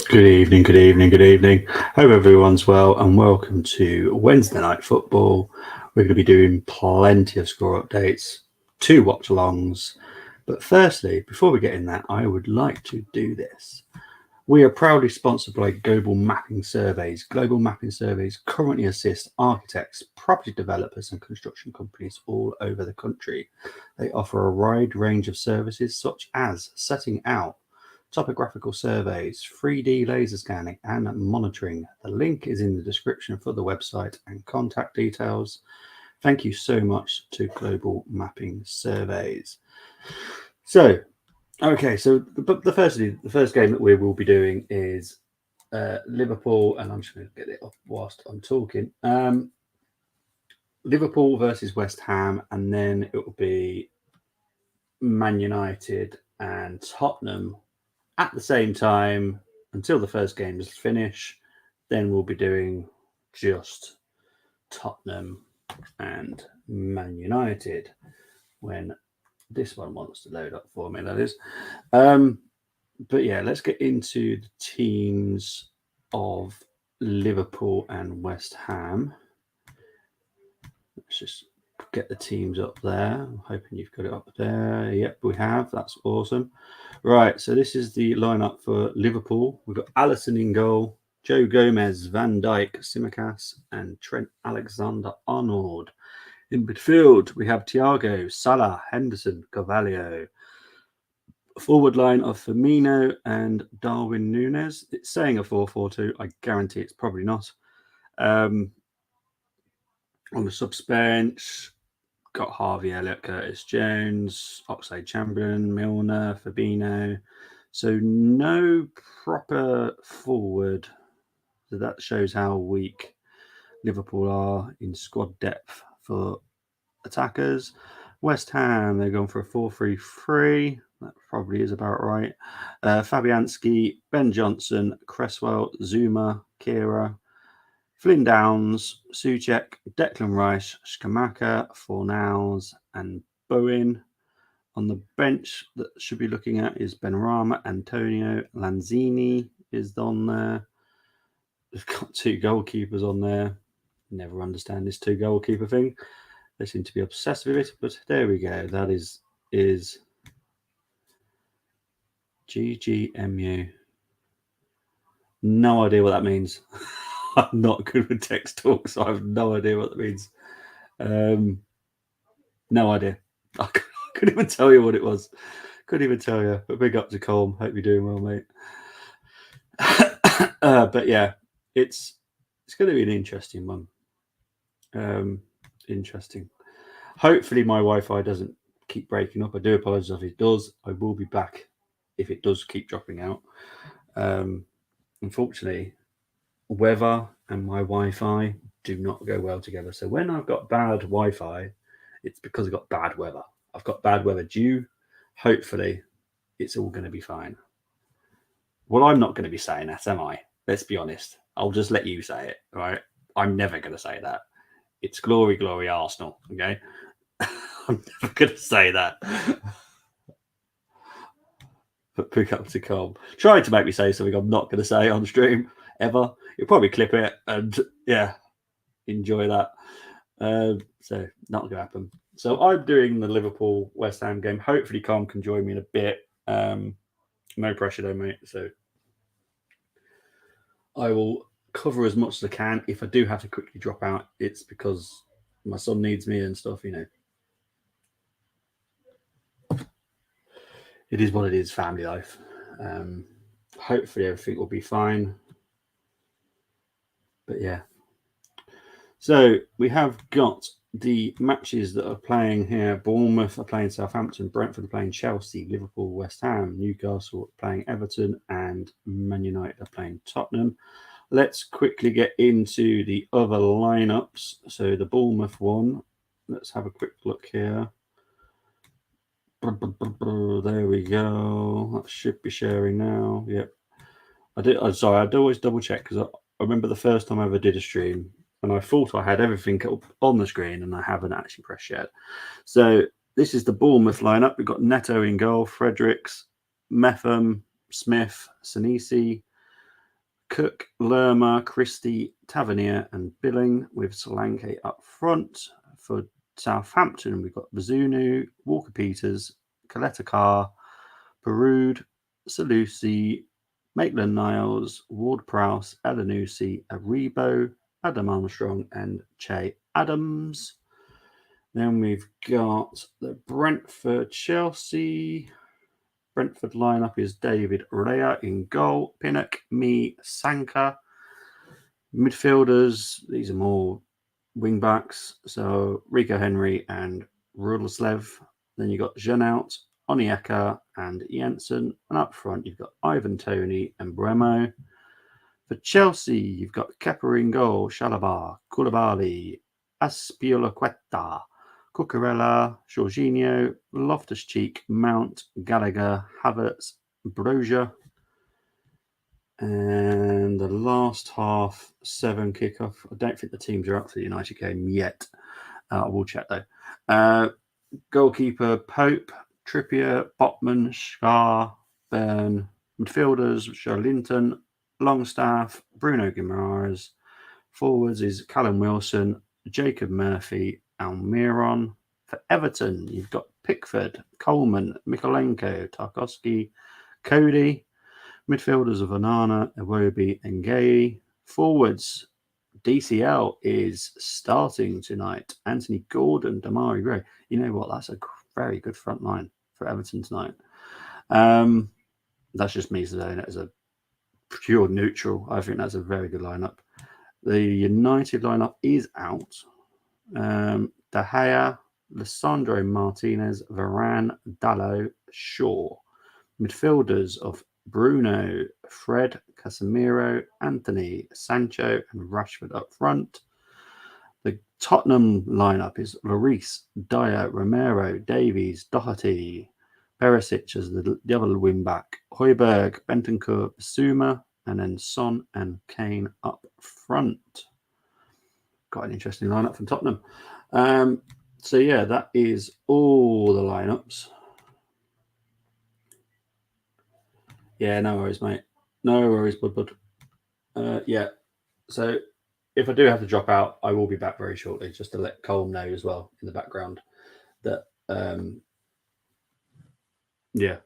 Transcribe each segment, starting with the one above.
Good evening, good evening, good evening. Hope everyone's well and welcome to Wednesday Night Football. We're going to be doing plenty of score updates, 2 watch-alongs. But firstly, before we get in that, I would like to do this. We are proudly sponsored by Global Mapping Surveys. Global Mapping Surveys currently assist architects, property developers and construction companies all over the country. They offer a wide range of services such as setting out topographical surveys, 3D laser scanning and monitoring. The link is in the description for the website and contact details. Thank you so much to Global Mapping Surveys. So the first game that we will be doing is Liverpool, and I'm just going to get it up whilst I'm talking. Liverpool versus West Ham, and then it will be Man United and Tottenham at the same time until the first game is finished. Then we'll be doing just Tottenham and Man United when this one wants to load up for me, that is. But yeah, let's get into the teams of Liverpool and West Ham. Let's just get the teams up there. I'm hoping you've got it up there. Yep, we have. That's awesome. Right, so this is the lineup for Liverpool. We've got Alisson in goal, Joe Gomez, Van Dijk, Tsimikas, and Trent Alexander-Arnold. In midfield, we have Thiago, Salah, Henderson, Carvalho. Forward line of Firmino and Darwin Núñez. It's saying a 4-4-2. I guarantee it's probably not. On the subs bench, got Harvey Elliott, Curtis Jones, Oxlade-Chamberlain, Milner, Fabinho. So no proper forward. So that shows how weak Liverpool are in squad depth for attackers. West Ham, they're going for a 4-3-3. That probably is about right. Fabianski, Ben Johnson, Cresswell, Zuma, Kira, Flynn Downs, Souček, Declan Rice, Skamaka, Fornals, and Bowen. On the bench that should be looking at is Benrahma, Antonio, Lanzini is on there. We've got 2 goalkeepers on there. Never understand this 2 goalkeeper thing. They seem to be obsessed with it, but there we go. That is GGMU. No idea what that means. I'm not good with text talk, so I have no idea what that means. No idea. I couldn't even tell you what it was. Couldn't even tell you. But big up to Colm. Hope you're doing well, mate. But yeah, it's going to be an interesting one. Interesting. Hopefully my Wi-Fi doesn't keep breaking up. I do apologize if it does. I will be back if it does keep dropping out. Unfortunately, weather and my Wi-Fi do not go well together. So when I've got bad Wi-Fi, it's because I've got bad weather. I've got bad weather due. Hopefully, it's all going to be fine. Well, I'm not going to be saying that, am I? Let's be honest. I'll just let you say it, right? I'm never going to say that. It's glory, glory, Arsenal, okay? I'm never going to say that. But pick up to Colm. Trying to make me say something I'm not going to say on stream, ever. You'll probably clip it and, yeah, enjoy that. So, not going to happen. So, I'm doing the Liverpool-West Ham game. Hopefully, Colm can join me in a bit. No pressure though, mate. So, I will cover as much as I can. If I do have to quickly drop out, it's because my son needs me and stuff, you know. It is what it is, family life. Hopefully everything will be fine. But yeah. So we have got the matches that are playing here. Bournemouth are playing Southampton, Brentford are playing Chelsea, Liverpool, West Ham, Newcastle are playing Everton, and Man United are playing Tottenham. Let's quickly get into the other lineups. So the Bournemouth one, let's have a quick look here. There we go. That should be sharing now. Yep. I'm sorry, I'd always double check because I remember the first time I ever did a stream and I thought I had everything up on the screen and I haven't actually pressed yet. So this is the Bournemouth lineup. We've got Neto in goal, Fredericks, Metham, Smith, Sinisi, Cook, Lerma, Christie, Tavernier and Billing, with Solanke up front. For Southampton, we've got BOUSOU, Walker-Peters, Coletta-Carr, Peroud, Salusi, Maitland-Niles, Ward-Prowse, Elanusi, Aribo, Adam Armstrong and Che Adams. Then we've got the Brentford Chelsea. Brentford lineup is David Rea in goal, Pinnock, Me, Sanka. Midfielders, these are more wing backs, so Rico Henry and Rudelslev. Then you've got Jeannout, Onyeka and Jensen. And up front, you've got Ivan Toney and Bremo. For Chelsea, you've got Kepa in goal, Chalobah, Koulibaly, Aspilicueta, Cucurella, Jorginho, Loftus-Cheek, Mount, Gallagher, Havertz, Broja. And the last half, 7 kickoff. I don't think the teams are up for the United game yet. I will check though. Goalkeeper, Pope, Trippier, Botman, Scar, Byrne. Midfielders, Joelinton, Longstaff, Bruno Guimaraes. Forwards is Callum Wilson, Jacob Murphy, Almiron. For Everton, you've got Pickford, Coleman, Mikolenko, Tarkowski, Cody. Midfielders of Onana, Iwobi, and Gay. Forwards, DCL is starting tonight. Anthony Gordon, Damari Gray. You know what? That's a very good front line for Everton tonight. That's just me saying it as a pure neutral. I think that's a very good lineup. The United lineup is out. De Gea, Lissandro Martinez, Varane, Dalot, Shaw. Midfielders of Bruno, Fred, Casemiro, Anthony, Sancho, and Rashford up front. The Tottenham lineup is Lloris, Dyer, Romero, Davies, Doherty, Perisic as the other wing back, Højbjerg, Bentancur, Bissouma, and then Son and Kane up front. Got an interesting lineup from Tottenham. So yeah, that is all the lineups. Yeah, no worries, mate. No worries, bud. Yeah, so if I do have to drop out, I will be back very shortly, just to let Colm know as well in the background that, yeah,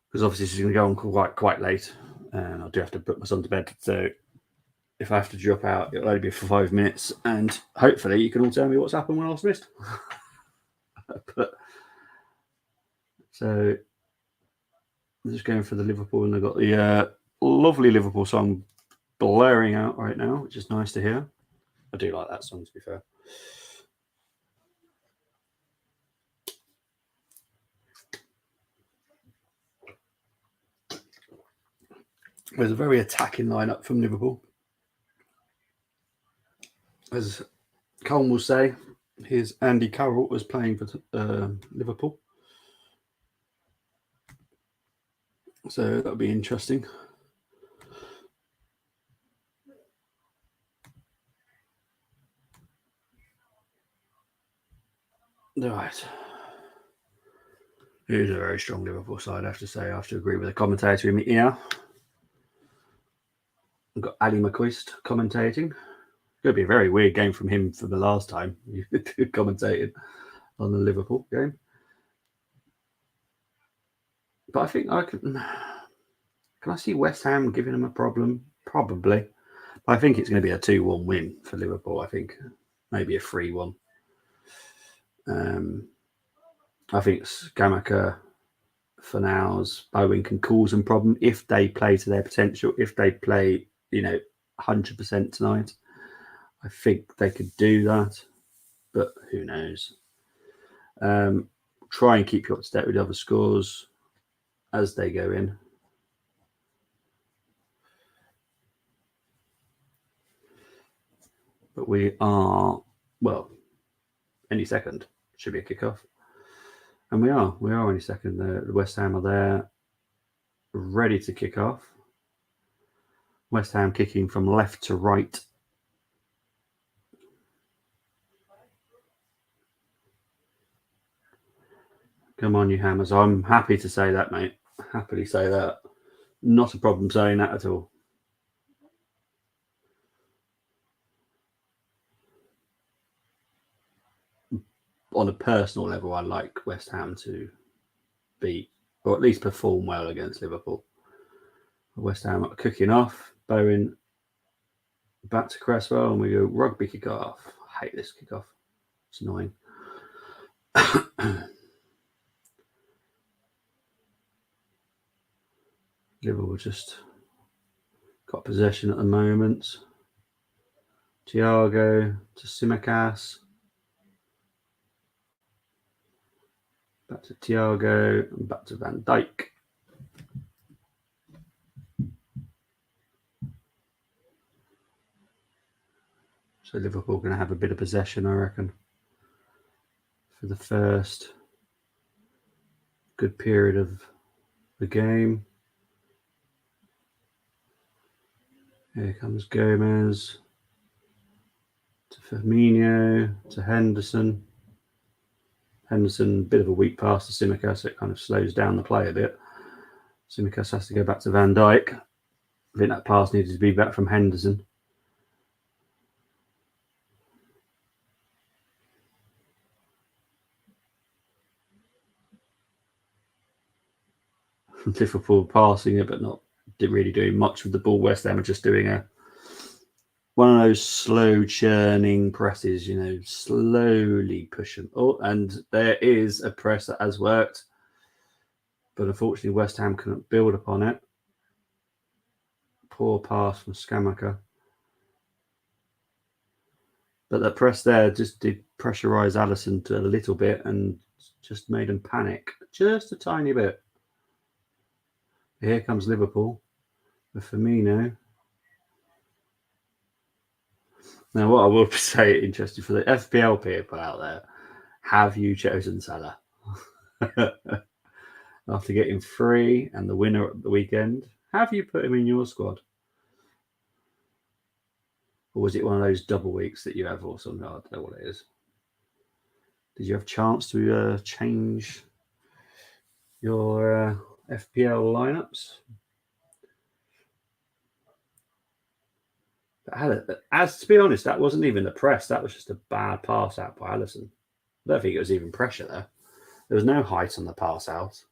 because obviously she's going to go on quite late, and I do have to put my son to bed. So if I have to drop out, it'll only be for 5 minutes, and hopefully you can all tell me what's happened when I was missed. But so I'm just going for the Liverpool, and I've got the lovely Liverpool song blaring out right now, which is nice to hear. I do like that song, to be fair. There's a very attacking lineup from Liverpool. As Colm will say, here's Andy Carroll was playing for Liverpool. So that'll be interesting. Right. It is a very strong Liverpool side, I have to say. I have to agree with the commentator in me here. I've got Ali McQuist commentating. It's going to be a very weird game from him for the last time you commentated on the Liverpool game. But I think I can I see West Ham giving them a problem? Probably. But I think it's going to be a 2-1 win for Liverpool. I think maybe a 3-1. I think Scamacca, Fornals, Bowen can cause them problem if they play to their potential. If they play, 100% tonight, I think they could do that. But who knows? Try and keep you up to date with the other scores as they go in. But we are, well, any second should be a kickoff. And we are any second. The West Ham are there, ready to kick off. West Ham kicking from left to right. Come on, you hammers. I'm happy to say that, mate. Happily say that. Not a problem saying that at all. On a personal level, I like West Ham to beat, or at least perform well against Liverpool. West Ham are kicking off. Bowen back to Cresswell, and we go rugby kick-off. I hate this kick-off. It's annoying. Liverpool just got possession at the moment. Thiago to Tsimikas. Back to Thiago and back to Van Dijk. So Liverpool going to have a bit of possession, I reckon, for the first good period of the game. Here comes Gomez to Firmino to Henderson. Henderson, bit of a weak pass to Tsimikas, so it kind of slows down the play a bit. Tsimikas has to go back to Van Dijk. I think that pass needed to be back from Henderson. Liverpool passing it, but not really doing much with the ball. West Ham are just doing one of those slow churning presses, you know, slowly pushing. Oh, and there is a press that has worked, but unfortunately West Ham couldn't build upon it. Poor pass from Scamacca. But that press there just did pressurise Alisson to a little bit and just made him panic just a tiny bit. Here comes Liverpool with Firmino. Now, what I will say, interesting for the FPL people out there, have you chosen Salah? After getting free and the winner at the weekend, have you put him in your squad? Or was it one of those double weeks that you have or something? I don't know what it is. Did you have a chance to change your FPL lineups? As to be honest, that wasn't even the press. That was just a bad pass out by Alisson. I don't think it was even pressure there. There was no height on the pass out.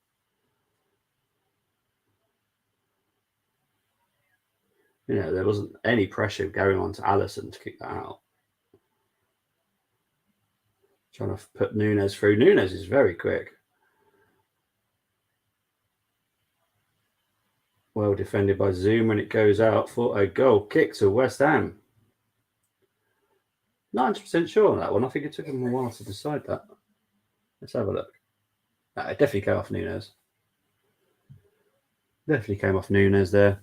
You know, there wasn't any pressure going on to Alisson to kick that out. Trying to put Nunes through. Nunes is very quick. Well defended by Zoom, and it goes out for a goal kick to West Ham. 90% sure on that one. I think it took him a while to decide that. Let's have a look. It definitely came off Nunes. Definitely came off Nunes there.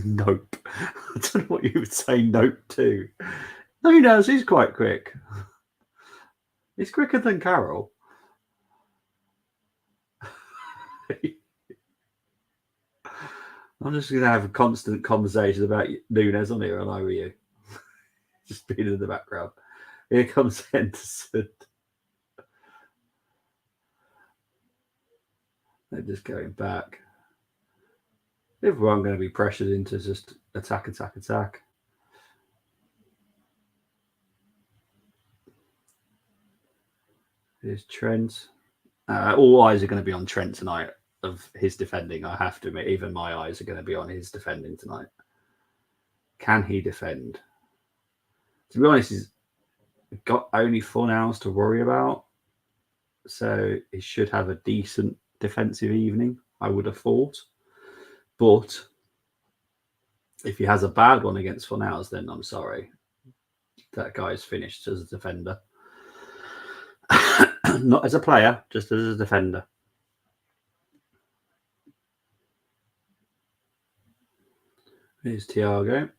Nope. I don't know what you would say nope to. Nunes is quite quick. He's quicker than Carroll. I'm just going to have a constant conversation about Nunes on here, and I were you. Just being in the background. Here comes Henderson. They're just going back. Everyone going to be pressured into just attack. Here's Trent. All eyes are going to be on Trent tonight of his defending. I have to admit, even my eyes are going to be on his defending tonight. Can he defend? To be honest, he's got only 4 hours to worry about. So he should have a decent defensive evening, I would have thought. But if he has a bad one against Fornals, then I'm sorry. That guy's finished as a defender. Not as a player, just as a defender. Here's Thiago.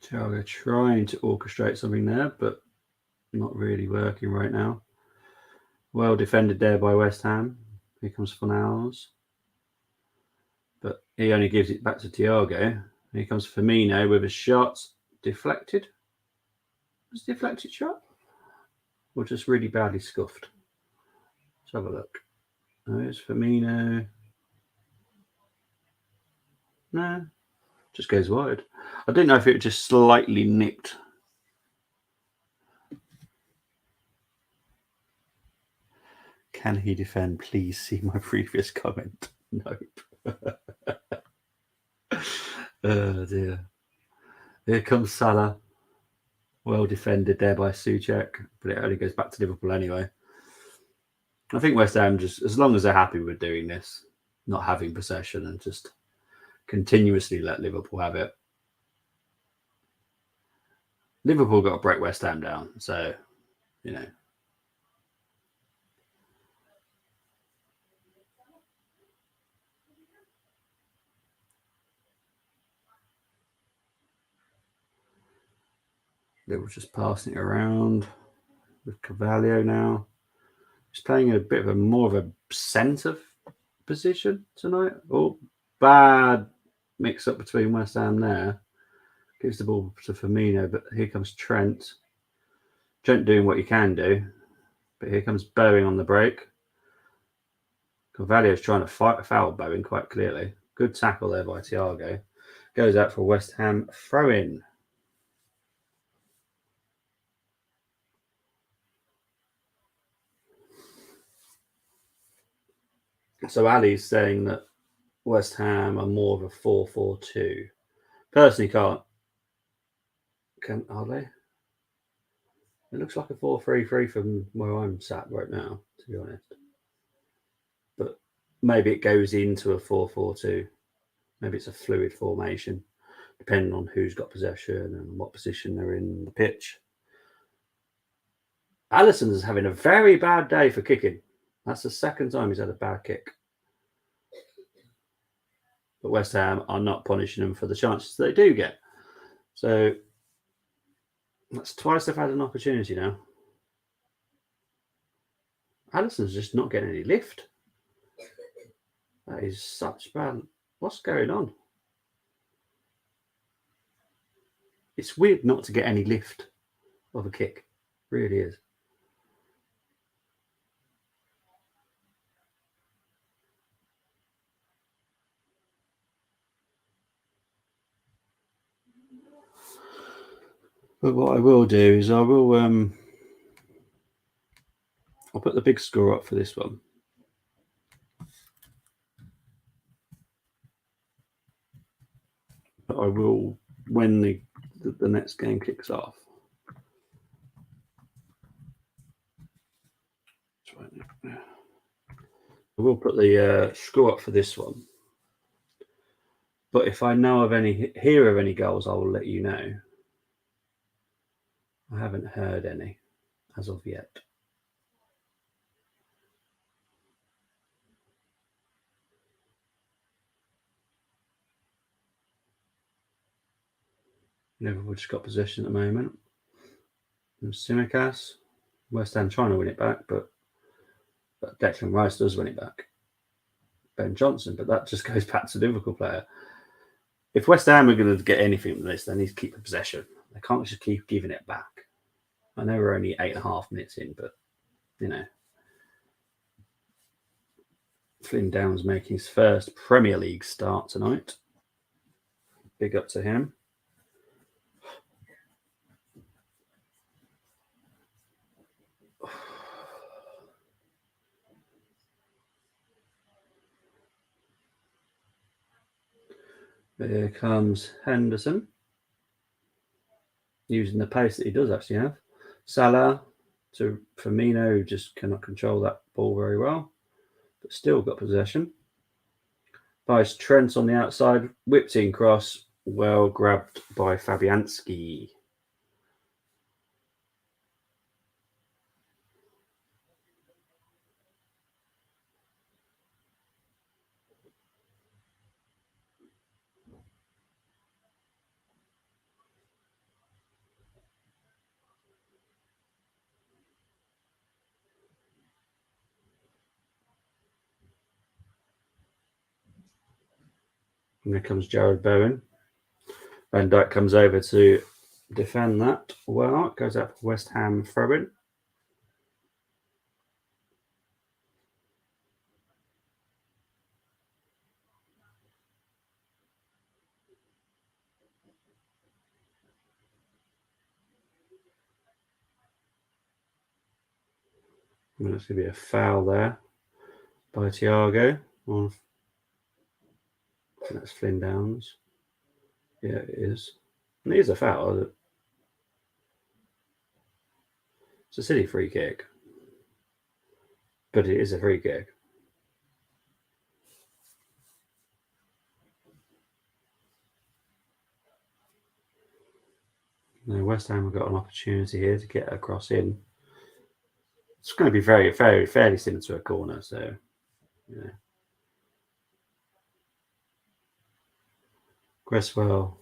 Thiago trying to orchestrate something there, but not really working right now. Well defended there by West Ham. Here comes Fornals. But he only gives it back to Thiago. Here comes Firmino with a shot. Deflected. Was it a deflected shot? Or just really badly scuffed? Let's have a look. There's Firmino. No, just goes wide. I didn't know if it just slightly nipped. Can he defend? Please see my previous comment. Nope. Oh dear. Here comes Salah. Well defended there by Souček, but it only goes back to Liverpool anyway. I think West Ham, just as long as they're happy with doing this, not having possession and just continuously let Liverpool have it. Liverpool got to break West Ham down, so, you know. They were just passing it around with Carvalho now. He's playing a bit of a more of a centre position tonight. Oh, bad mix up between West Ham there. Gives the ball to Firmino, but here comes Trent. Trent doing what he can do, but here comes Bowen on the break. Carvalho is trying to foul Bowen quite clearly. Good tackle there by Thiago. Goes out for West Ham throw-in. So Ali's saying that West Ham are more of a 4-4-2. Personally, are they? It looks like a 4-3-3 from where I'm sat right now, to be honest. But maybe it goes into a 4-4-2. Maybe it's a fluid formation, depending on who's got possession and what position they're in the pitch. Alisson's having a very bad day for kicking. That's the second time he's had a bad kick. But West Ham are not punishing them for the chances they do get. So that's twice they've had an opportunity now. Alisson's just not getting any lift. That is such bad. What's going on? It's weird not to get any lift of a kick. It really is. But what I will do is I'll put the big score up for this one. But I will, when the next game kicks off. I will put the score up for this one. But if I know of hear of any goals, I will let you know. I haven't heard any as of yet. Liverpool just got possession at the moment. And Tsimikas, West Ham trying to win it back, but Declan Rice does win it back. Ben Johnson, but that just goes back to the Liverpool player. If West Ham are going to get anything from this, they need to keep the possession. They can't just keep giving it back. I know we're only 8.5 minutes in, but, you know. Flynn Downs making his first Premier League start tonight. Big up to him. Here comes Henderson. Using the pace that he does actually have. Salah to Firmino, who just cannot control that ball very well, but still got possession. Finds Trent on the outside, whipped in cross, well grabbed by Fabianski. And there comes Jared Bowen. Van Dijk comes over to defend that well. It goes out for West Ham throw-in. There's going to be a foul there by Thiago. That's Flynn Downs. Yeah, it is. And it is a foul. It's a silly free kick. But it is a free kick. Now, West Ham have got an opportunity here to get across in. It's going to be fairly similar to a corner, so yeah. Cresswell.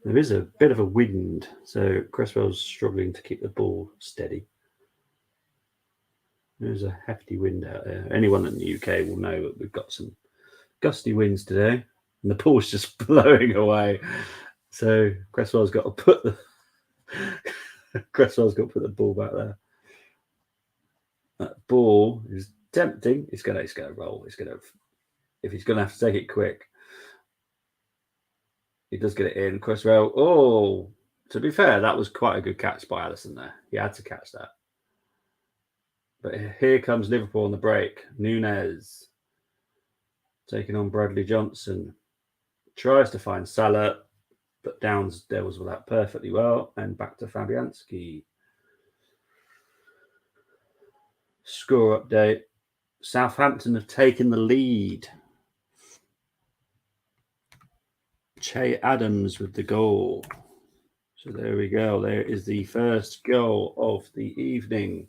There is a bit of a wind, so Cresswell's struggling to keep the ball steady. There's a hefty wind out there. Anyone in the UK will know that we've got some gusty winds today, and the ball's just blowing away. So Cresswell's got to put the ball back there. That ball is tempting. It's gonna roll. If he's gonna have to take it quick. He does get it in. Cresswell. Oh, to be fair, that was quite a good catch by Alisson there. He had to catch that. But here comes Liverpool on the break. Nunez taking on Bradley Johnson. Tries to find Salah, but Downs deals with that perfectly well. And back to Fabianski. Score update. Southampton have taken the lead. Che Adams with the goal. So there we go. There is the first goal of the evening.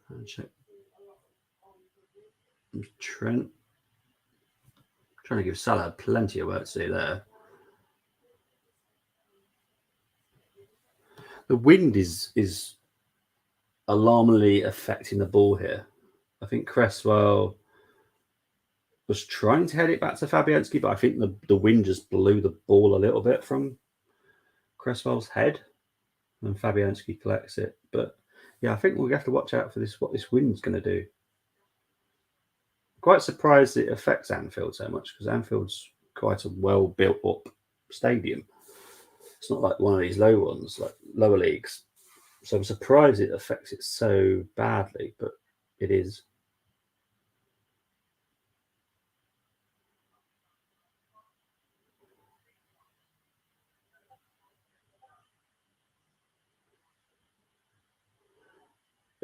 And check. Trent. Trying to give Salah plenty of work to do there. The wind is alarmingly affecting the ball here. I think Cresswell was trying to head it back to Fabianski, but I think the wind just blew the ball a little bit from Cresswell's head, and Fabianski collects it. But yeah, I think we'll have to watch out for this. What this wind's going to do. Quite surprised it affects Anfield so much, because Anfield's quite a well built up stadium. It's not like one of these low ones, like lower leagues. So I'm surprised it affects it so badly, but it is.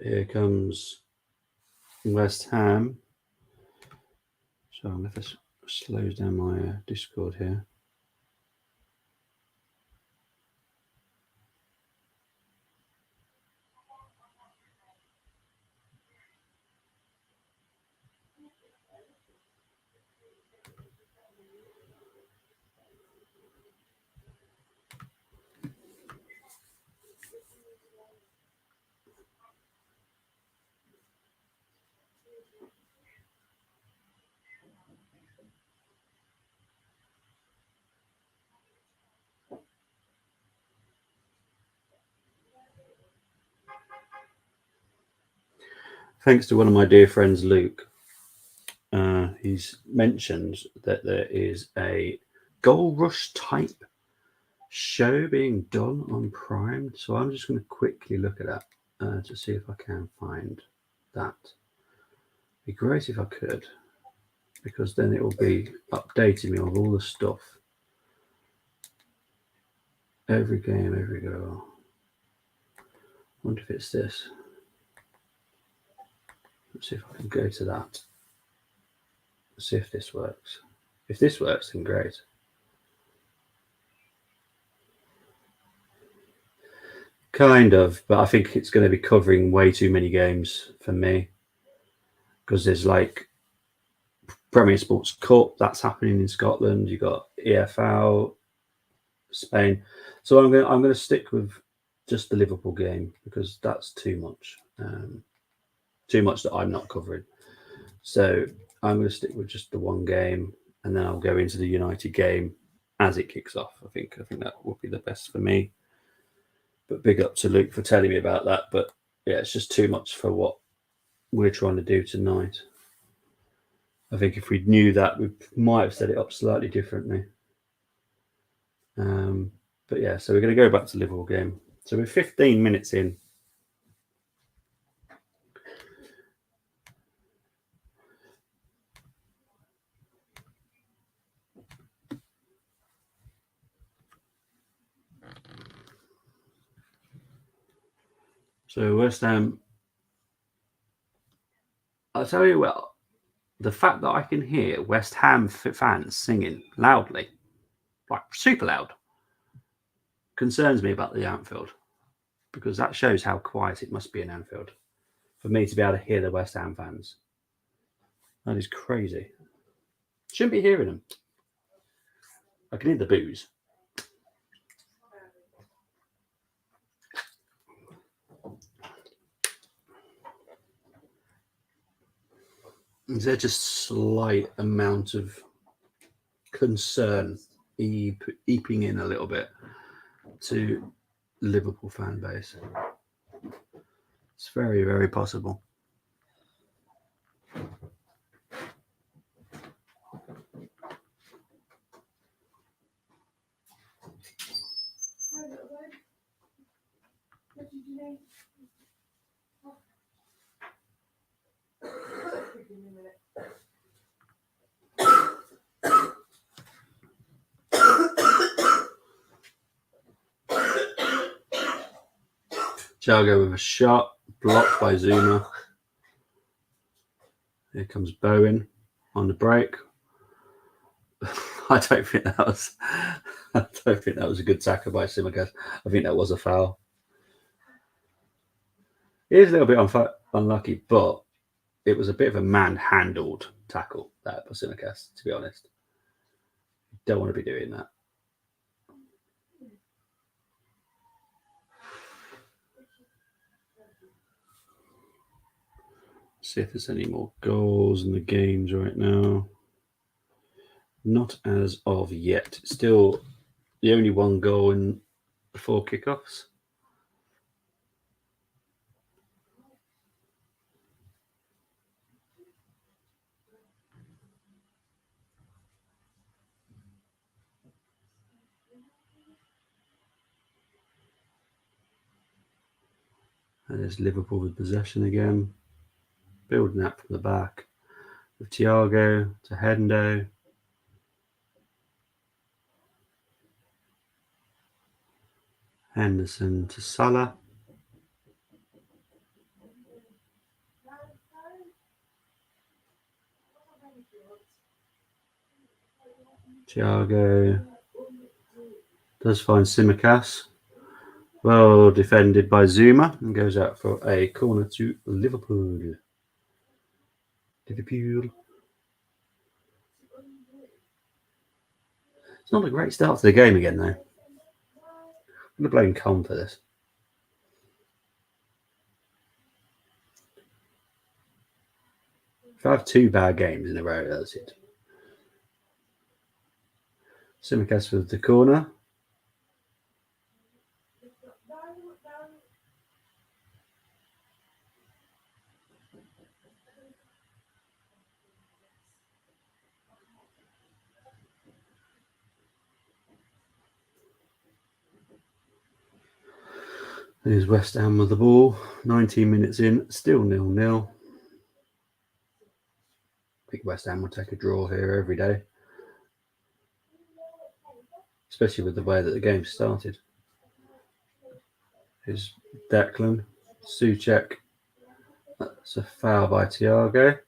Here comes West Ham. So I'm going to slow down my Discord here. Thanks to one of my dear friends, Luke. He's mentioned that there is a Goal Rush type show being done on Prime. So I'm just going to quickly look at that to see if I can find that. It'd be great if I could, because then it will be updating me on all the stuff. Every game, every goal. I wonder if it's this. Let's see if I can go to that. Let's see if this works. If this works, then great. Kind of, but I think it's going to be covering way too many games for me, because there's like Premier Sports Cup, that's happening in Scotland. You've got EFL, Spain. So I'm going to stick with just the Liverpool game because that's too much. Too much that I'm not covering. So I'm going to stick with just the one game, and then I'll go into the United game as it kicks off. I think that would be the best for me. But big up to Luke for telling me about that. But yeah, it's just too much for what we're trying to do tonight. I think if we knew that, we might have set it up slightly differently. But yeah, so we're going to go back to the Liverpool game. So we're 15 minutes in. So West Ham, I'll tell you what, the fact that I can hear West Ham fans singing loudly, like super loud, concerns me about the Anfield, because that shows how quiet it must be in Anfield for me to be able to hear the West Ham fans. That is crazy. Shouldn't be hearing them. I can hear the boos. Is there just slight amount of concern eeping in a little bit to Liverpool fan base? It's very, very possible. Thiago with a shot, blocked by Zuma. Here comes Bowen on the break. I don't think that was a good tackle by Tsimikas. I think that was a foul. It is a little bit unlucky, but it was a bit of a man-handled tackle that by Tsimikas, to be honest. You don't want to be doing that. See if there's any more goals in the games right now. Not as of yet. Still the only one goal in 4 kickoffs. And there's Liverpool with possession again. Building up from the back with Thiago to Hendo. Henderson to Salah. Thiago does find Tsimikas. Well defended by Zuma and goes out for a corner to Liverpool. Liverpool. It's not a great start to the game again, though. I'm going to blame Con for this. If I have 2 bad games in a row, that's it. Tsimikas with the corner. There's West Ham with the ball. 19 minutes in, still 0-0. I think West Ham will take a draw here every day, especially with the way that the game started. Here's Declan, Souček. That's a foul by Thiago.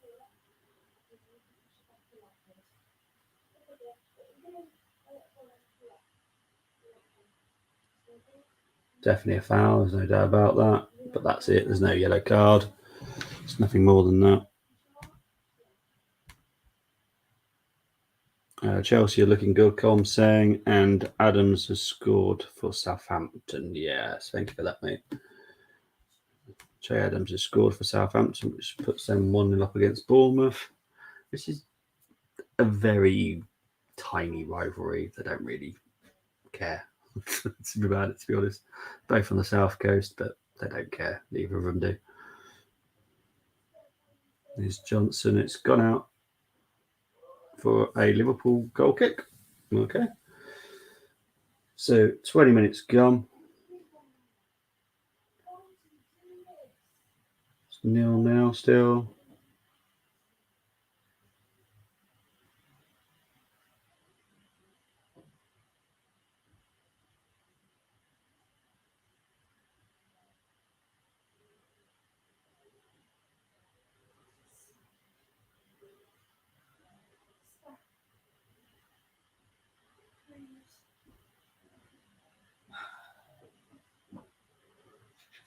Definitely a foul, there's no doubt about that. But that's it, there's no yellow card. It's nothing more than that. Chelsea are looking good, Colm saying, and Adams has scored for Southampton. Yes, thank you for that, mate. Che Adams has scored for Southampton, which puts them 1-0 up against Bournemouth. This is a very tiny rivalry. They don't really care about it, to be honest. Both on the south coast, but they don't care. Neither of them do. There's Johnson. It's gone out for a Liverpool goal kick. Okay. So 20 minutes gone. It's 0 now still.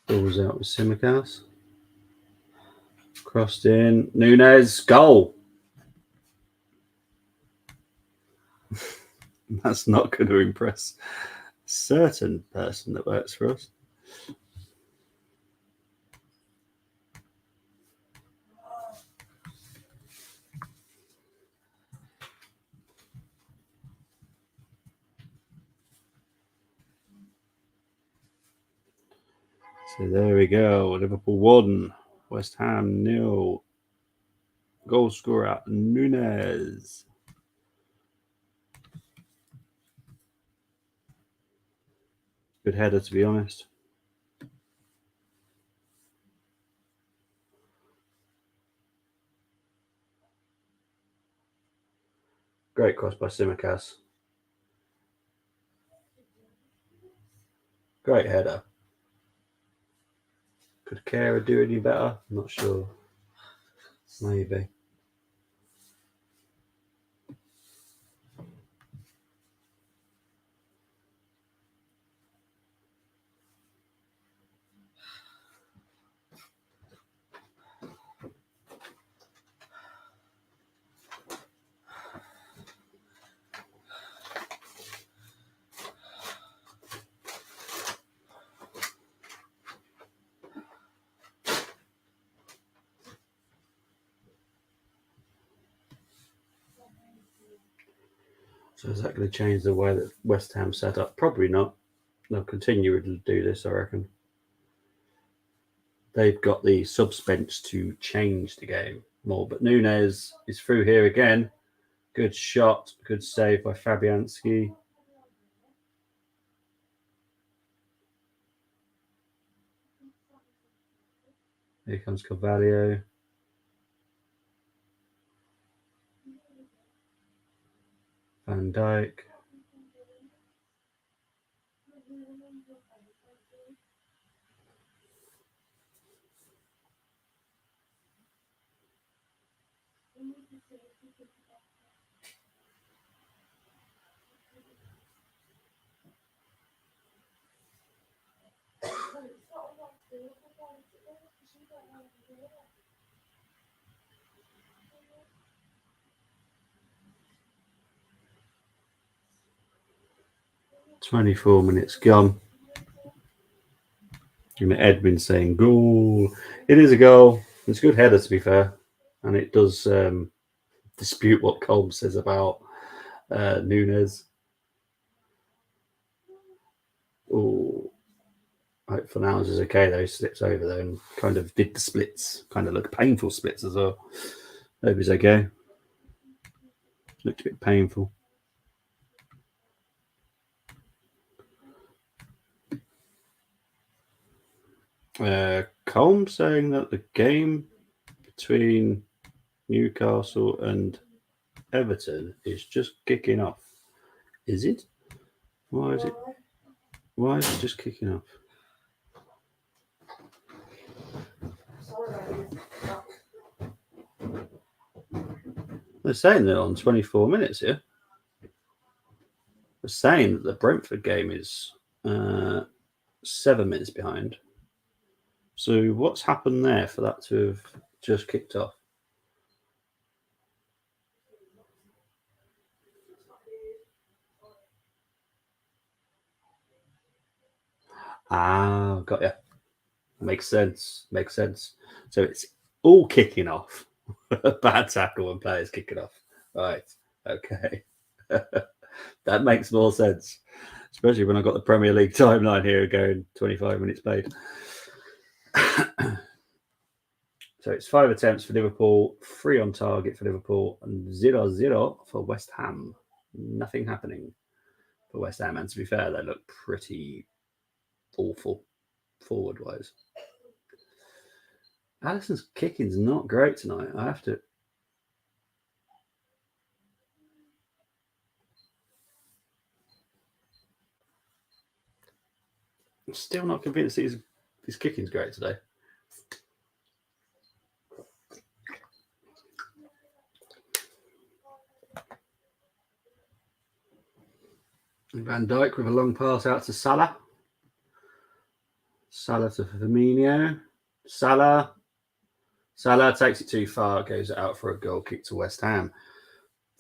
Ball's out with Simicas. Crossed in. Nunez, goal. That's not going to impress a certain person that works for us. So there we go. Liverpool 1, West Ham 0. Goal scorer Nunez. Good header, to be honest. Great cross by Simicas. Great header. Could Kara do any better? I'm not sure. Maybe. So is that going to change the way that West Ham set up? Probably not. They'll continue to do this, I reckon. They've got the suspense to change the game more. But Nunez is through here again. Good shot. Good save by Fabianski. Here comes Carvalho. Van Dijk. "24 minutes gone." And Edwin saying goal. It is a goal. It's a good header, to be fair, and it does dispute what Colm says about Nunez. Oh, hope Fernandes is okay though. He slips over there and kind of did the splits. Kind of look painful splits as well. Hope he's okay. Looked a bit painful. Colm saying that the game between Newcastle and Everton is just kicking off. Is it? Why is it? Why is it just kicking off? They're saying they're on 24 minutes here. They're saying that the Brentford game is 7 minutes behind. So what's happened there for that to have just kicked off? Ah, got ya. Makes sense. Makes sense. So it's all kicking off. Bad tackle and players kicking off. Right. Okay. That makes more sense. Especially when I got the Premier League timeline here going 25 minutes played. So it's 5 attempts for Liverpool, 3 on target for Liverpool, and 0-0 for West Ham. Nothing happening for West Ham. And to be fair, they look pretty awful forward-wise. Alisson's kicking's not great tonight. I have to... I'm still not convinced his kicking's great today. Van Dijk with a long pass out to Salah. Salah to Firmino. Salah takes it too far, goes out for a goal kick to West Ham.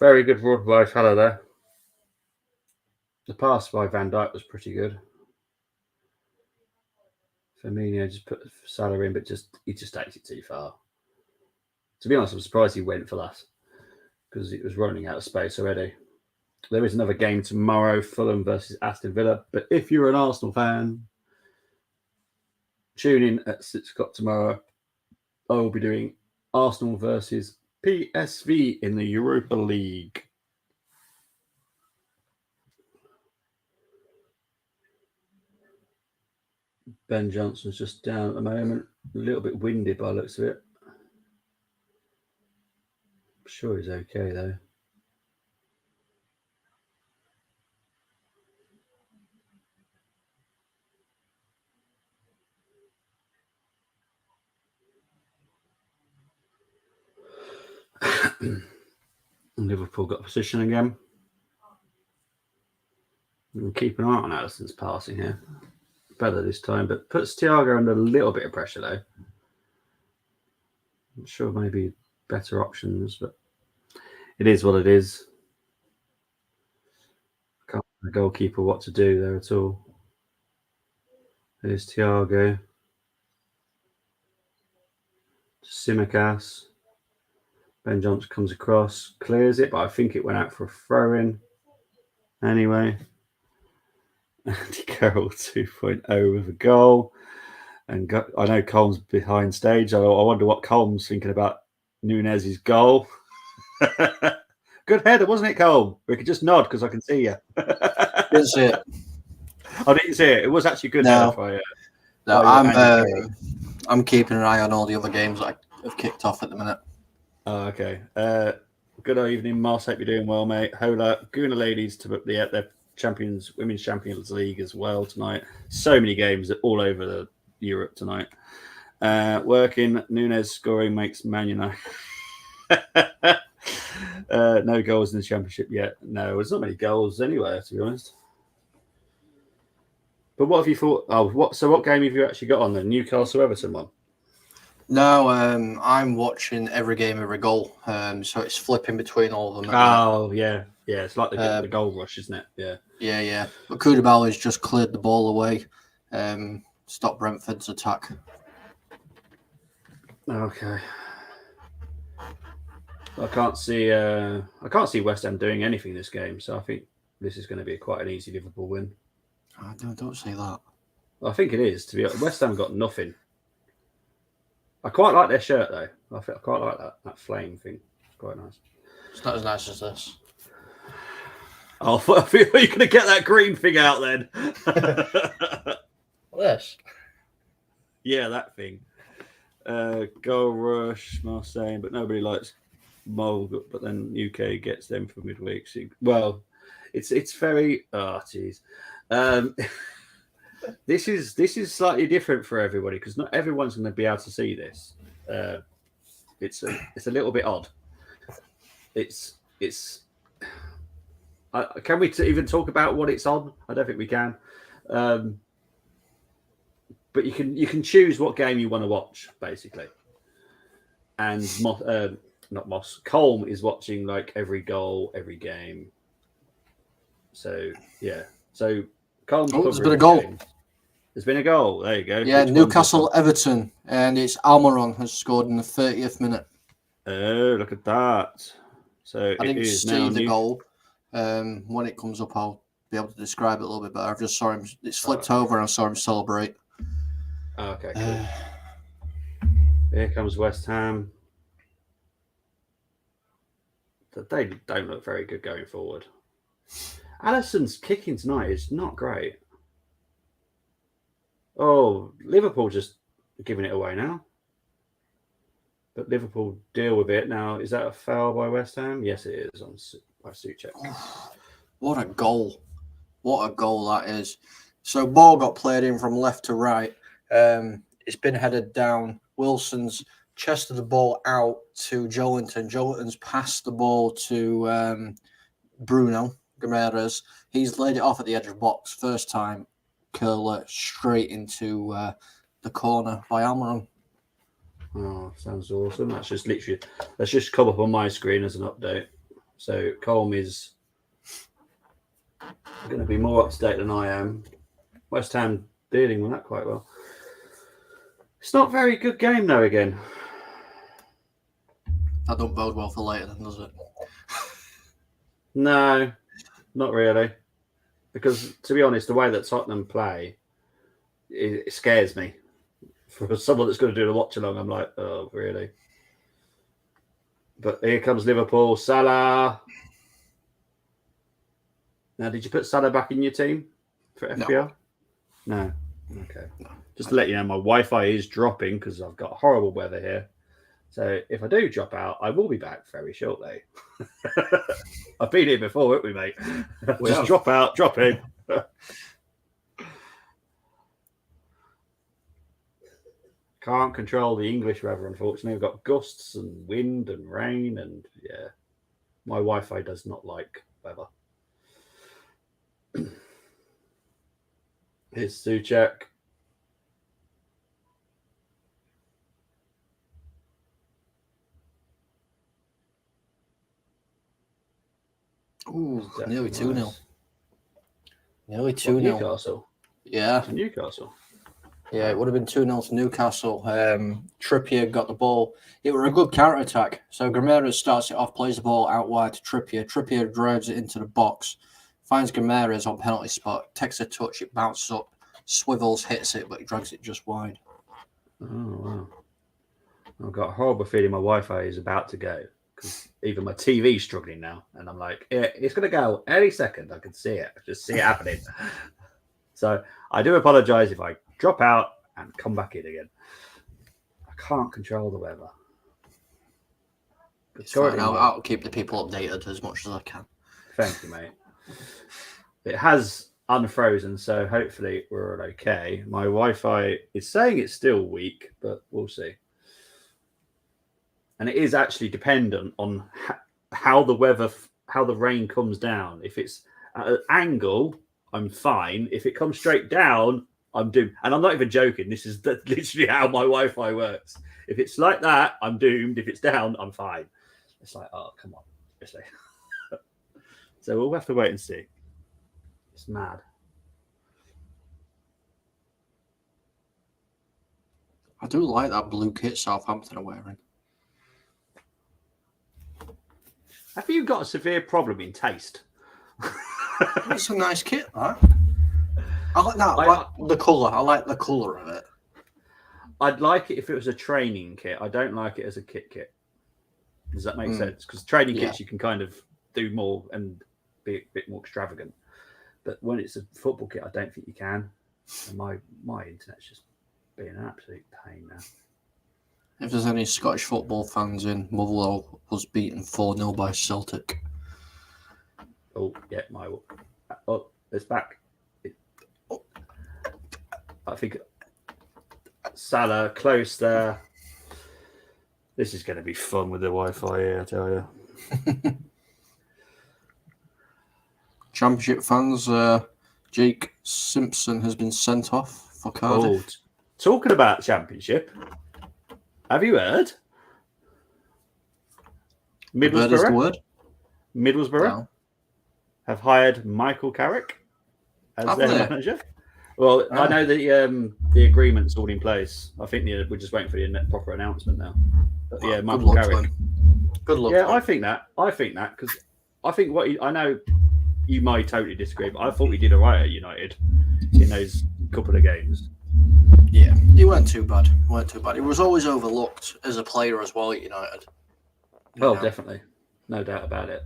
Very good run by Salah there. The pass by Van Dijk was pretty good. Firmino just put Salah in, but he just takes it too far. To be honest, I'm surprised he went for that because it was running out of space already. There is another game tomorrow, Fulham versus Aston Villa. But if you're an Arsenal fan, tune in at 6 o'clock tomorrow. I will be doing Arsenal versus PSV in the Europa League. Ben Johnson's just down at the moment. A little bit windy by the looks of it. I'm sure he's okay, though. Liverpool got position again. We'll keep an eye on Alisson's passing here. Better this time, but puts Thiago under a little bit of pressure, though. I'm sure maybe better options, but it is what it is. Can't tell the goalkeeper what to do there at all. There's Thiago. Tsimikas. Ben Johnson comes across, clears it, but I think it went out for a throw-in. Anyway, Andy Carroll 2.0 with a goal. And I know Colm's behind stage. I wonder what Colm's thinking about Nunez's goal. Good header, wasn't it, Colm? We could just nod because I can see you. Didn't see it. I didn't see it. It was actually good. No, I'm keeping an eye on all the other games that have kicked off at the minute. Oh, okay. Good evening, Moss. Hope you're doing well, mate. Hola. Guna ladies to their Women's Champions League as well tonight. So many games all over Europe tonight. Working. Nunez scoring makes Man United. No goals in the Championship yet. No, there's not many goals anywhere, to be honest. But what have you thought? What game have you actually got on the Newcastle Everton one? No, I'm watching every game, every goal. So it's flipping between all of them. Oh, yeah. Yeah, it's like the goal rush, isn't it? Yeah. Yeah. But Koulibaly's just cleared the ball away. Stop Brentford's attack. Okay. I can't see West Ham doing anything this game, so I think this is going to be quite an easy Liverpool win. Oh, no, don't say that. I think it is. To be honest, West Ham got nothing. I quite like their shirt though. I quite like that flame thing. It's quite nice. It's not as nice as this. Oh, I feel you're going to get that green thing out then. This? Yeah, that thing. Goal rush, Marseille, but nobody likes Mulg. But then UK gets them for midweek. So, well, it's very. Oh, jeez. This is slightly different for everybody because not everyone's going to be able to see this. It's a little bit odd. Can we even talk about what it's on? I don't think we can. But you can choose what game you want to watch, basically. And Colm is watching like every goal, every game. So yeah. So Colm's there's been a goal. Games. There's been a goal. There you go. Yeah, Which Newcastle Everton, and it's Almiron has scored in the 30th minute. Oh, look at that. So I it didn't is see now the goal. When it comes up, I'll be able to describe it a little bit better. I just saw him. It's flipped over, and I saw him celebrate. Okay, cool. Here comes West Ham. They don't look very good going forward. Alisson's kicking tonight is not great. Oh, Liverpool just giving it away now. But Liverpool deal with it now. Is that a foul by West Ham? Yes, it is by Souček. What a goal. What a goal that is. So ball got played in from left to right. It's been headed down. Wilson's chested the ball out to Joelinton. Joelinton's passed the ball to Bruno Guimaraes. He's laid it off at the edge of the box. First time, curler straight into the corner by Almiron. Oh, sounds awesome. That's just come up on my screen as an update. So Colm is going to be more up to date than I am. West Ham dealing with that quite well. It's not a very good game though again. That don't bode well for later then, does it? No, not really. Because to be honest, the way that Tottenham play, it scares me. For someone that's going to do the watch along, I'm like, oh, really? But here comes Liverpool. Salah. Now, did you put Salah back in your team for FPL? No. Okay. No. Just to let you know, my Wi-Fi is dropping because I've got horrible weather here. So if I do drop out, I will be back very shortly. I've been here before, haven't we, mate? Just drop out, drop in. Can't control the English weather, unfortunately. We've got gusts and wind and rain, and yeah, my Wi-Fi does not like weather. Here's Souček. Ooh, nearly 2-0. Nice. Nearly 2-0. Newcastle. Yeah. To Newcastle. Yeah, it would have been 2-0 to Newcastle. Trippier got the ball. It was a good counter-attack. So Guimaraes starts it off, plays the ball out wide to Trippier. Trippier drives it into the box, finds Guimaraes on penalty spot, takes a touch, it bounces up, swivels, hits it, but he drags it just wide. Oh, wow. I've got a horrible feeling my Wi-Fi is about to go because even my TV's struggling now. And I'm like, yeah, it's going to go any second. I can see it. I just see it happening. So I do apologize if I drop out and come back in again. I can't control the weather. It's fine. I'll keep the people updated as much as I can. Thank you, mate. It has unfrozen, so hopefully we're all okay. My Wi-Fi is saying it's still weak, but we'll see. And it is actually dependent on how the weather, how the rain comes down. If it's at an angle, I'm fine. If it comes straight down, I'm doomed. And I'm not even joking. This is literally how my Wi-Fi works. If it's like that, I'm doomed. If it's down, I'm fine. It's like, oh, come on. So we'll have to wait and see. It's mad. I do like that blue kit Southampton are wearing. Have you got a severe problem in taste? It's a nice kit, right? I like that. I like the colour. I like the colour of it. I'd like it if it was a training kit. I don't like it as a kit. Does that make sense? Because training kits, you can kind of do more and be a bit more extravagant. But when it's a football kit, I don't think you can. And my internet's just being an absolute pain now. If there's any Scottish football fans in, Motherwell was beaten 4-0 by Celtic. Oh, yeah, oh, it's back. I think Salah close there. This is going to be fun with the Wi-Fi here, I tell you. Championship fans, Jake Simpson has been sent off for Cardiff. Oh, talking about Championship, have you heard? Middlesbrough No. have hired Michael Carrick as their manager. Well, I know the agreement's all in place. I think we're just waiting for the proper announcement now. But yeah, Michael Carrick. Good luck. Yeah, I think that because I think I know you might totally disagree, but I thought he did all right at United in those couple of games. Yeah, he weren't too bad. He was always overlooked as a player as well at United. Oh, definitely. No doubt about it.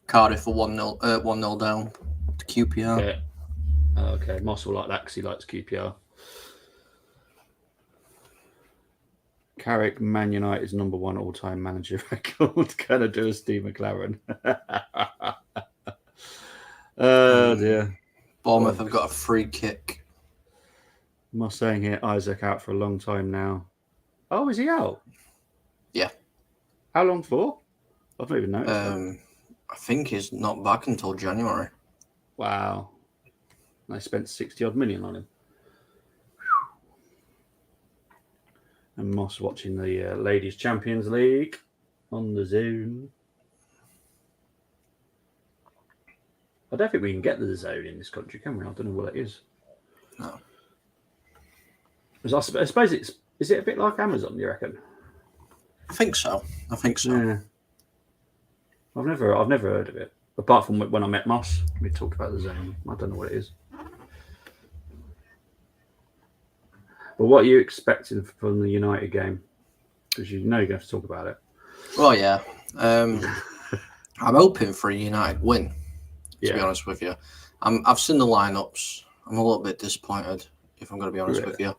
Cardiff for 1-0 down to QPR. Yeah. Okay, Moss will like that because he likes QPR. Carrick, Man United's #1 all-time manager record. Can I do a Steve McLaren? Oh, dear. Bournemouth have got a free kick. Moss saying here, Isaac out for a long time now. Oh, is he out? Yeah. How long for? I've not even noticed. I think he's not back until January. Wow. They spent 60-odd million on him. And Moss watching the Ladies Champions League on the Zoom. I don't think we can get the zone in this country, can we? I don't know what it is. No. I suppose is it a bit like Amazon, do you reckon? I think so. Yeah. I've never heard of it. Apart from when I met Moss, we talked about the zone. I don't know what it is. But what are you expecting from the United game? Because you know you're going to have to talk about it. Well, yeah. I'm hoping for a United win, to be honest with you. I've seen the lineups. I'm a little bit disappointed, if I'm going to be honest with you.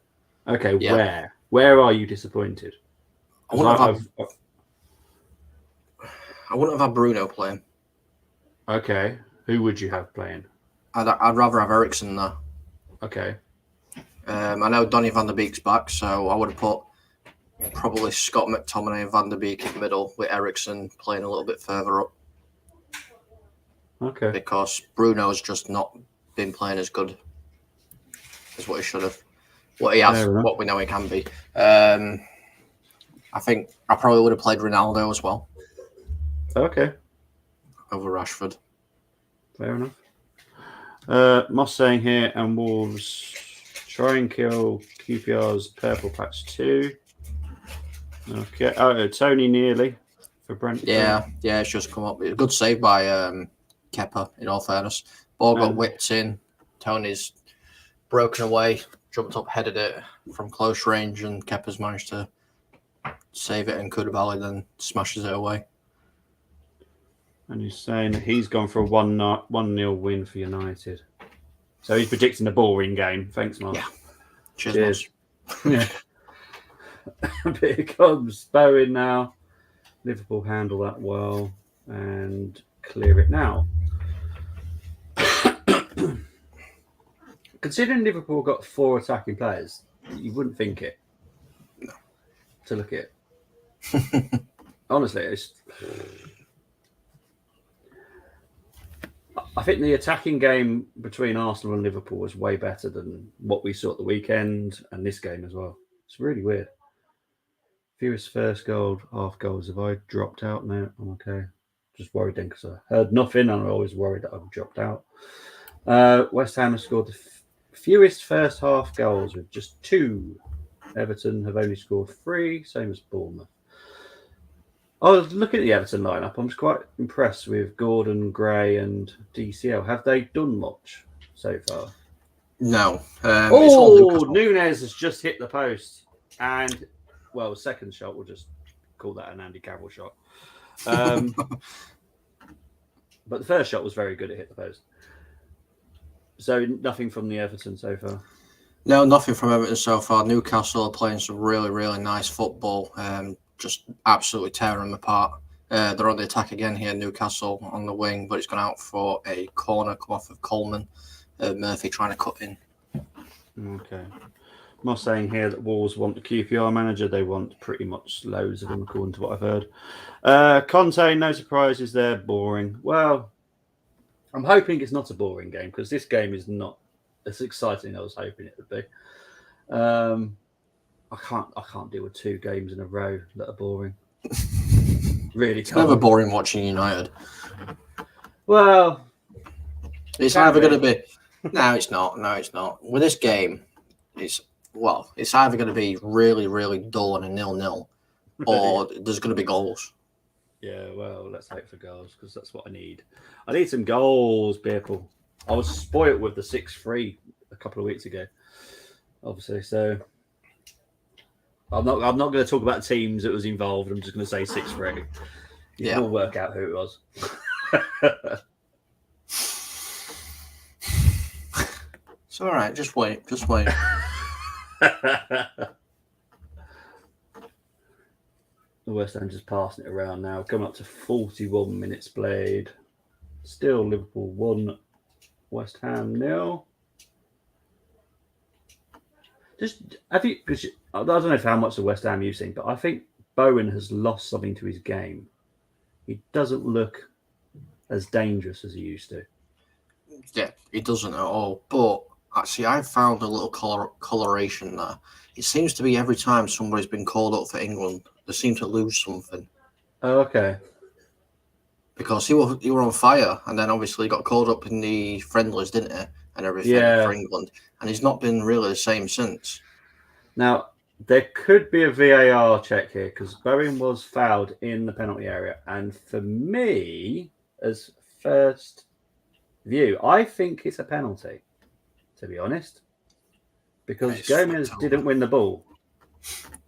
Okay, yeah. Where are you disappointed? I wouldn't have had Bruno playing. Okay. Who would you have playing? I'd rather have Eriksen there. Okay. I know Donny van der Beek's back, so I would have put probably Scott McTominay and Van der Beek in the middle with Eriksen playing a little bit further up. Okay. Because Bruno's just not been playing as good as what he should have. What he has, what we know he can be. I think I probably would have played Ronaldo as well. Okay. Over Rashford. Fair enough. Moss saying here, and Wolves try and kill QPR's purple patch 2. Okay. Oh, Tony nearly for Brentford. Yeah, it's just come up. A good save by Kepa, in all fairness. Ball got whipped in. Tony's broken away, jumped up, headed it from close range, and Kepa's managed to save it, and Koulibaly then smashes it away. And he's saying that he's gone for a 1-0 win for United. So he's predicting a boring game. Thanks, Mark. Yeah. Cheers. Yeah. But here comes Bowen now. Liverpool handle that well and clear it now. Considering Liverpool got 4 attacking players, you wouldn't think it. No. To look at it. Honestly, I think the attacking game between Arsenal and Liverpool was way better than what we saw at the weekend and this game as well. It's really weird. Fewest first goal, half goals. Have I dropped out now? I'm okay. Just worried then because I heard nothing and I was worried that I've dropped out. West Ham has scored the fewest first half goals with just 2. Everton have only scored 3, same as Bournemouth. I was looking at the Everton lineup. I'm quite impressed with Gordon, Gray, and DCL. Have they done much so far? No. Nunez has just hit the post. And, well, second shot, we'll just call that an Andy Carroll shot. But the first shot was very good. It hit the post. So nothing from the Everton so far? No, nothing from Everton so far. Newcastle are playing some really, really nice football. Just absolutely tearing them apart. They're on the attack again here, Newcastle on the wing, but it's gone out for a corner, come off of Coleman. Murphy trying to cut in. Okay. Moss saying here that Wolves want the QPR manager. They want pretty much loads of them, according to what I've heard. Conte, no surprises there. Boring. Well, I'm hoping it's not a boring game because this game is not as exciting as I was hoping it would be. I can't deal with 2 games in a row that are boring. Really, it's never boring watching United. Well, it's either going to be No, it's not. No, it's not. With this game, it's either going to be really, really dull and a 0-0, or there's going to be goals. Yeah, well, let's hope for goals because that's what I need. I need some goals, people. I was spoilt with the 6-3 a couple of weeks ago, obviously. So I'm not going to talk about teams that was involved. I'm just going to say 6-3. You can all work out who it was. It's all right. Just wait. Just wait. The West Ham just passing it around now. Coming up to 41 minutes played. Still Liverpool 1, West Ham 0. Just have you? Because I don't know how much of West Ham you've seen, but I think Bowen has lost something to his game. He doesn't look as dangerous as he used to. Yeah, he doesn't at all. But actually, I found a little coloration there. It seems to be every time somebody's been called up for England, they seem to lose something. Oh, okay. Because he were on fire, and then obviously he got called up in the friendlies, didn't he? And everything for England. And he's not been really the same since. Now, there could be a VAR check here because Bowen was fouled in the penalty area. And for me, as first view, I think it's a penalty, to be honest. Because Gomez didn't win the ball.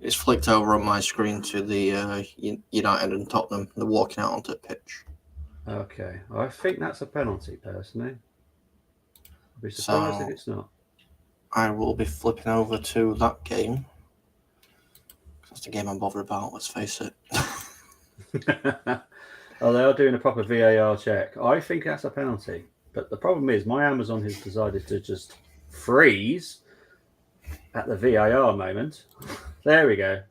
It's flicked over on my screen to the United and Tottenham. They're walking out onto the pitch. Okay. I think that's a penalty, personally. I'll be surprised if it's not. I will be flipping over to that game. That's the game I'm bothered about, let's face it. Oh, they are doing a proper VAR check. I think that's a penalty. But the problem is my Amazon has decided to just freeze at the VAR moment. There we go.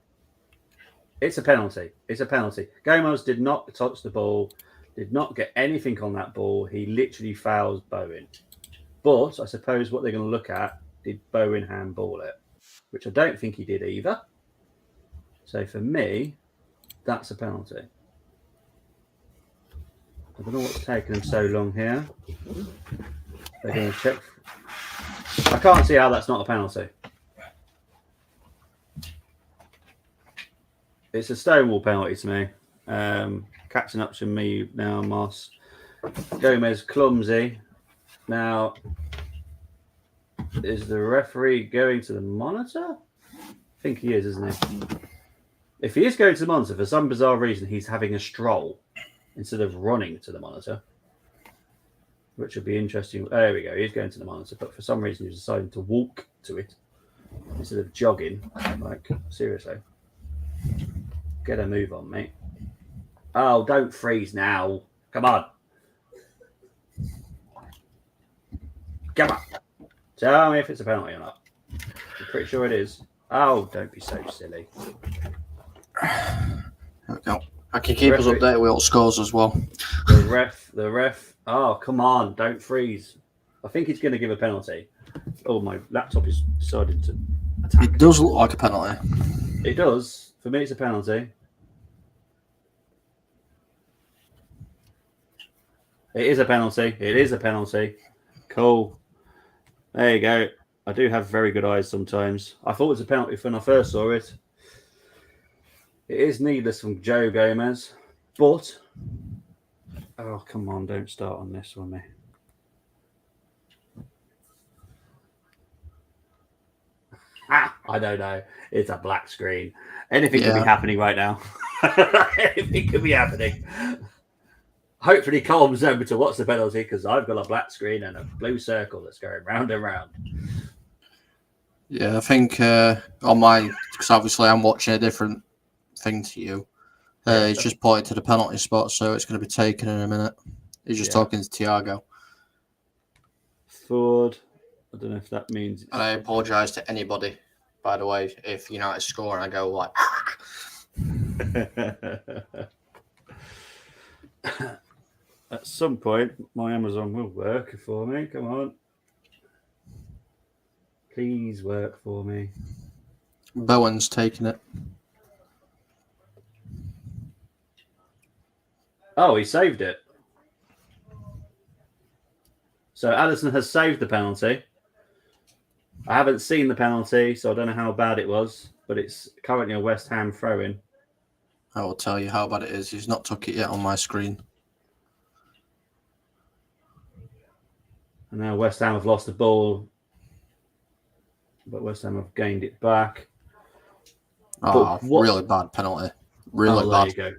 It's a penalty. It's a penalty. Gomez did not touch the ball, did not get anything on that ball. He literally fouls Bowen. But I suppose what they're going to look at, did Bowen handball it? Which I don't think he did either. So for me, that's a penalty. I don't know what's taking them so long here. They're going to check. I can't see how that's not a penalty. It's a stonewall penalty to me. Catching up to me now, Moss. Gomez clumsy. Now, is the referee going to the monitor? I think he is, isn't he? If he is going to the monitor, for some bizarre reason, he's having a stroll instead of running to the monitor, which would be interesting. There we go. He's going to the monitor, but for some reason, he's deciding to walk to it instead of jogging. Like, seriously. Get a move on, mate. Oh, don't freeze now. Come on. Come on. Tell me if it's a penalty or not. I'm pretty sure it is. Oh, don't be so silly. There we go. I can keep us updated with all scores as well. The ref. Oh, come on. Don't freeze. I think he's going to give a penalty. Oh, my laptop is deciding to attack. It does look like a penalty. It does. For me, it's a penalty. It is a penalty. It is a penalty. Cool. There you go. I do have very good eyes sometimes. I thought it was a penalty when I first saw it. It is needless from Joe Gomez. But... oh, come on. Don't start on this one, me. I don't know. It's a black screen. Anything could be happening right now. Anything could be happening. Hopefully, Colm's over to watch the penalty because I've got a black screen and a blue circle that's going round and round. Yeah, I think on mine, because obviously I'm watching a different thing to you, he's just pointed to the penalty spot, so it's going to be taken in a minute. He's just talking to Thiago. Ford. I don't know if that means... and I apologise to anybody, by the way, if United score and I go like... At some point, my Amazon will work for me. Come on. Please work for me. Bowen's taking it. Oh, he saved it. So Alisson has saved the penalty. I haven't seen the penalty, so I don't know how bad it was, but it's currently a West Ham throw-in. I will tell you how bad it is. He's not took it yet on my screen. And now West Ham have lost the ball, but West Ham have gained it back. Oh, really bad penalty. Really bad. There you go.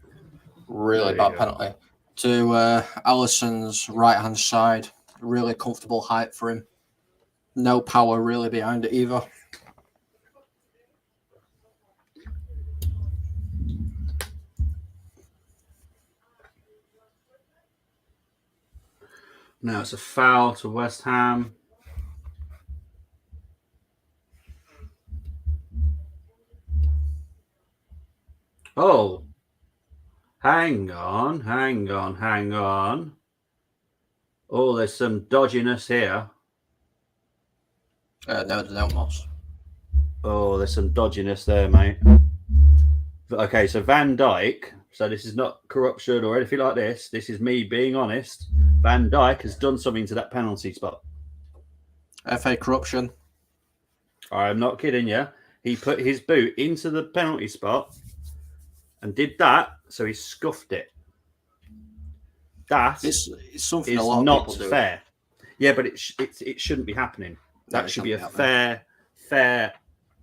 Really bad penalty. To Alisson's right-hand side. Really comfortable height for him. No power really behind it either. Now it's a foul to West Ham. Oh, hang on. Oh, there's some dodginess here. No, Moss. Oh, there's some dodginess there, mate. Okay, so Van Dijk. So this is not corruption or anything like this. This is me being honest. Van Dijk has done something to that penalty spot. FA corruption. I'm not kidding you. He put his boot into the penalty spot and did that, so he scuffed it. That it's something is a lot not of people do. fair. Yeah, but it shouldn't be happening. That should be a fair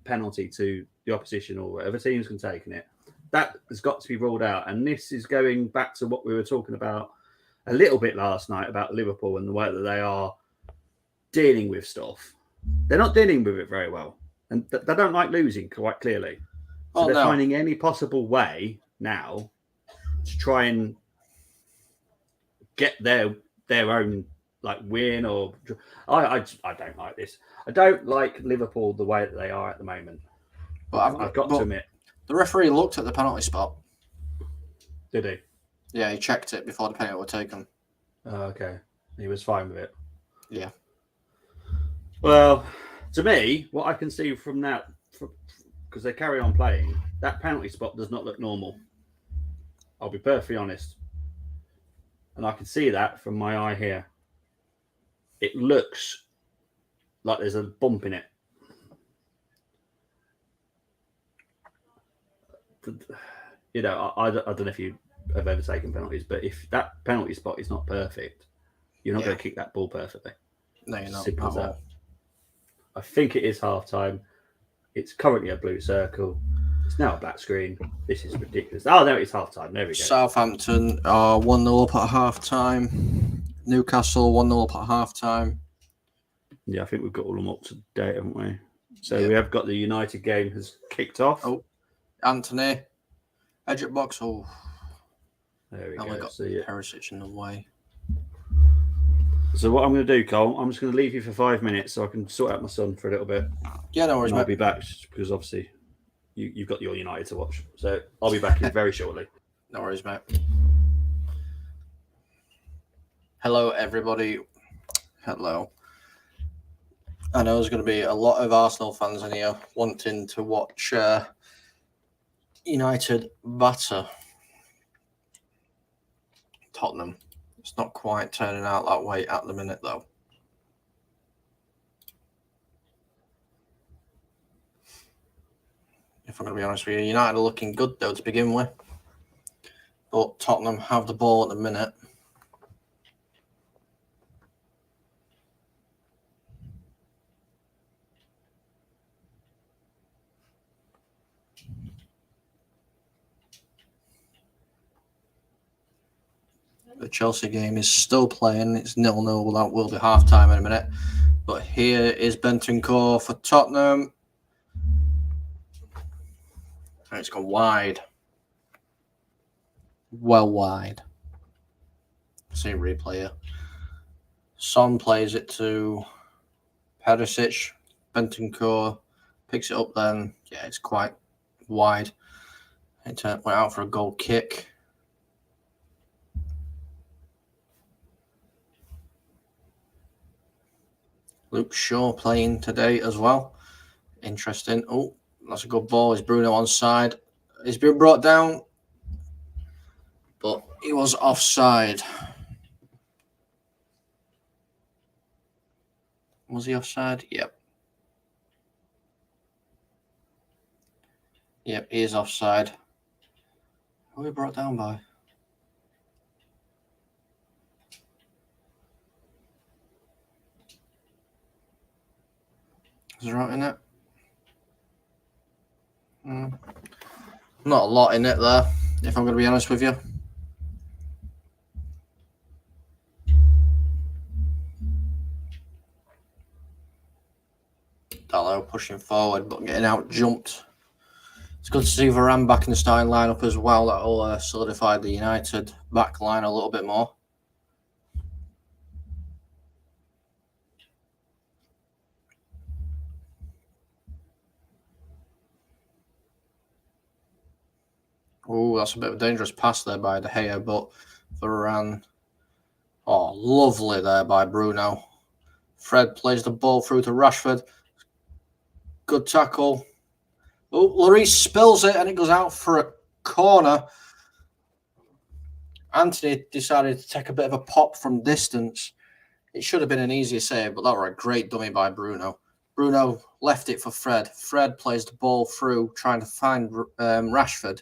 penalty to the opposition or whatever team's can take it. That has got to be ruled out. And this is going back to what we were talking about a little bit last night about Liverpool and the way that they are dealing with stuff. They're not dealing with it very well. And they don't like losing, quite clearly. So they're finding any possible way now to try and get their own win or I don't like this. I don't like Liverpool the way that they are at the moment. But I've got to admit, the referee looked at the penalty spot. Did he? Yeah, he checked it before the penalty was taken. Oh, okay. He was fine with it. Yeah. Well, to me, what I can see from that, because they carry on playing, that penalty spot does not look normal. I'll be perfectly honest. And I can see that from my eye here. It looks like there's a bump in it. You know, I don't know if you have ever taken penalties, but if that penalty spot is not perfect, you're not going to kick that ball perfectly. No, you're not. Simple as that. I think it is half time. It's currently a blue circle. It's now a black screen. This is ridiculous. Oh, no, it's half time. There we go. Southampton are 1-0 up at half time. Newcastle 1-0 up at half time. Yeah, I think we've got all them up to date, haven't we? So we have got the United game has kicked off. Oh, Anthony, edge at box. Oh, there we go. go. Got Perisic in the way. So what I'm going to do, Cole, I'm just going to leave you for 5 minutes so I can sort out my son for a little bit. Yeah, no worries, I'll be back because obviously you've got your United to watch. So I'll be back in very shortly. No worries, mate. Hello, everybody. Hello. I know there's going to be a lot of Arsenal fans in here wanting to watch United batter Tottenham. It's not quite turning out that way at the minute, though. If I'm going to be honest with you, United are looking good, though, to begin with. But Tottenham have the ball at the minute. The Chelsea game is still playing. It's 0-0. That will be half-time in a minute. But here is Bentancur for Tottenham. And it's gone wide. Well wide. See replay here. Son plays it to Perisic. Bentancur picks it up then. Yeah, it's quite wide. It went out for a goal kick. Luke Shaw playing today as well. Interesting. Oh, that's a good ball. Is Bruno onside? He's been brought down, but he was offside. Was he offside? Yep. Yep, he is offside. Who we brought down by? Is there out in it? Not a lot in it there, if I'm going to be honest with you. Dallow pushing forward, but getting out jumped. It's good to see Varane back in the starting lineup as well. That'll solidify the United back line a little bit more. Oh, that's a bit of a dangerous pass there by De Gea, but Varane. Oh, lovely there by Bruno. Fred plays the ball through to Rashford. Good tackle. Oh, Lloris spills it and it goes out for a corner. Anthony decided to take a bit of a pop from distance. It should have been an easier save, but that was a great dummy by Bruno. Bruno left it for Fred. Fred plays the ball through, trying to find Rashford,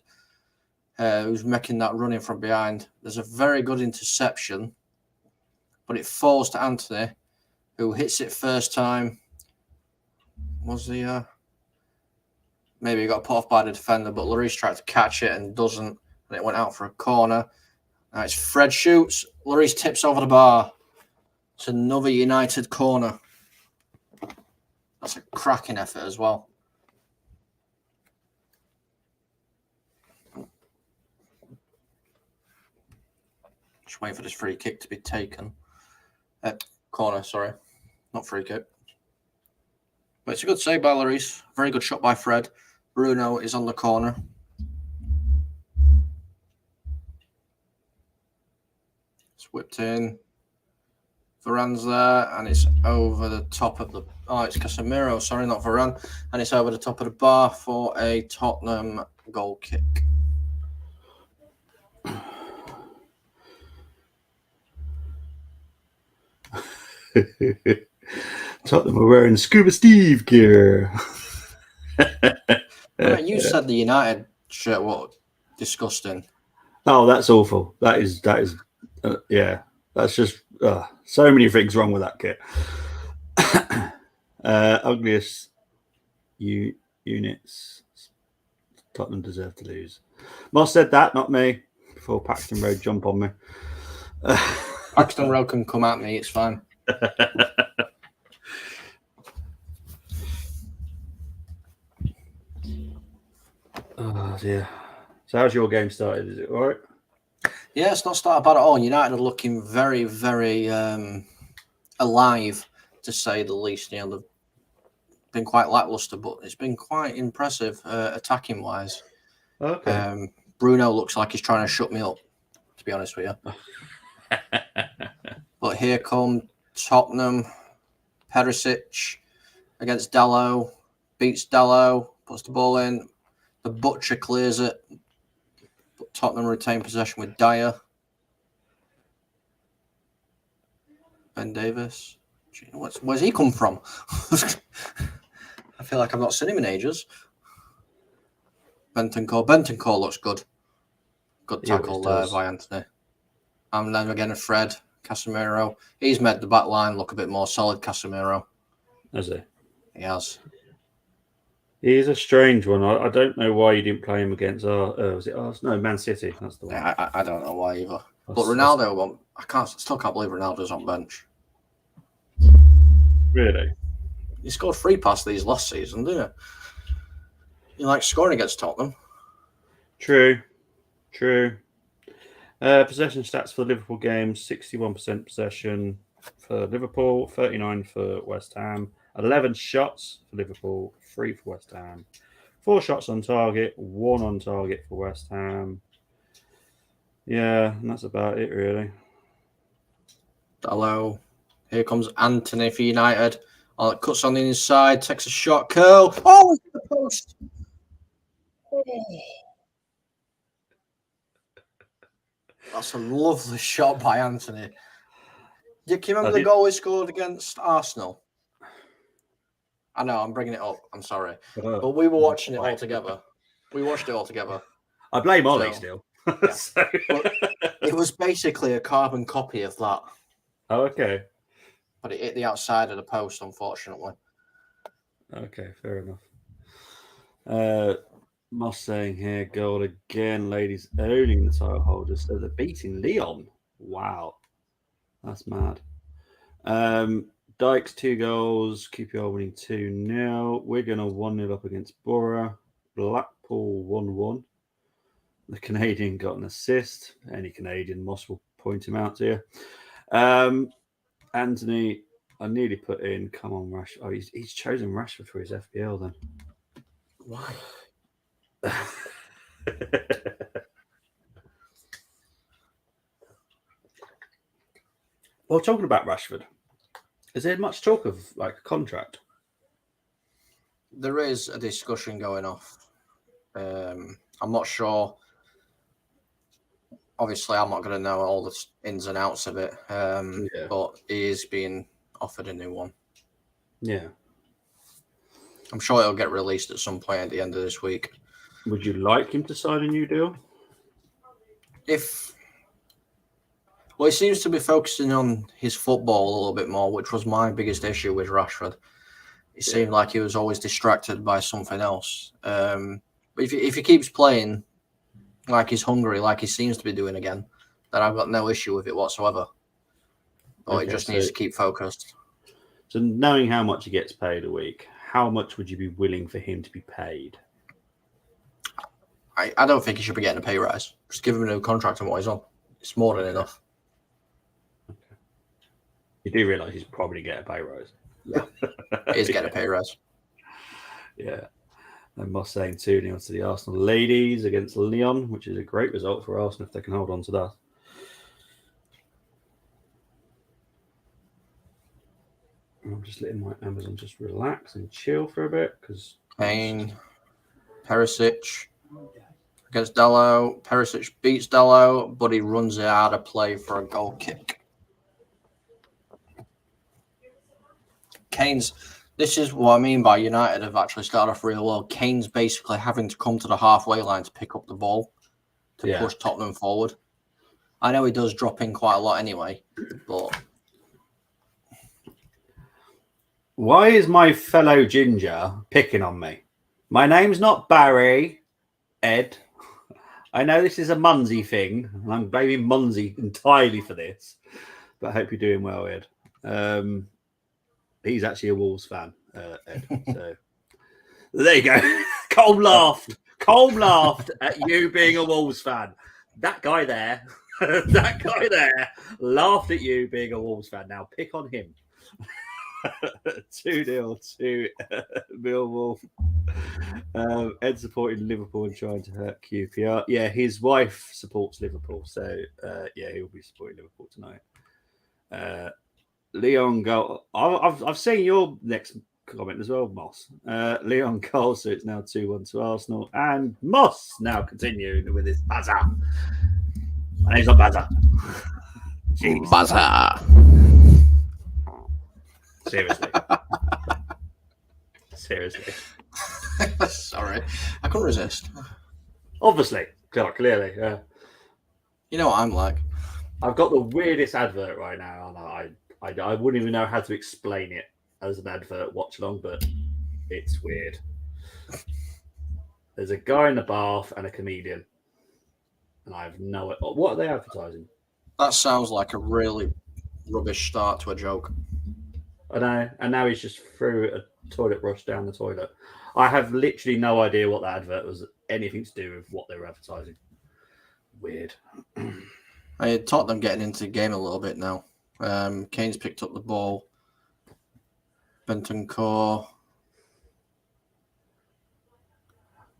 who's making that running from behind. There's a very good interception, but it falls to Anthony, who hits it first time. Was he? Maybe he got put off by the defender, but Lloris tried to catch it and doesn't, and it went out for a corner. Now it's Fred shoots. Lloris tips over the bar. It's another United corner. That's a cracking effort as well. Just waiting for this free kick to be taken. Corner, sorry. Not free kick. But it's a good save by Lloris. Very good shot by Fred. Bruno is on the corner. It's whipped in. Varane's there, and it's over the top of the... Oh, it's Casemiro, sorry, not Varane. And it's over the top of the bar for a Tottenham goal kick. Tottenham are wearing Scuba Steve gear. You said the United shirt, what? Disgusting. Oh, that's awful. That is, yeah. That's just so many things wrong with that kit. Ugliest units. Tottenham deserve to lose. Moss said that, not me. Before Paxton Road jump on me. Paxton Road can come at me. It's fine. Oh dear. So how's your game started? Is it all right? Yeah, it's not started bad at all. United are looking very, very alive, to say the least. You know, they've been quite lackluster, but it's been quite impressive attacking wise. Okay. Bruno looks like he's trying to shut me up, to be honest with you. But here come Tottenham. Perisic against Dallow. Beats Dallow. Puts the ball in. The Butcher clears it. But Tottenham retain possession with Dyer. Ben Davis. Where's he come from? I feel like I've not seen him in ages. Bentancur looks good. Good tackle there by Anthony. And then again, Fred. Casemiro. He's made the back line look a bit more solid, Casemiro. Has he? He has. He's a strange one. I don't know why you didn't play him against was it Arsenal? No, Man City. That's the one. Yeah, I don't know why either. But Ronaldo, still can't believe Ronaldo's on bench. Really? He scored 3 passes these last season, didn't he? You like scoring against Tottenham. True. Possession stats for the Liverpool game: 61% possession for Liverpool, 39 for West Ham, 11 shots for Liverpool, 3 for West Ham, 4 shots on target, 1 on target for West Ham. Yeah, and that's about it, really. Hello. Here comes Anthony for United. Oh, it cuts on the inside, takes a shot, curl. Oh, it's the post. Oh. That's a lovely shot by Anthony. Do you remember the goal he scored against Arsenal? I know, I'm bringing it up. I'm sorry. Oh, But we were watching it all together. We watched it all together. I blame Ollie So, still. Yeah. So- But it was basically a carbon copy of that. Oh, okay. But it hit the outside of the post, unfortunately. Okay, fair enough. Moss saying here, goal again, ladies owning the title holders. So they're beating Leon. Wow. That's mad. Dykes 2 goals, QPR winning 2-0. We're going to 1-0 up against Borough. Blackpool 1-1. The Canadian got an assist. Any Canadian, Moss will point him out to you. Anthony, I nearly put in, come on, Rash. Oh, he's chosen Rashford for his FPL then. Why? Well, talking about Rashford, is there much talk of like a contract? There is a discussion going off. I'm not sure. Obviously, I'm not going to know all the ins and outs of it. But he is being offered a new one. Yeah. I'm sure it'll get released at some point at the end of this week. Would you like him to sign a new deal? Well, he seems to be focusing on his football a little bit more, which was my biggest issue with Rashford. It seemed like he was always distracted by something else. But if he keeps playing like he's hungry, like he seems to be doing again, then I've got no issue with it whatsoever. But he just needs to keep focused. So knowing how much he gets paid a week, how much would you be willing for him to be paid? I don't think he should be getting a pay rise. Just give him a new contract on what he's on. It's more than enough. Okay. You do realise he's probably get a pay rise. Yeah, he's getting a pay rise. Yeah. And Moss saying 2-0 to the Arsenal ladies against Lyon, which is a great result for Arsenal if they can hold on to that. I'm just letting my Amazon just relax and chill for a bit because Kane, Perisic against Dalot. Perisic beats Dalot, but he runs it out of play for a goal kick. This is what I mean by United have actually started off real well. Kane's basically having to come to the halfway line to pick up the ball to push Tottenham forward. I know he does drop in quite a lot anyway, but why is my fellow ginger picking on me? My name's not Barry, Ed. I know this is a Munsey thing, and I'm blaming Munsey entirely for this, but I hope you're doing well, Ed. He's actually a Wolves fan, Ed. So there you go. Colm laughed at you being a Wolves fan. That guy there, laughed at you being a Wolves fan. Now pick on him. 2-0 to Millwall. Ed supporting Liverpool and trying to hurt QPR. Yeah, his wife supports Liverpool, so he'll be supporting Liverpool tonight. Leon goal. I've seen your next comment as well, Moss. Leon goal, so it's now 2-1 to Arsenal, and Moss now continuing with his buzzer. And he's not buzzer. buzzer. Seriously. Sorry, I couldn't resist. Obviously, clearly. Yeah. You know what I'm like. I've got the weirdest advert right now, and I wouldn't even know how to explain it as an advert watch-along, but it's weird. There's a guy in the bath and a comedian, and I have no idea. What are they advertising? That sounds like a really rubbish start to a joke. I know, and now he's just threw a toilet brush down the toilet. I have literally no idea what that advert was anything to do with what they were advertising. Weird. Tottenham getting into the game a little bit now. Kane's picked up the ball. Bentancur.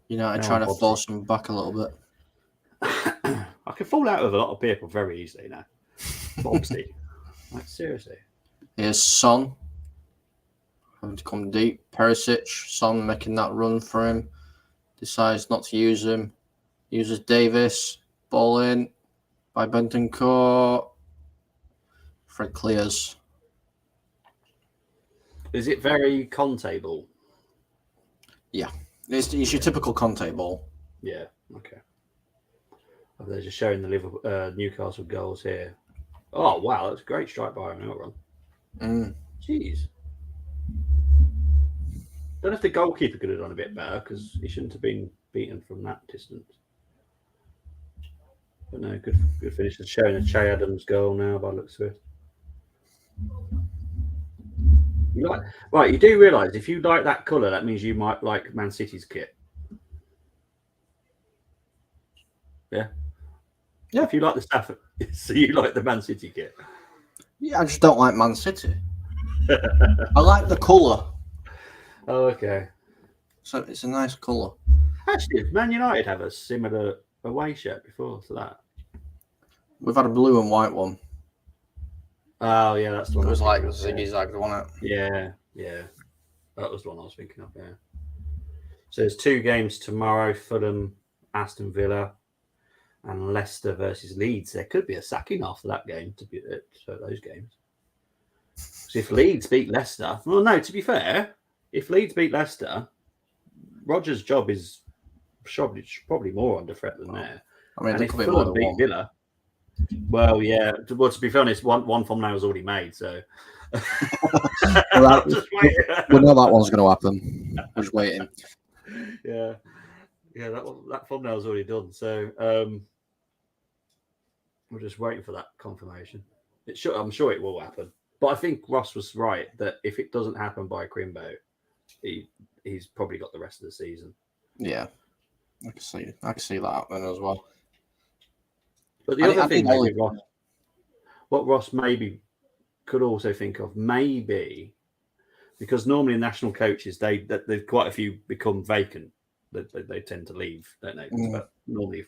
United trying to force them back a little bit. I can fall out with a lot of people very easily now. Bobsy. Like, seriously. Here's Son. Having to come deep. Perisic. Son making that run for him. Decides not to use him. Uses Davis. Ball in by Bentancur. Fred clears. Is it very Conte ball? Yeah, it's your typical Conte ball. Yeah. Okay. Oh, they're just showing the Liverpool, Newcastle goals here. Oh wow, that's a great strike by him. Run. Jeez. Don't know if the goalkeeper could have done a bit better because he shouldn't have been beaten from that distance. But no, good finish. It's showing a Che Adams goal now by the looks of it. Right, you do realise if you like that colour, that means you might like Man City's kit. Yeah. Yeah. If you like the stuff, so you like the Man City kit. Yeah, I just don't like Man City. I like the colour. Oh, okay. So it's a nice colour. Actually, Man United have a similar away shirt before to that. We've had a blue and white one. Oh yeah, that's the one. It was like Ziggy Zag, wasn't it? Yeah. That was the one I was thinking of. Yeah. So there's 2 games tomorrow: Fulham, Aston Villa, and Leicester versus Leeds. There could be a sacking after that game to be those games. So if Leeds beat Leicester, well, no. To be fair, if Leeds beat Leicester, Rodgers' job is probably more under threat than there. I mean, and they if could be Fulham more beat than one. Villa, well, yeah. Well, to be honest, one thumbnail is already made, so. Right. We know that one's going to happen. We're just waiting. Yeah, that thumbnail's already done. So we're just waiting for that confirmation. I'm sure it will happen. But I think Ross was right that if it doesn't happen by Crimbo, he's probably got the rest of the season. Yeah, I can see that happening as well. But the other thing, maybe what Ross maybe could also think of, maybe because normally national coaches, they've quite a few become vacant. They tend to leave, don't they? But normally,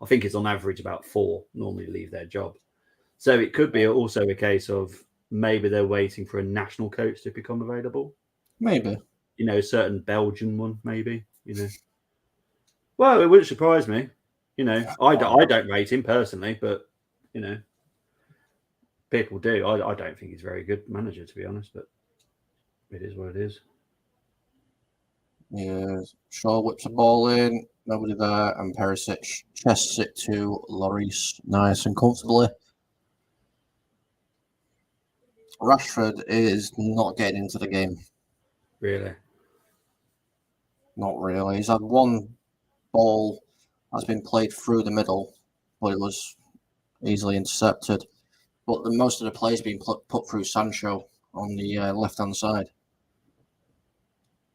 I think it's on average about 4 normally leave their job. So it could be also a case of maybe they're waiting for a national coach to become available. Maybe. A certain Belgian one, maybe. Well, it wouldn't surprise me. I don't rate him personally, but people do. I don't think he's a very good manager, to be honest, but it is what it is. Yeah, Shaw whips a ball in, nobody there, and Perisic chests it to Lloris nice and comfortably. Rashford is not getting into the game. Really? Not really. He's had one ball that's been played through the middle, but it was easily intercepted. But most of the play has been put through Sancho on the left-hand side.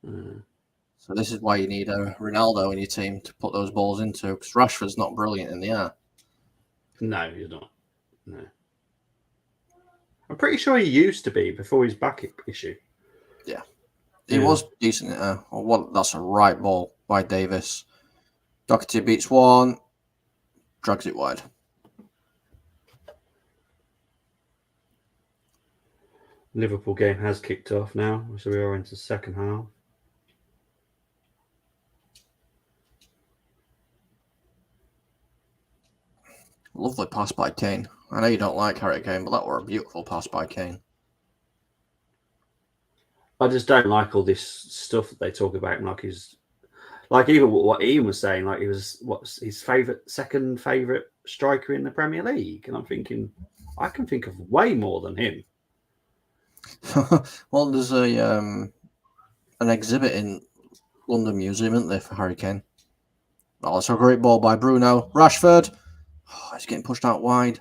So this is why you need a Ronaldo in your team to put those balls into, because Rashford's not brilliant in the air. No, he's not. No. I'm pretty sure he used to be before his back issue. Yeah. He was decent in air. That's a right ball by Davis. Doherty beats one, drags it wide. Liverpool game has kicked off now, so we are into the second half. Lovely pass by Kane. I know you don't like Harry Kane, but that were a beautiful pass by Kane. I just don't like all this stuff that they talk about, like even what Ian was saying, like he was what's his second favourite striker in the Premier League, and I'm thinking I can think of way more than him. Well, there's an exhibit in London Museum, isn't there, for Harry Kane? Oh, it's a great ball by Bruno. Rashford. Oh, he's getting pushed out wide.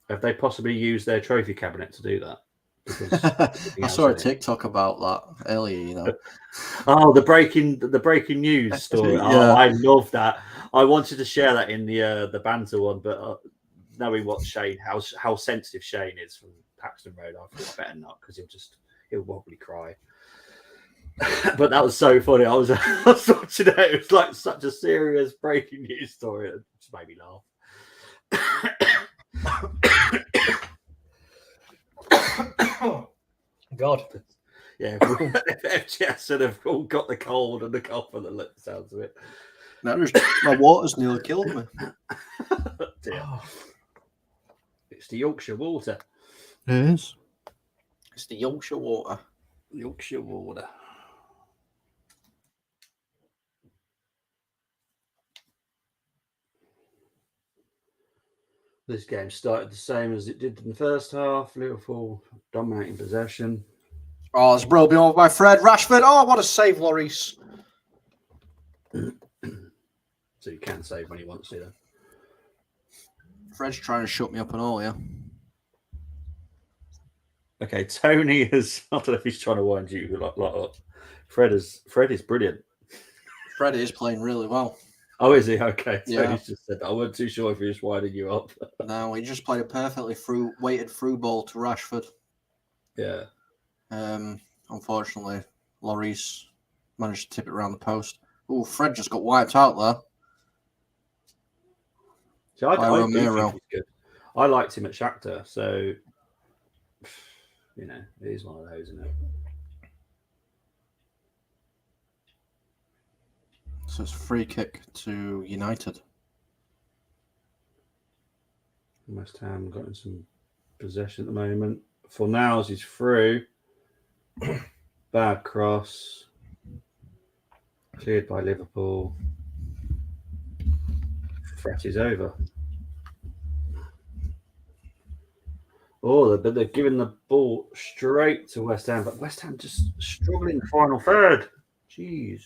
Have they possibly used their trophy cabinet to do that? I saw a TikTok about that earlier, Oh, the breaking news story. Yeah. Oh, I love that. I wanted to share that in the banter one, but knowing what Shane, how sensitive Shane is from Paxton Road, I thought I better not, because he'll probably cry. But that was so funny. I was watching it. It was like such a serious breaking news story. It just made me laugh. God. Yeah, FGS sort of all got the cold and the cough and the sounds of it. My water's nearly killed me. It's the Yorkshire water. It is. It's the Yorkshire water. Yorkshire water. This game started the same as it did in the first half. Liverpool dominating possession. Oh, it's brilliant over by Fred Rashford. Oh, what a save, Lloris. So you can save when you want to, then. Fred's trying to shut me up and all, yeah. Okay, Tony is. I don't know if he's trying to wind you lot up. Fred is brilliant. Fred is playing really well. Oh, is he? Okay. Yeah. Tony's just said that. I wasn't too sure if he was winding you up. No, he just played a perfectly weighted through ball to Rashford. Yeah. Unfortunately, Lloris managed to tip it around the post. Oh, Fred just got wiped out there. So I do think he's good. I liked him at Shakhtar, so you know, it is one of those, isn't it? So it's a free kick to United. West Ham got in some possession at the moment. Fornals is through. Bad cross. Cleared by Liverpool. Threat is over. Oh, but they're giving the ball straight to West Ham, but West Ham just struggling in the final third. Jeez.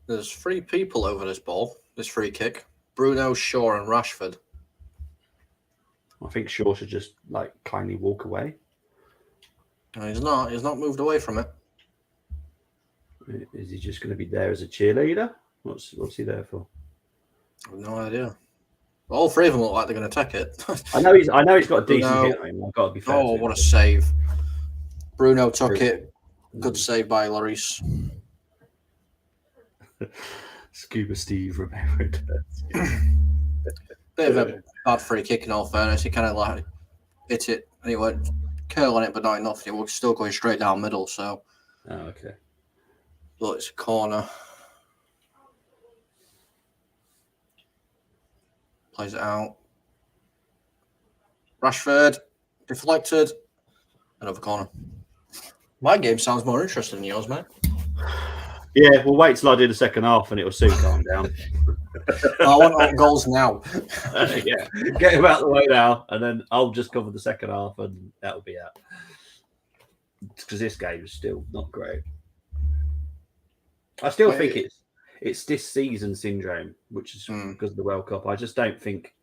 There's 3 people over this ball, this free kick. Bruno, Shaw and Rashford. I think Shaw should just kindly walk away. No, he's not. He's not moved away from it. Is he just going to be there as a cheerleader? What's he there for? I have no idea. All 3 of them look like they're going to take it. I know he's got a decent hit. I mean, I've got to be fair. Oh, what a save! Bruno took it. Good save by Lloris. Scuba Steve remembered. Bit of a bad free kick in all fairness. He kind of hit it and he went curl on it, but not enough. It was still going straight down middle. So, oh, okay. But it's a corner. Plays it out. Rashford deflected. Another corner. My game sounds more interesting than yours, mate. Yeah, we'll wait till I do the second half and it'll soon calm down. I want all goals now. Yeah, get him out of the way now, and then I'll just cover the second half, and that'll be out. Because this game is still not great. I still think it's this season syndrome, which is because of the World Cup. I just don't think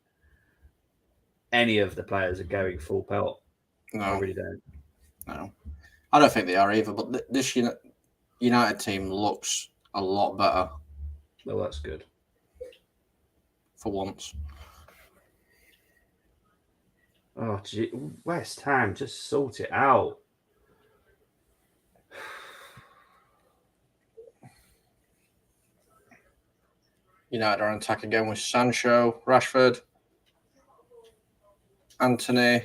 any of the players are going full pelt. No, I really don't. No, I don't think they are either. But this United team looks a lot better. Well, that's good. For once. Oh, gee, West Ham, just sort it out. United are on attack again with Sancho, Rashford, Anthony,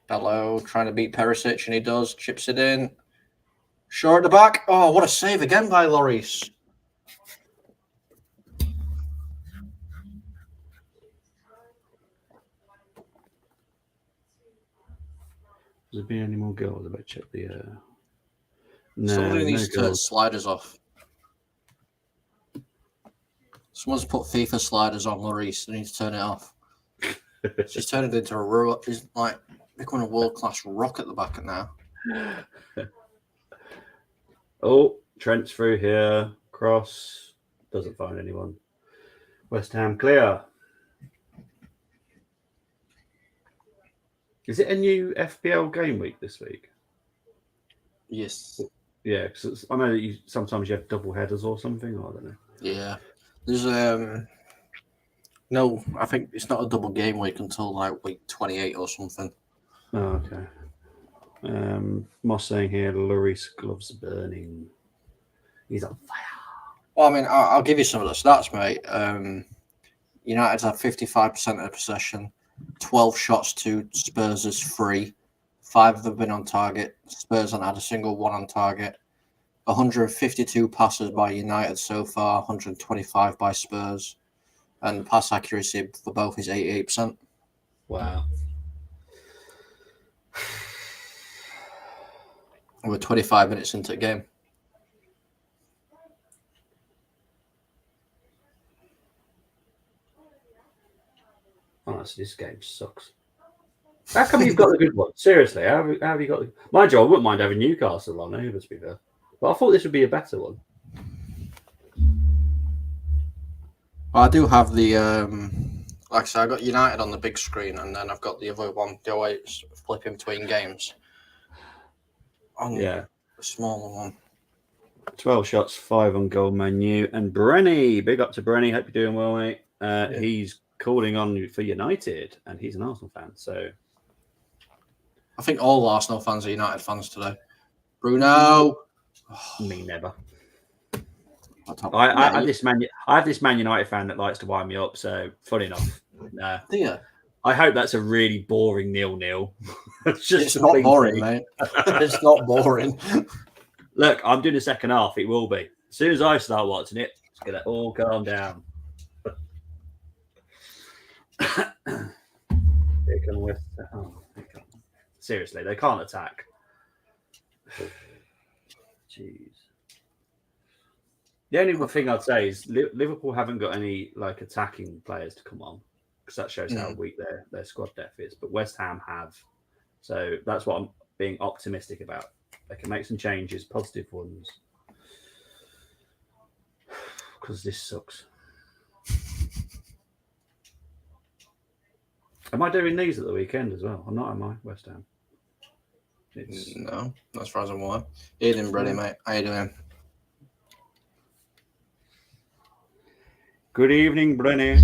Bello trying to beat Perisic, and he does. Chips it in. Shaw at the back. Oh, what a save again by Lloris. Has there been any more goals? I better check the. No, somebody needs to turn goals. sliders off. Someone's put FIFA sliders on Lloris. They need to turn it off. She's turned it into a She's becoming a world-class rock at the back now. Oh, Trent's through here. Cross. Doesn't find anyone. West Ham clear. Is it a new FPL game week this week? Yes. Yeah, because I know that sometimes you have double headers or something. I don't know. Yeah. There's no, I think it's not a double game week until week 28 or something. Oh, okay. Moss saying here, Lloris gloves burning. He's on fire. Well, I mean, I'll give you some of the stats, mate. United's had 55% of possession, 12 shots to Spurs' 3. 5 have been on target. Spurs haven't had a single one on target. 152 passes by United so far, 125 by Spurs. And pass accuracy for both is 88%. Wow. We're 25 minutes into the game. this game sucks. How come you've got the good one? Seriously, how have you got? Mind you, I wouldn't mind having Newcastle on either, to be fair. But I thought this would be a better one. Well, I do have the like I said, I got United on the big screen, and then I've got the other one, the way it's flipping between games on the smaller one. 12 shots, 5 on goal, Manu. And Brenny, big up to Brenny. Hope you're doing well, mate. He's calling on for United, and he's an Arsenal fan. So I think all Arsenal fans are United fans today. Bruno. Me never. I have this Man United fan that likes to wind me up. So funny enough. Yeah. I hope that's a really boring 0-0. It's not boring, mate. It's not boring. Look, I'm doing the second half. It will be. As soon as I start watching it, it's going to all calm down. Seriously, they can't attack. Jeez. The only thing I'd say is Liverpool haven't got any like attacking players to come on, because that shows how weak their squad depth is. But West Ham have, so that's what I'm being optimistic about. They can make some changes, positive ones, because this sucks. Am I doing these at the weekend as well? I'm not, am I? West Ham. No, as far as I'm aware. Aiden, Brady, mate. How you doing? Good evening, Brenny.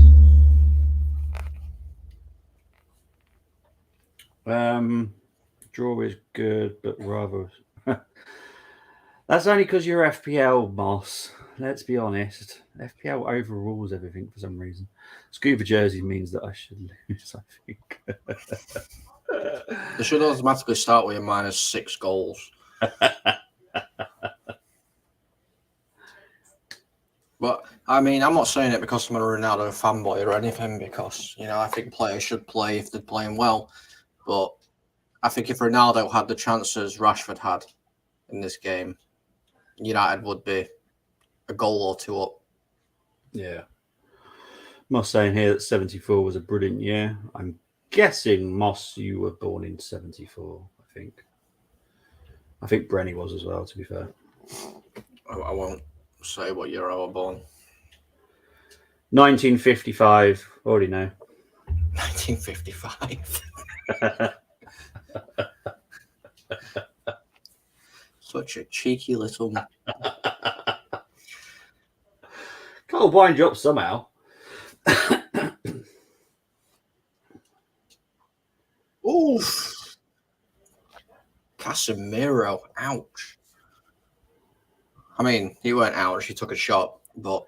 Draw is good, but rather... That's only because you're FPL, Moss. Let's be honest. FPL overrules everything for some reason. Scuba jersey means that I should lose, I think. They should automatically start with a -6 goals. But, I mean, I'm not saying it because I'm a Ronaldo fanboy or anything, because, you know, I think players should play if they're playing well. But I think if Ronaldo had the chances Rashford had in this game, United would be a goal or two up. Yeah. Moss saying here that 74 was a brilliant year. I'm guessing, Moss, you were born in 74, I think. I think Brenny was as well, to be fair. I won't say what year I was born. 1955. Already know. 1955. Such a cheeky little... Can't wind you up somehow. Oof. Casemiro. Ouch. I mean, he weren't ouch. He took a shot, but...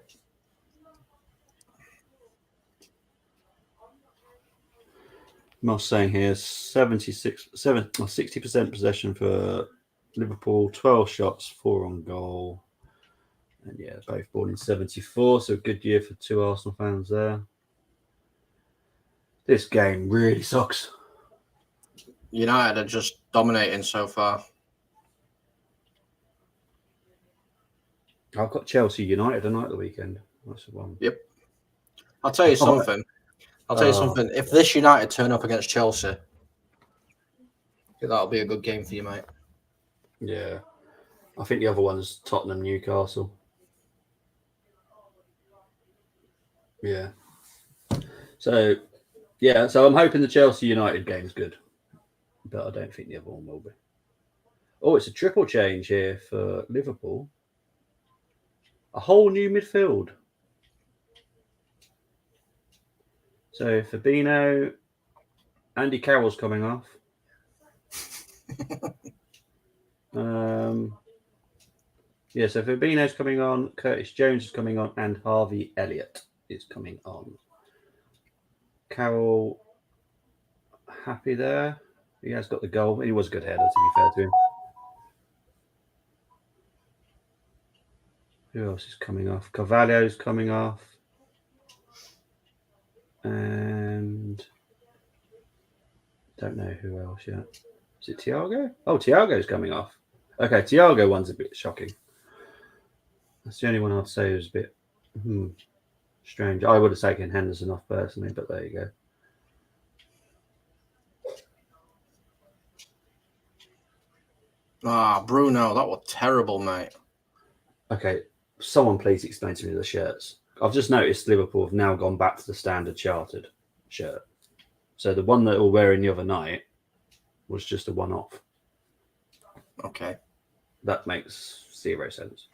Moss saying here 60% possession for Liverpool, 12 shots, 4 on goal. And yeah, both born in 74, so a good year for 2 Arsenal fans there. This game really sucks. United are just dominating so far. I've got Chelsea United tonight at the weekend. That's the one. Yep. I'll tell you something. If this United turn up against Chelsea, that'll be a good game for you, mate. Yeah. I think the other one's Tottenham, Newcastle. Yeah. So I'm hoping the Chelsea United game's good, but I don't think the other one will be. Oh, it's a triple change here for Liverpool. A whole new midfield. So Fabinho, Andy Carroll's coming off. So Fabinho's coming on, Curtis Jones is coming on, and Harvey Elliott is coming on. Carroll, happy there. He has got the goal. He was a good header, to be fair to him. Who else is coming off? Carvalho's coming off. And don't know who else yet. Is it Thiago? Oh, Thiago's coming off. Okay, Thiago one's a bit shocking. That's the only one I'd say is a bit strange. I would have taken Henderson off personally, but there you go. Ah, Bruno, that was terrible, mate. Okay, someone please explain to me the shirts. I've just noticed Liverpool have now gone back to the standard chartered shirt. So the one that we were wearing the other night was just a one-off. Okay. That makes zero sense.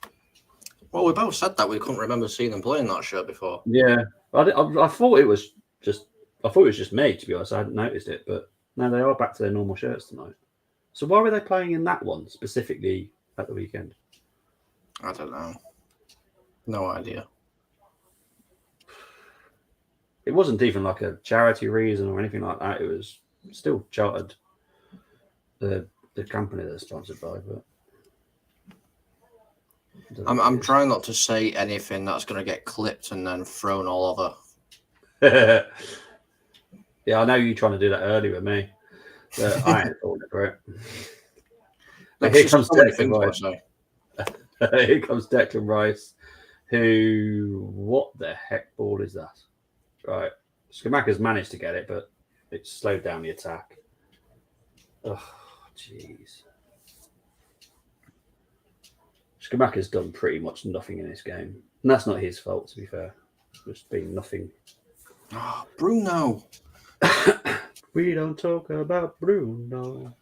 Well, we both said that we couldn't remember seeing them playing that shirt before. Yeah, I thought it was just me, to be honest. I hadn't noticed it, but no, they are back to their normal shirts tonight. So why were they playing in that one specifically at the weekend? I don't know. No idea. It wasn't even like a charity reason or anything like that. It was still chartered, the company they're sponsored by. But I'm trying not to say anything that's going to get clipped and then thrown all over. Yeah, I know you trying to do that earlier with me, but I ain't falling for it. But here comes Declan Rice. Here comes Declan Rice, who, what the heck ball is that? Right, Skamaka's managed to get it, but it's slowed down the attack. Oh, jeez. Skamaka's done pretty much nothing in this game. And that's not his fault, to be fair. It's just been nothing. Oh, Bruno. We don't talk about Bruno.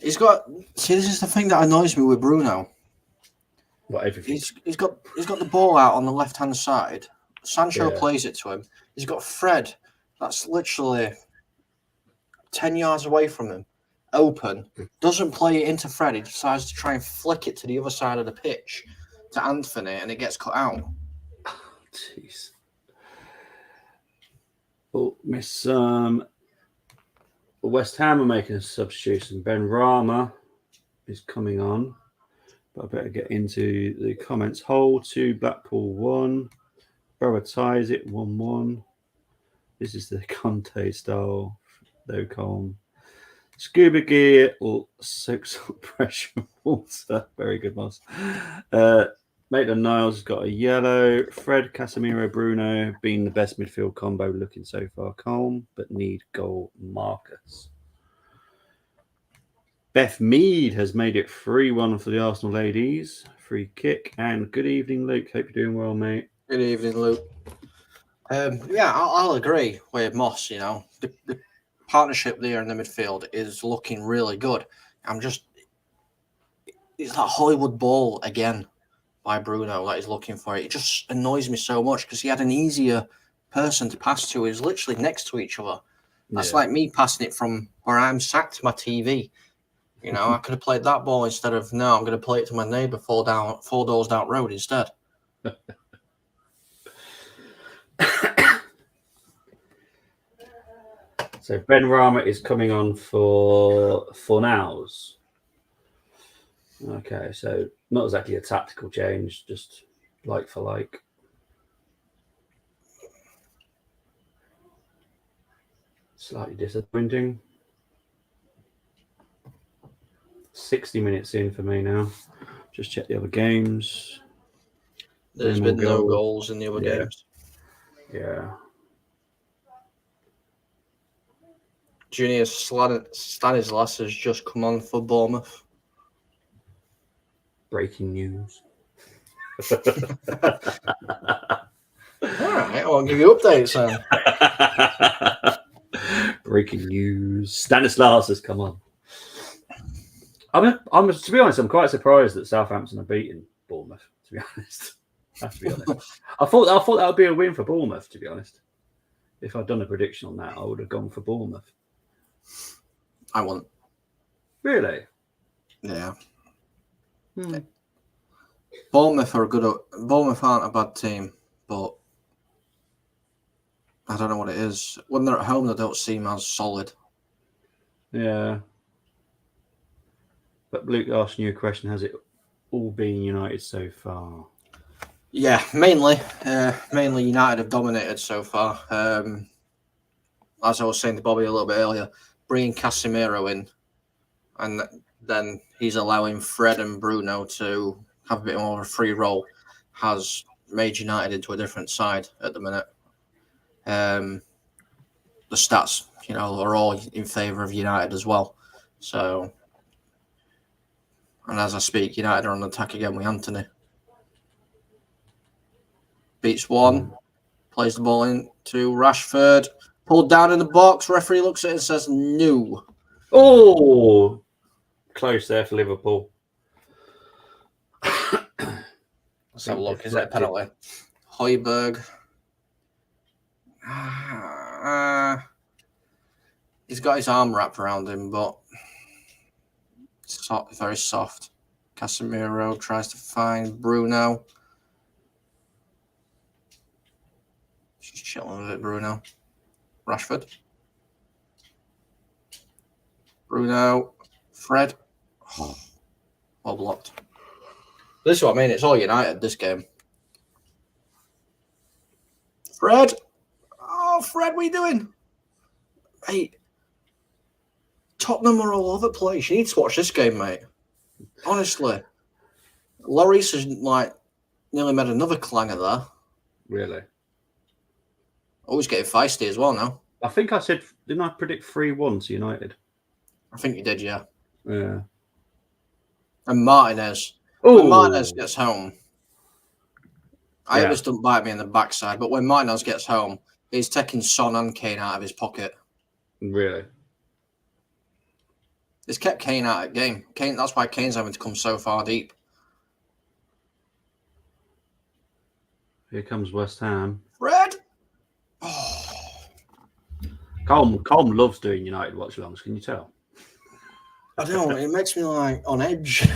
He's got. See, this is the thing that annoys me with Bruno. What, everything? He's got the ball out on the left hand side. Sancho plays it to him. He's got Fred. That's literally 10 yards away from him. Open. Doesn't play it into Fred. He decides to try and flick it to the other side of the pitch to Anthony, and it gets cut out. Jeez. Oh, Miss West Ham are making a substitution. Ben Rama is coming on. But I better get into the comments. Hull 2, Blackpool 1. Borough ties it 1-1. This is the Conte style. No calm. Scuba gear or soaks up pressure water. Very good, Moss. Maitland Niles has got a yellow. Fred, Casemiro, Bruno being the best midfield combo looking so far. Calm, but need goal Marcus. Beth Mead has made it 3-1 for the Arsenal ladies. Free kick. And good evening, Luke. Hope you're doing well, mate. Good evening, Luke. Yeah, I'll agree with Moss. You know, the partnership there in the midfield is looking really good. It's that Hollywood ball again by Bruno that he's looking for. It just annoys me so much because he had an easier person to pass to. He was literally next to each other. That's like me passing it from where I'm sat to my TV. You know, I could have played that ball instead of, no, I'm going to play it to my neighbour 4 doors down road instead. So Ben Rama is coming on for Fornals. Okay, so not exactly a tactical change, just like for like. Slightly disappointing. 60 minutes in for me now. Just check the other games. There's been no goals in the other games. Yeah. Junior Stanislas has just come on for Bournemouth. Breaking news. All right, I'll give you updates then. Breaking news. Stanislas has come on. I'm to be honest, I'm quite surprised that Southampton are beating Bournemouth, to be honest. I have to be honest. I thought that would be a win for Bournemouth, to be honest. If I'd done a prediction on that, I would have gone for Bournemouth. I wouldn't. Really? Yeah. Bournemouth aren't a bad team, but I don't know what it is. When they're at home, they don't seem as solid. Yeah. But Luke asking you a question, has it all been United so far? Yeah, mainly United have dominated so far. As I was saying to Bobby a little bit earlier, bringing Casemiro in, and then he's allowing Fred and Bruno to have a bit more of a free role, has made United into a different side at the minute. The stats, are all in favour of United as well. So And as I speak, United are on attack again with Anthony. Beats one, plays the ball into Rashford, pulled down in the box. Referee looks at it and says, no. Oh, close there for Liverpool. Let's have a look. Is it a penalty? Højbjerg. He's got his arm wrapped around him, but it's very soft. Casemiro tries to find Bruno. Just chilling with it, Bruno. Rashford. Bruno. Fred. Oh, well blocked. This is what I mean. It's all United, this game. Fred. Oh, Fred, what are you doing? Hey, Tottenham are all over the place. You need to watch this game, mate. Honestly. Lloris has nearly made another clanger there. Really? Always getting feisty as well now. I think I said, didn't I predict 3-1 to United? I think you did, yeah. Yeah. And Martinez. Ooh. When Martinez gets home, I hope Yeah. this doesn't bite me in the backside, but when Martinez gets home, he's taking Son and Kane out of his pocket. Really? It's kept Kane out of the game. That's why Kane's having to come so far deep. Here comes West Ham. Fred! Oh. Colm loves doing United watch-alongs, can you tell? I don't know, it makes me on edge.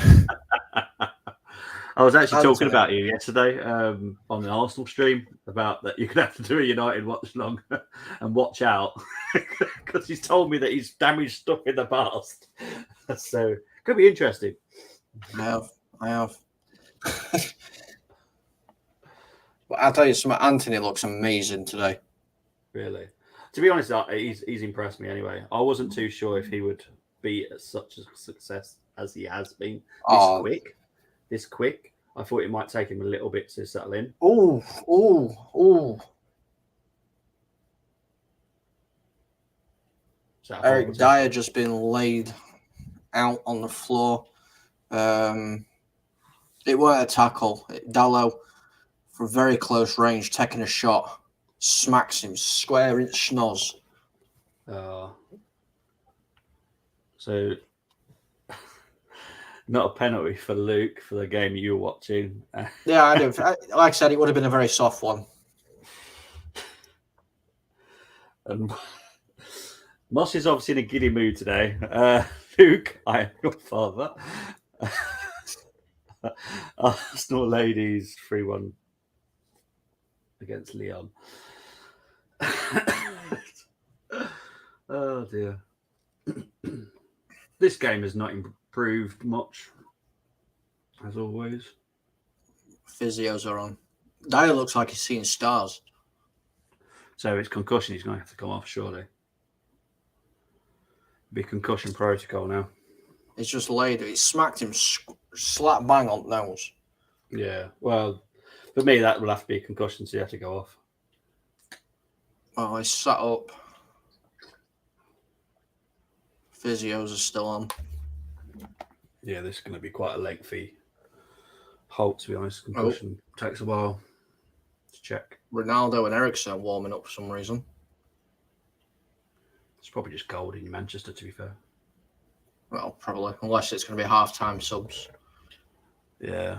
I was actually talking about you yesterday on the Arsenal stream about that you're going to have to do a United watch-along and watch out because he's told me that he's damaged stuff in the past. So it could be interesting. I have. But I'll tell you something, Anthony looks amazing today. Really? To be honest, he's impressed me anyway. I wasn't too sure if he would be such a success as he has been this quick. I thought it might take him a little bit to settle in. Oh. Eric Dyer just been laid out on the floor. It weren't a tackle. Dallo, from very close range, taking a shot, smacks him square in the schnoz. So, not a penalty for Luke for the game you were watching. Yeah, I do. Like I said, it would have been a very soft one. And Moss is obviously in a giddy mood today. Luke, I am your father. Arsenal ladies 3-1 against Leon. Oh dear. This game has not improved much, as always. Physios are on. Dyer looks like he's seeing stars. So it's concussion. He's going to have to come off, surely. Be concussion protocol now. He's just laid it. He smacked him slap bang on the nose. Yeah. Well, for me, that will have to be a concussion, so you have to go off. Oh, he's sat up. Physios are still on. Yeah, this is going to be quite a lengthy halt, to be honest. Concussion takes a while to check. Ronaldo and Eriksen are warming up for some reason. It's probably just cold in Manchester, to be fair. Well, probably. Unless it's going to be half-time subs. Yeah.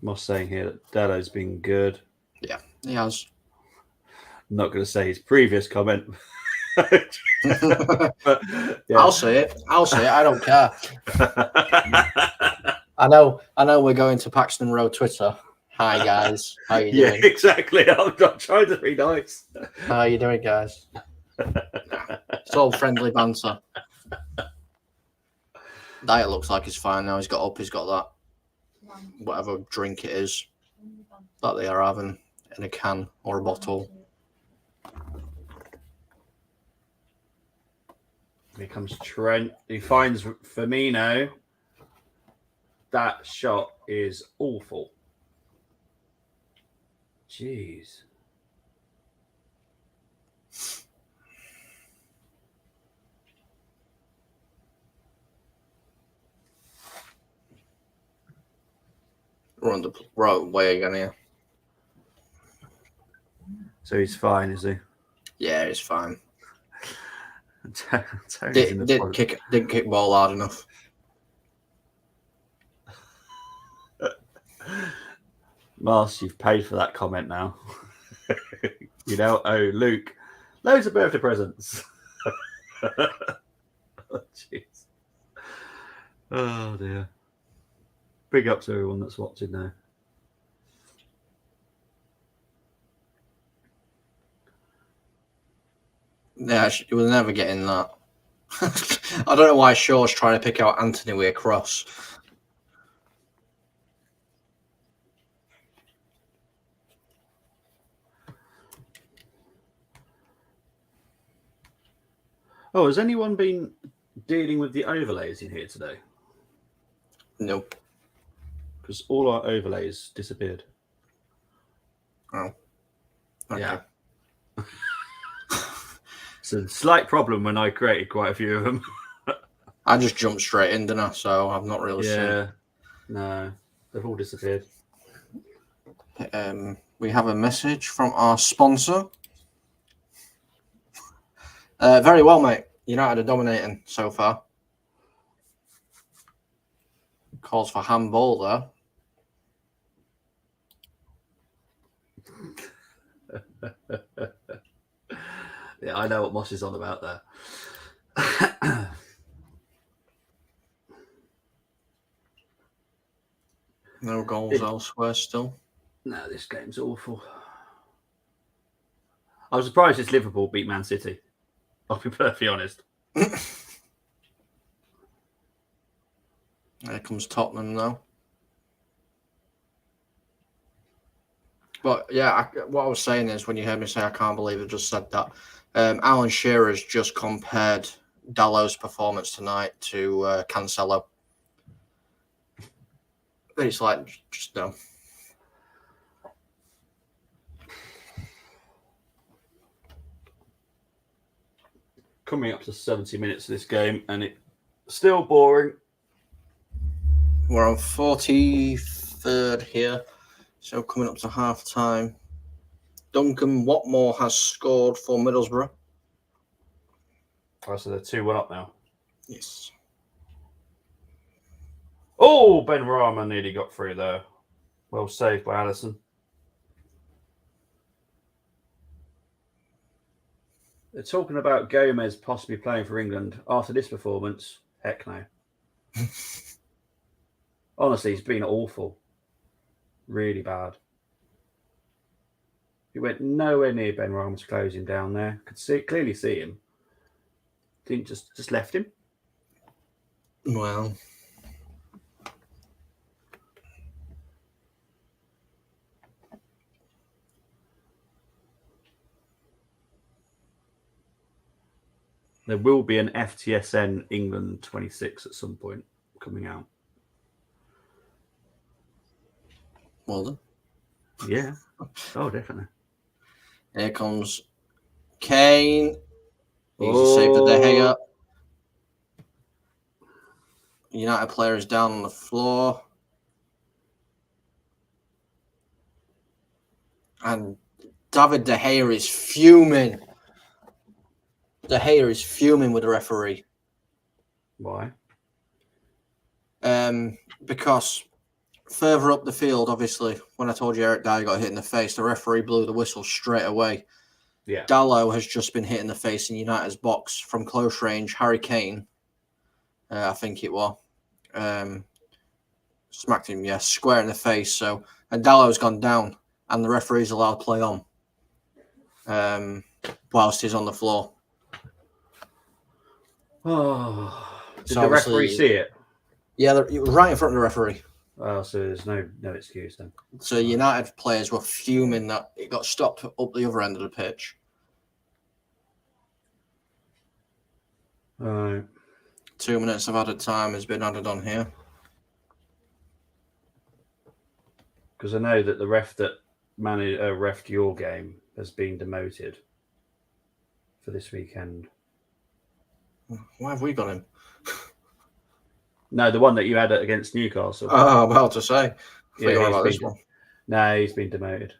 Moss saying here that Dado's been good. Yeah, he has. I'm not going to say his previous comment. But, yeah. I'll say it. I don't care. I know we're going to Paxton Road Twitter. Hi, guys. How you doing? Yeah, exactly. I'm trying to be nice. How you doing, guys? It's all friendly banter. Dyer looks like he's fine now. He's got up. He's got that, whatever drink it is that they are having in a can or a bottle. Here comes Trent. He finds Firmino. That shot is awful. Jeez. We're on the right way again here. So he's fine, is he? Yeah, it's fine. Didn't kick ball hard enough. Mars, you've paid for that comment now. You know, oh, Luke, loads of birthday presents. Oh, jeez. Oh, dear. Big up to everyone that's watching now. Yeah, you will never get in that. I don't know why Shaw's trying to pick out Anthony with a cross. Oh, has anyone been dealing with the overlays in here today? Nope. Because all our overlays disappeared. Oh. Okay. Yeah. It's a slight problem when I created quite a few of them. I just jumped straight in, didn't I? So I've not really seen. No, they've all disappeared. We have a message from our sponsor. Very well, mate. United are dominating so far. Calls for handball there. Yeah, I know what Moss is on about there. No goals elsewhere still. No, this game's awful. I was surprised this Liverpool beat Man City. I'll be perfectly honest. There comes Tottenham now. But yeah, what I was saying is when you heard me say I can't believe I just said that, Alan Shearer's just compared Dallow's performance tonight to Cancelo. It's like, just no. Coming up to 70 minutes of this game, and it's still boring. We're on 43rd here, so coming up to half time. Duncan Watmore has scored for Middlesbrough. Oh, so they're 2-1 up now. Yes. Oh, Ben Rama nearly got through there. Well saved by Allison. They're talking about Gomez possibly playing for England after this performance. Heck no. Honestly, he's been awful. Really bad. He went nowhere near Ben Rama's closing down there. Could clearly see him. Didn't just left him. Well. There will be an FTSN England 26 at some point coming out. Well done. Yeah. Oh, definitely. Here comes Kane. Easy save for De Gea. United player is down on the floor. And David De Gea is fuming. De Gea is fuming with the referee. Why? Because further up the field, obviously, when I told you Eric Dyer got hit in the face, the referee blew the whistle straight away. Yeah. Dallow has just been hit in the face in United's box from close range. Harry Kane, I think it was, smacked him, square in the face. So, and Dallow's gone down, and the referee's allowed to play on whilst he's on the floor. Oh, did So the referee see it? Yeah, it was right in front of the referee. Oh, so there's no excuse then. So United players were fuming that it got stopped up the other end of the pitch. All right. 2 minutes of added time has been added on here. Because I know that the ref that refed your game has been demoted for this weekend. Why have we got him? No, the one that you had against Newcastle. Oh, I'm about to say. Forgot about this one. No, he's been demoted.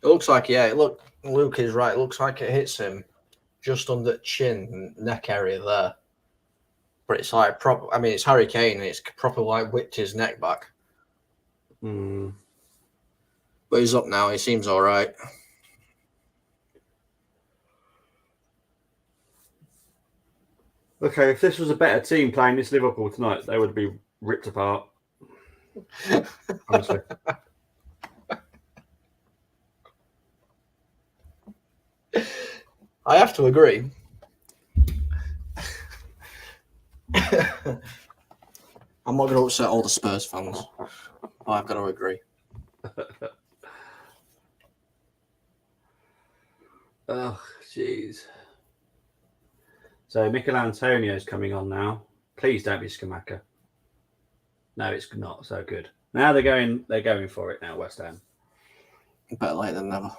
It looks like, Luke is right. It looks like it hits him just under the chin, neck area there. But it's like proper. I mean, it's Harry Kane, and it's proper like whipped his neck back. Mm. But he's up now. He seems all right. Okay, if this was a better team playing this Liverpool tonight, they would be ripped apart. Honestly. I have to agree. I'm not going to upset all the Spurs fans. I've got to agree. Oh, jeez. So Mikel Antonio's coming on now. Please don't be Skamaka. No, it's not so good. Now they're going for it now, West Ham. Better late than never.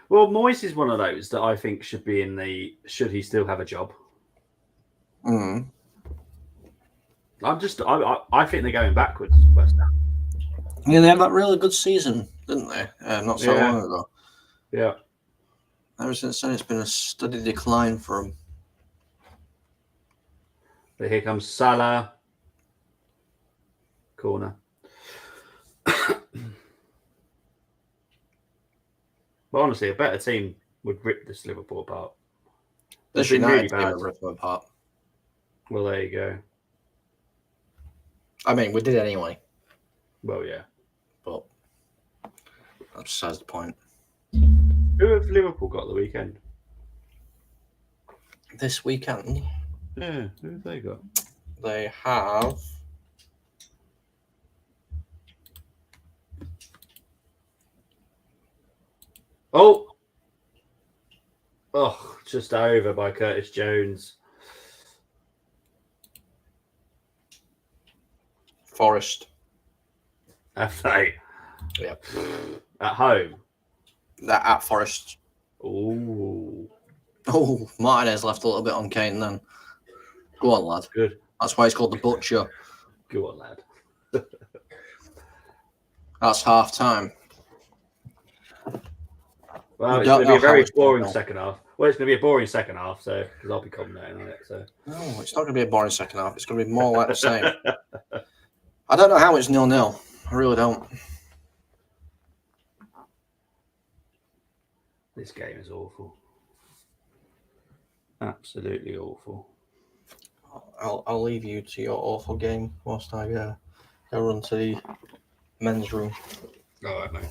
Well, Moyes is one of those that I think should be in the should he still have a job. Mm. I think they're going backwards, West Ham. Yeah, they had that really good season, didn't they? Not so long ago. Yeah. Ever since then, it's been a steady decline for them. But here comes Salah. Corner. But honestly, a better team would rip this Liverpool apart. This been United really team bad. would rip them apart. Well, there you go. I mean, we did anyway. Well, yeah. But that's besides the point. Who have Liverpool got the weekend? This weekend? Yeah, who have they got? They have... Oh, just over by Curtis Jones. Forest. Have they? Yep. At home? They're at Forest. Ooh. Oh, Martinez left a little bit on Kane then. Go on, lad. Good. That's why he's called the Butcher. Go on, lad. That's half time. Well, it's going to be a very boring second half. Well, it's going to be a boring second half, so because I'll be commentating on it. So no, it's not going to be a boring second half. It's going to be more like the same. I don't know how it's 0-0. I really don't. This game is awful. Absolutely awful. I'll leave you to your awful game whilst I go run to the men's room. All right, mate.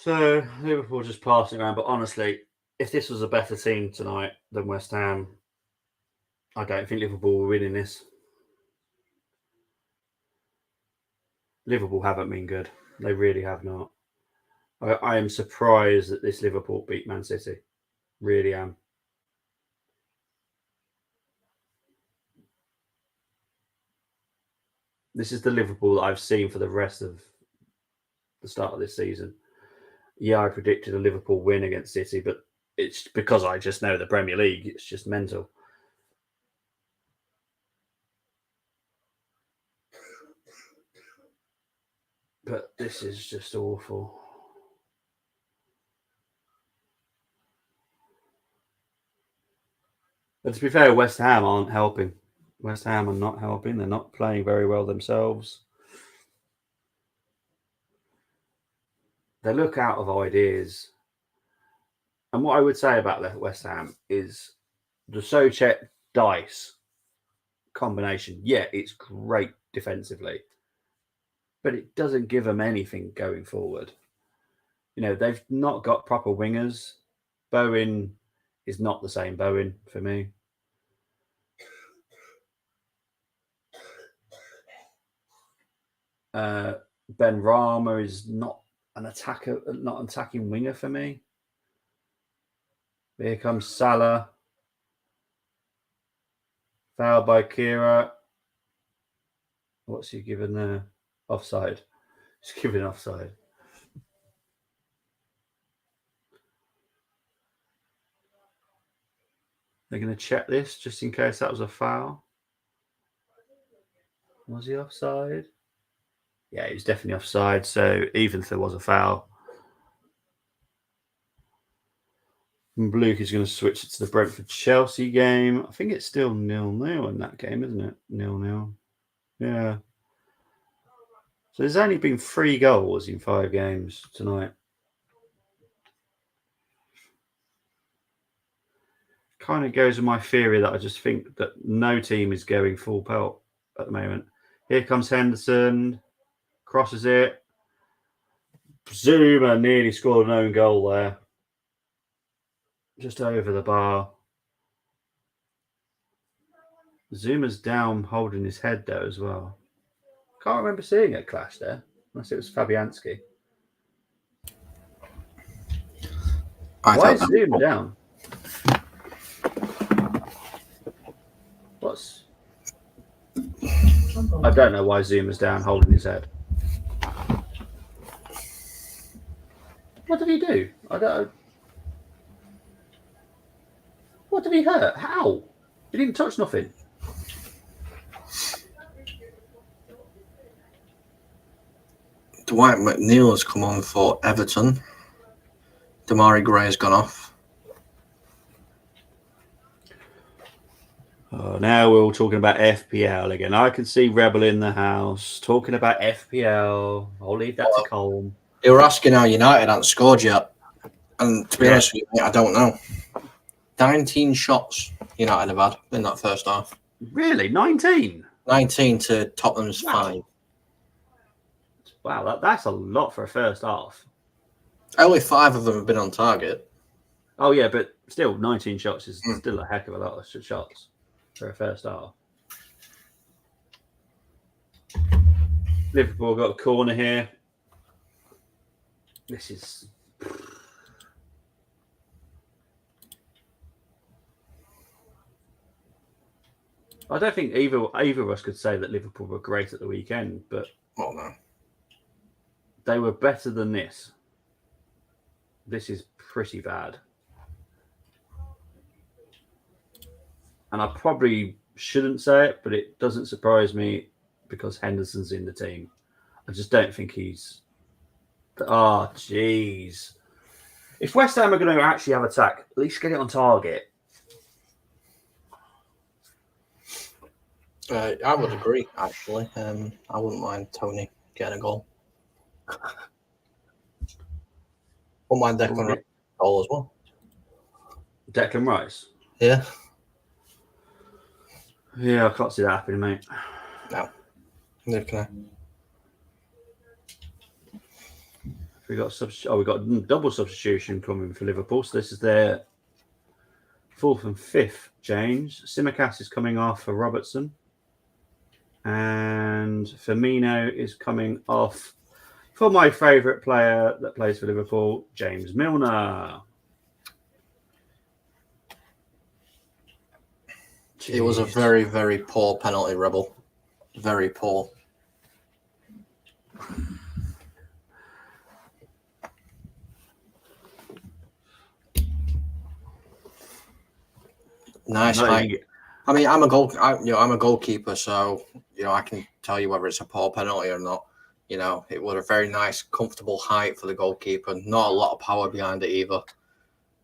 So Liverpool just passing around, but honestly, if this was a better team tonight than West Ham, I don't think Liverpool were winning this. Liverpool haven't been good. They really have not. I am surprised that this Liverpool beat Man City. Really am. This is the Liverpool that I've seen for the rest of the start of this season. Yeah, I predicted a Liverpool win against City, but it's because I just know the Premier League. It's just mental. But this is just awful. But to be fair, West Ham aren't helping. West Ham are not helping. They're not playing very well themselves. They look out of ideas. And what I would say about West Ham is the Soucek Dice combination. Yeah, it's great defensively, but it doesn't give them anything going forward. You know, they've not got proper wingers. Bowen is not the same Bowen for me. Ben Rama is not an attacker, not an attacking winger for me. Here comes Salah. Foul by Kira. What's he given there? Offside. He's given offside. They're going to check this just in case that was a foul. Was he offside? Yeah, he was definitely offside. So even if there was a foul, Luke is going to switch it to the Brentford Chelsea game. I think it's still 0-0 in that game, isn't it? 0-0. Yeah. So there's only been 3 goals in 5 games tonight. Kind of goes with my theory that I just think that no team is going full pelt at the moment. Here comes Henderson, crosses it. Zuma nearly scored an own goal there. Just over the bar. Zuma's down holding his head there as well. Can't remember seeing a clash there, unless it was Fabianski. Why is Zuma down? I don't know why Zuma's down holding his head. What did he do? I don't. What did he hurt? How? He didn't touch nothing. Dwight McNeil has come on for Everton. Damari Gray has gone off. Now we're all talking about FPL again. I can see Rebel in the house talking about FPL. I'll leave that to Colm. They were asking how United hadn't scored yet. And to be honest with you, I don't know. 19 shots United have had in that first half. Really? 19? 19 to Tottenham's 5. Wow, that's a lot for a first half. Only 5 of them have been on target. Oh, yeah, but still, 19 shots is still a heck of a lot of shots for a first half. Liverpool got a corner here. This is... I don't think either of us could say that Liverpool were great at the weekend, but no. They were better than this. This is pretty bad. And I probably shouldn't say it, but it doesn't surprise me because Henderson's in the team. I just don't think he's... Oh, jeez. If West Ham are going to actually have attack, at least get it on target. I would agree, actually. I wouldn't mind Tony getting a goal. Wouldn't mind Declan Rice goal as well. Declan Rice? Yeah. Yeah, I can't see that happening, mate. No. Neither can I. We got double substitution coming for Liverpool. So this is their 4th and 5th change. Tsimikas is coming off for Robertson. And Firmino is coming off for my favourite player that plays for Liverpool, James Milner. Jeez. It was a very, very poor penalty, Rebel. Very poor. Nice height. I mean, I'm a goalkeeper, so I can tell you whether it's a poor penalty or not. It was a very nice, comfortable height for the goalkeeper. Not a lot of power behind it either.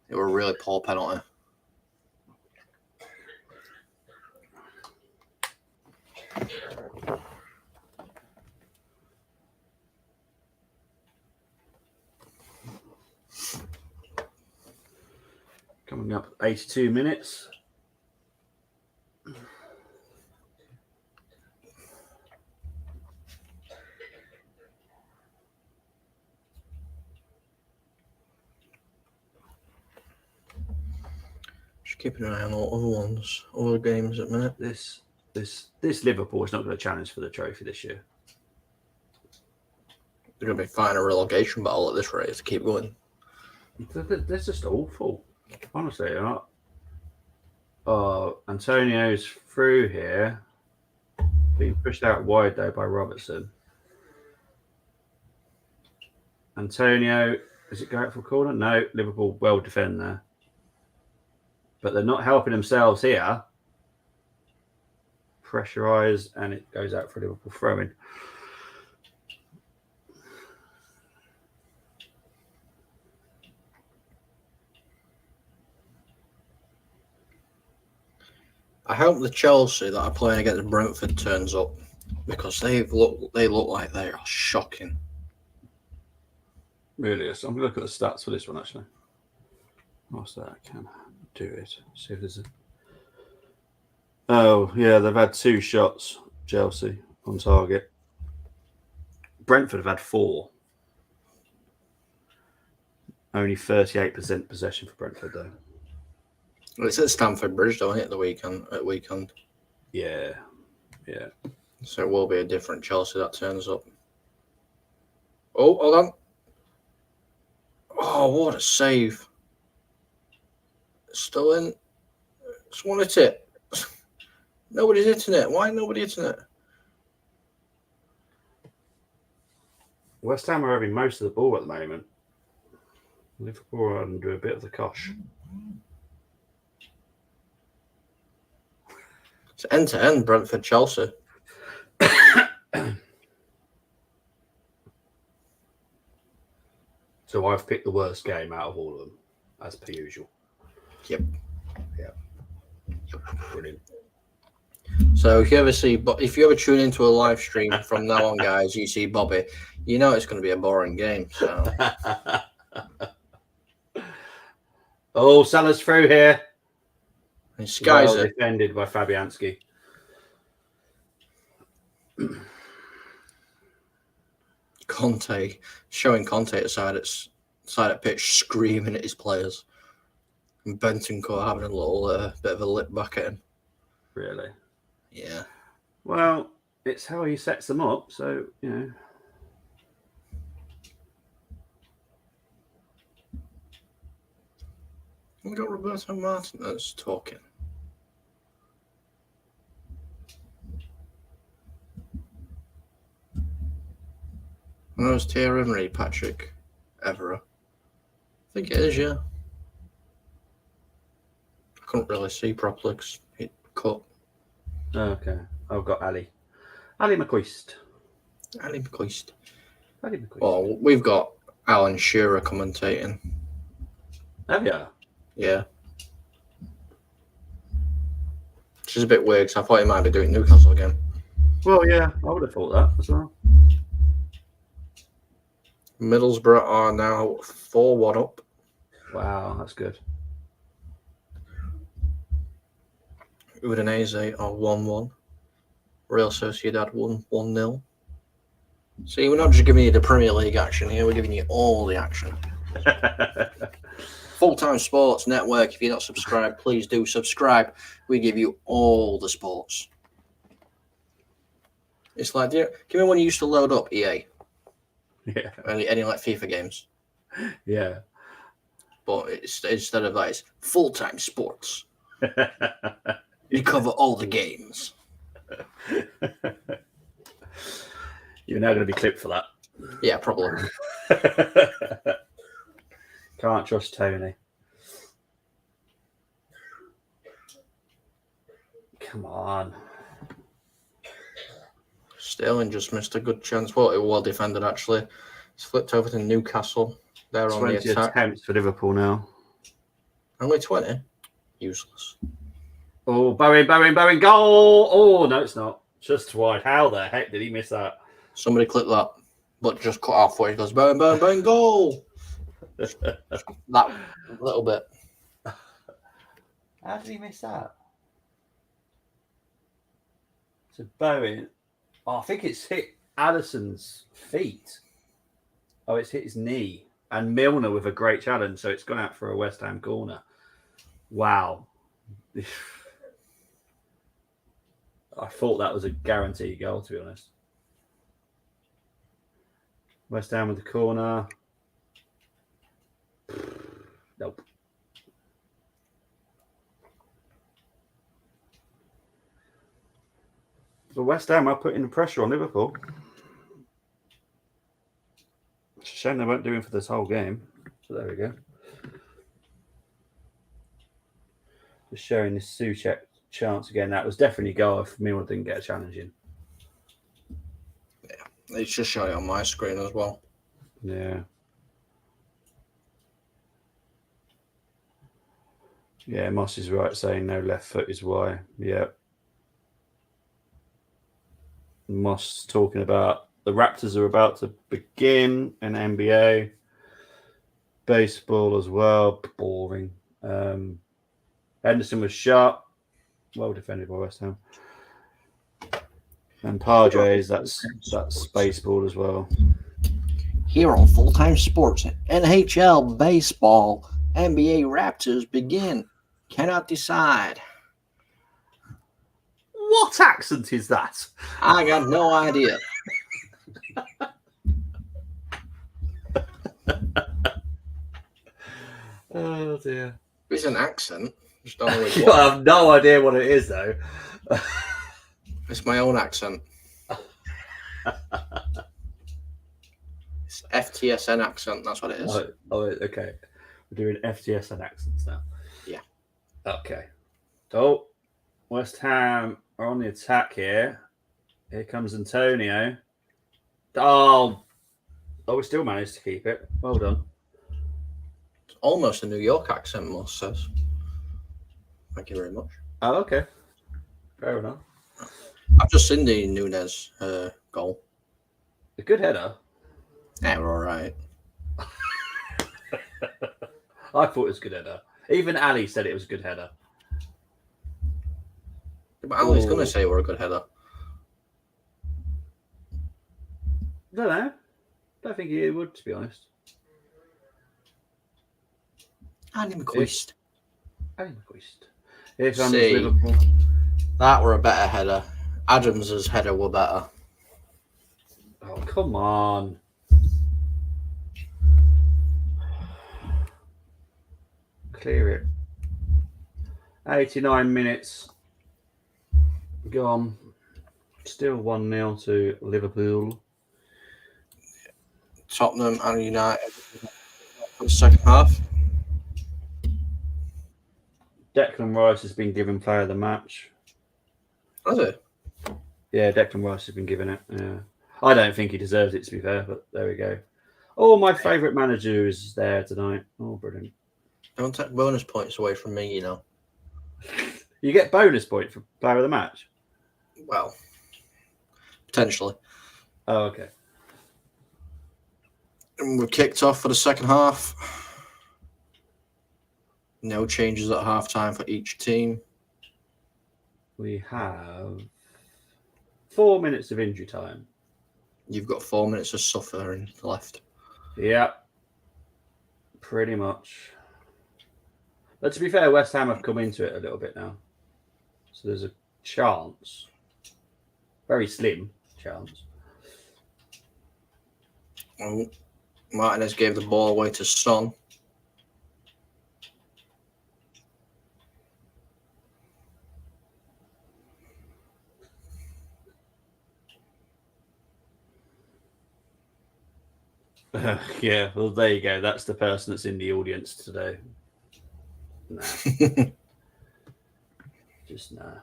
It was a really poor penalty. Coming up 82 minutes. Just keeping an eye on all other games at the minute. This Liverpool is not going to challenge for the trophy this year. They're going to be fighting a relegation battle at this rate to keep going. They're just awful. Honestly, they're not. Antonio's through here. Being pushed out wide, though, by Robertson. Antonio, is it going out for a corner? No, Liverpool well defend there. But they're not helping themselves here. pressurised, and it goes out for a Liverpool throw-in. I hope the Chelsea that are playing against Brentford turns up, because they look like they are shocking. Really is. I'm going to look at the stats for this one, actually. What's that? I can do it. See if there's a... Oh, yeah, they've had 2 shots, Chelsea, on target. Brentford have had 4. Only 38% possession for Brentford, though. Well, it's at Stamford Bridge, though, isn't it, at weekend? Yeah. So it will be a different Chelsea that turns up. Oh, hold on. Oh, what a save. Still in. Just want to hit. Nobody's hitting it. Why nobody hitting it? West Ham are having most of the ball at the moment. Liverpool are under a bit of the cosh. It's end-to-end Brentford Chelsea. So I've picked the worst game out of all of them, as per usual. Yep. Brilliant. So if you ever tune into a live stream from now on, guys, you see Bobby, you know it's going to be a boring game. So. Oh, Salah's through here. And Sky's well defended by Fabianski. Conte showing Conte side at pitch, screaming at his players, and Bentancur having a little bit of a lip back at him. Really? Yeah. Well, it's how he sets them up, so you know. We got Roberto Martinez talking. And that was Thierry Henry, Patrick Evra. I think it is, yeah. I couldn't really see properly because it cut. Okay. I've got Ali McCoist. Ali McCoist. Ali McCoist. Well, we've got Alan Shearer commentating. Have you? Yeah. Which is a bit weird because I thought he might be doing Newcastle again. Well, yeah, I would have thought that as well. Middlesbrough are now 4-1 up. Wow, that's good. Udinese are 1-1. Real Sociedad 1-0. See, we're not just giving you the Premier League action here, we're giving you all the action. Full-Time Sports Network, if you're not subscribed, please do subscribe. We give you all the sports. It's like, do you remember when you used to load up EA? Yeah. Any like FIFA games? Yeah. But instead of that, it's Full-Time Sports. You cover all the games. You're now going to be clipped for that. Yeah, probably. Can't trust Tony. Come on. Sterling just missed a good chance. Well, it was well defended, actually. It's flipped over to Newcastle. They're on the 20 attack. attempts for Liverpool now. Only 20? Useless. Oh, Bowen, goal! Oh, no, it's not. Just wide. How the heck did he miss that? Somebody clip that, but just cut off where he goes, Bowen, goal! That little bit. How did he miss that? So Bowen, I think it's hit Addison's feet. Oh, it's hit his knee. And Milner with a great challenge, so it's gone out for a West Ham corner. Wow. I thought that was a guaranteed goal, to be honest. West Ham with the corner. Nope. But West Ham are putting the pressure on Liverpool. It's a shame they weren't doing for this whole game. So there we go. Just showing this chance again. That was definitely a goal if Millwall didn't get a challenge in. Yeah, it's just showing it on my screen as well. Yeah. Yeah, Moss is right saying no left foot is why. Yeah. Moss talking about the Raptors are about to begin in NBA. Baseball as well. Boring. Henderson was sharp. Well defended by West Ham. And Padres, that's baseball as well. Here on Full Time Sports, NHL, baseball, NBA Raptors begin. Cannot decide. What accent is that? I got no idea. Oh dear. It's an accent. Just don't know which I one. have no idea what it is though. It's my own accent. It's FTSN accent. That's what it is. Oh, okay. We're doing FTSN accents now. Yeah. Okay. So West Ham are on the attack here. Here comes Antonio. Oh, we still managed to keep it. Well done. It's almost a New York accent, Moss says. Thank you very much. Oh, okay. Fair enough. I've just seen the Nunez goal. A good header. Yeah, we're all right. I thought it was a good header. Even Ali said it was a good header. But Ali's going to say we're a good header. I don't know. Don't think he would, to be honest. Andy McQuist. Here comes See. Liverpool. That were a better header. Adams's header were better. Oh, come on. Clear it. 89 minutes. Gone. Still 1-0 to Liverpool. Tottenham and United for the second half. Declan Rice has been given player of the match. Has it? Yeah, Declan Rice has been given it. Yeah. I don't think he deserves it, to be fair, but there we go. Oh, my favourite manager is there tonight. Oh, brilliant. Don't take bonus points away from me, you know. You get bonus point for player of the match? Well, potentially. Oh, okay. And we're kicked off for the second half. No changes at halftime for each team. We have 4 minutes of injury time. You've got 4 minutes of suffering left. Yeah, pretty much. But to be fair, West Ham have come into it a little bit now. So there's a chance. Very slim chance. Oh, Martinez gave the ball away to Son. Yeah, well, there you go. That's the person that's in the audience today. Nah. Just nah.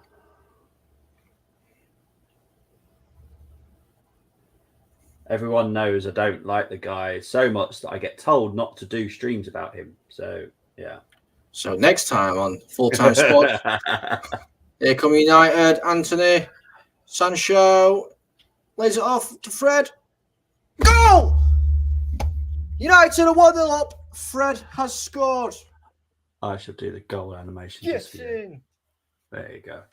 Everyone knows I don't like the guy so much that I get told not to do streams about him. So, yeah. So next time on Full Time Sports, here come United. Anthony Sancho lays it off to Fred. Goal! United are 1-0 up. Fred has scored. I should do the goal animation. Yes, just for you. There you go.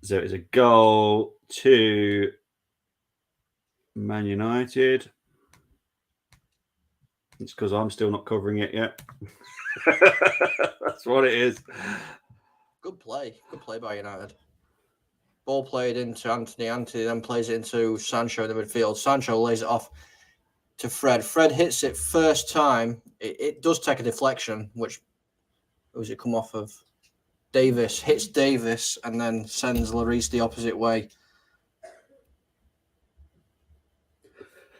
So it's a goal to Man United. It's because I'm still not covering it yet. That's what it is. Good play. Good play by United. Ball played into Anthony. Anthony then plays it into Sancho in the midfield. Sancho lays it off to Fred. Fred hits it first time. It does take a deflection, which was it come off of Davis, hits Davis, and then sends Lloris the opposite way.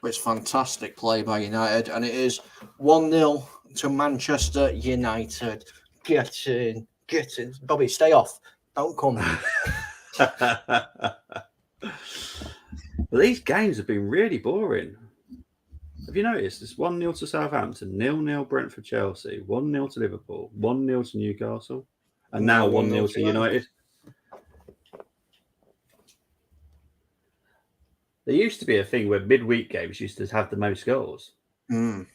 It's fantastic play by United, and it is 1-0 to Manchester United. Get in. Bobby, stay off. Don't come. Well, these games have been really boring. Have you noticed? It's 1-0 to Southampton, 0-0 Brentford Chelsea, 1-0 to Liverpool, 1-0 to Newcastle, and now 1-0 to United. There used to be a thing where midweek games used to have the most goals. Mm.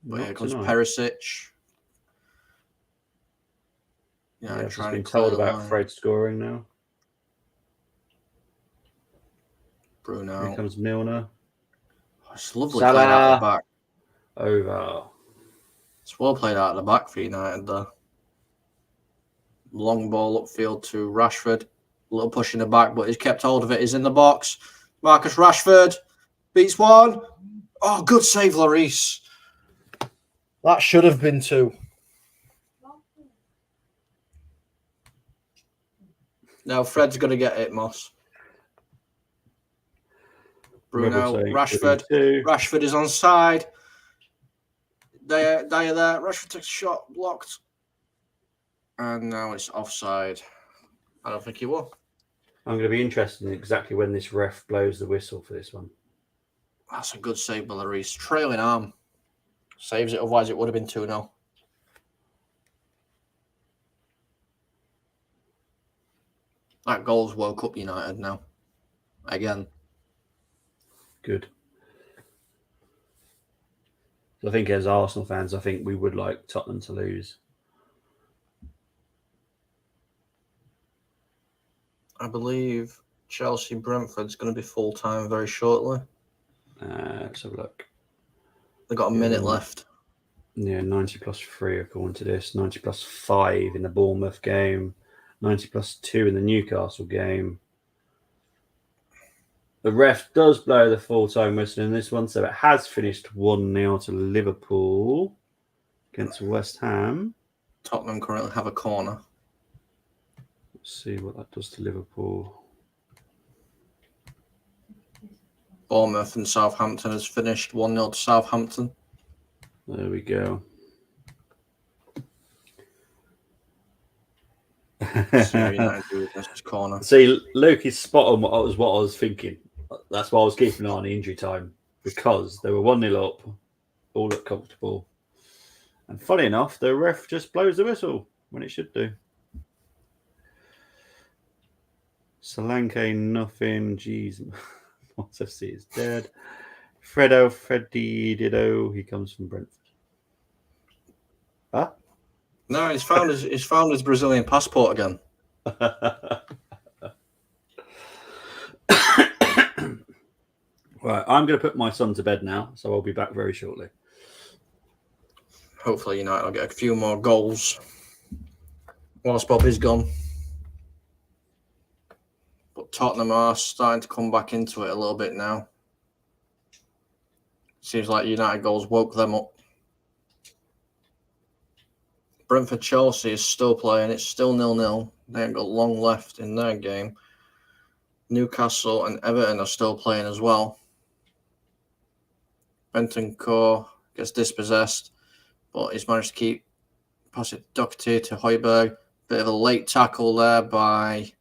But here comes Perisic. Yeah, I've just been told about Fred scoring now. Bruno. Here comes Milner. Oh, it's lovely played out the back. Over. It's well played out of the back for United, though. Long ball upfield to Rashford. A little push in the back, but he's kept hold of it. He's in the box. Marcus Rashford beats one. Oh, good save, Lloris. That should have been 2. Now Fred's going to get it, Moss. Bruno, Rashford. Rashford is on side. Dyer there. Rashford takes a shot, blocked. And now it's offside. I don't think he will. I'm going to be interested in exactly when this ref blows the whistle for this one. That's a good save by Lloris. Trailing arm. Saves it, otherwise it would have been 2-0. That goal's woke up United now. Again. Good. So I think as Arsenal fans, I think we would like Tottenham to lose. I believe Chelsea Brentford's going to be full time very shortly. Let's have a look. They've got a minute left. Yeah, 90 plus 3 according to this. 90 plus 5 in the Bournemouth game. 90 plus 2 in the Newcastle game. The ref does blow the full-time whistle in this one, so it has finished 1-0 to Liverpool against West Ham. Tottenham currently have a corner. Let's see what that does to Liverpool. Bournemouth and Southampton has finished 1-0 to Southampton. There we go. Corner. See, Luke is spot on what I was thinking. That's why I was keeping an eye on the injury time, because they were 1-0 up, all looked comfortable. And funny enough, the ref just blows the whistle when it should do. Solanke, nothing. Jeez. MUFC is dead. Freddy Dido, he comes from Brentford. Huh? No, he's found his Brazilian passport again. Right, I'm going to put my son to bed now, so I'll be back very shortly. Hopefully United will get a few more goals whilst Bobby's gone. But Tottenham are starting to come back into it a little bit now. Seems like United goals woke them up. Brentford Chelsea is still playing. It's still 0-0. They haven't got long left in their game. Newcastle and Everton are still playing as well. Bentancur gets dispossessed, but he's managed to keep pass it Doherty to Højbjerg. Bit of a late tackle there by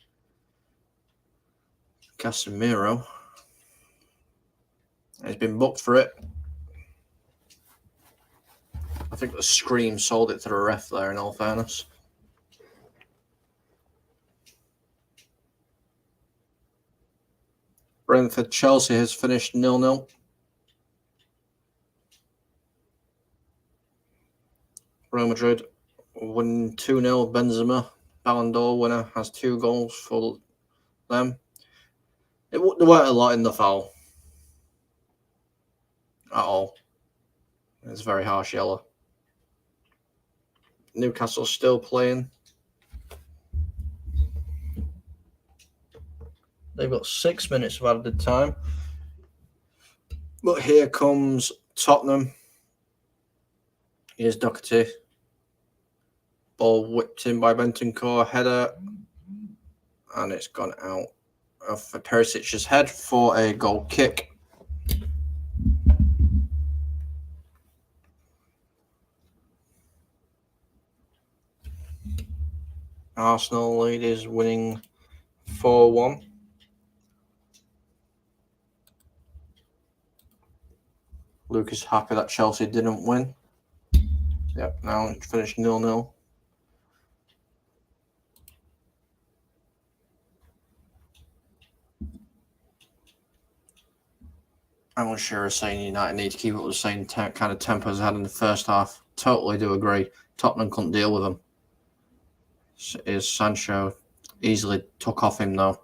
Casemiro. He's been booked for it. I think the scream sold it to the ref there, in all fairness. Brentford Chelsea has finished 0-0. Real Madrid win 2-0. Benzema, Ballon d'Or winner, has 2 goals for them. There weren't a lot in the foul at all. It's a very harsh yellow. Newcastle still playing. They've got 6 minutes of added time. But here comes Tottenham. Here's Doherty. Ball whipped in by Bentancur. Header. And it's gone out of Perisic's head for a goal kick. Arsenal lead is winning 4-1. Luke is happy that Chelsea didn't win. Yep, now it's finished 0-0. I'm sure saying United need to keep up the same kind of tempo as they had in the first half. Totally do agree. Tottenham couldn't deal with them. Is Sancho easily took off him though.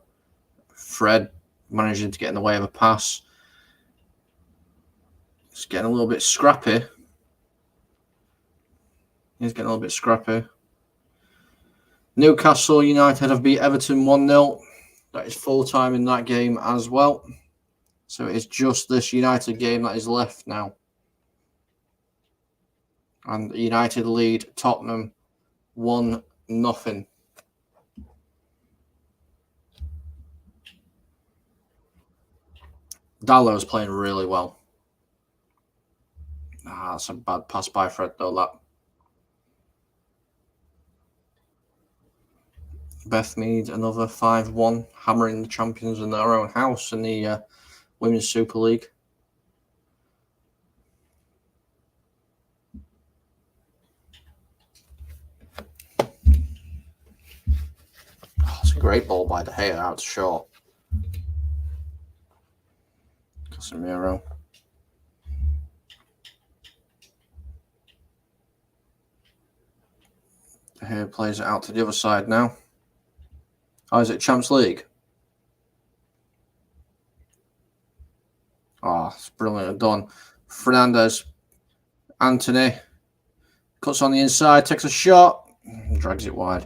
Fred managing to get in the way of a pass. It's getting a little bit scrappy. He's getting a little bit scrappy. Newcastle United have beat Everton 1-0. That is full time in that game as well. So it's just this United game that is left now. And United lead Tottenham 1-0. Dallow's playing really well. That's a bad pass by Fred though, that. Bethmead, another 5-1, hammering the champions in their own house in the Women's Super League. Oh, it's a great ball by De Gea out to short. Casemiro. De Gea plays it out to the other side now. Oh, is it Champions League? Oh, it's brilliantly done. Fernandez. Anthony. Cuts on the inside, takes a shot, drags it wide.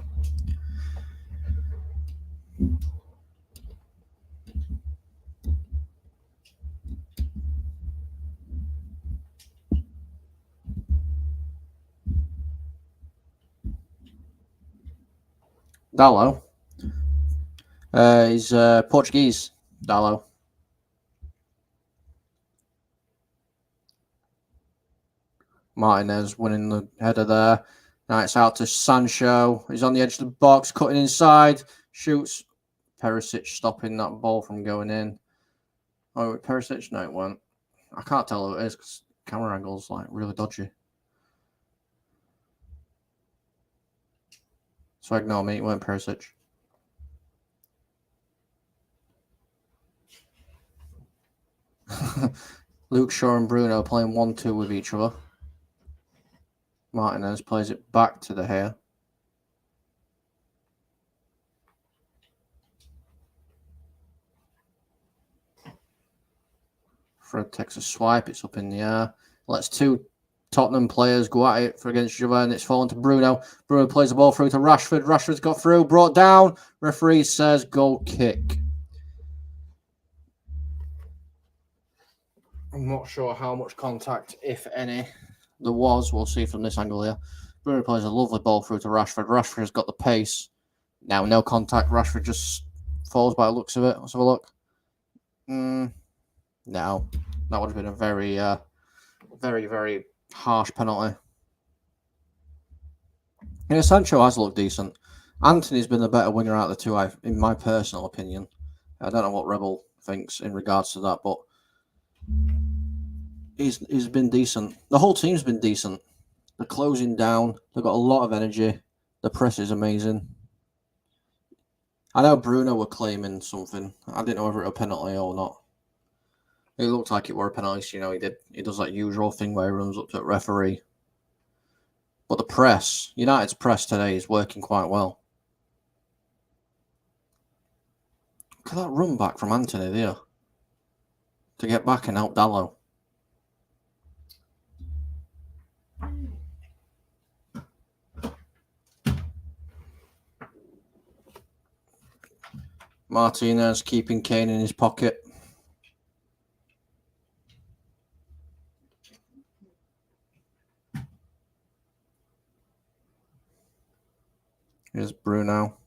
Dallo. He's Portuguese, Dallo. Martinez winning the header there. Now it's out to Sancho. He's on the edge of the box, cutting inside, shoots. Perisic stopping that ball from going in. Oh, Perisic? No, it won't. I can't tell who it is because camera angle's like really dodgy. So ignore me, it weren't Perisic. Luke Shaw and Bruno playing 1-2 with each other. Martinez plays it back to De Gea. Fred takes a swipe, it's up in the air. Lets two Tottenham players go at it for against each other, and it's fallen to Bruno. Bruno plays the ball through to Rashford. Rashford's got through, brought down. Referee says goal kick. I'm not sure how much contact, if any, there was. We'll see from this angle here. Bruno plays a lovely ball through to Rashford. Rashford's got the pace. Now, no contact. Rashford just falls by the looks of it. Let's have a look. No. That would have been a very, very harsh penalty. Yeah, Sancho has looked decent. Anthony's been the better winger out of the two, in my personal opinion. I don't know what Rebel thinks in regards to that, but he's been decent. The whole team's been decent. They're closing down. They've got a lot of energy. The press is amazing. I know Bruno were claiming something. I didn't know whether it was a penalty or not. It looked like it were a penalty. You know, he does that usual thing where he runs up to the referee. But the press, United's press today is working quite well. Look at that run back from Anthony there to get back and help Dallo. Martinez keeping Kane in his pocket. Here's Bruno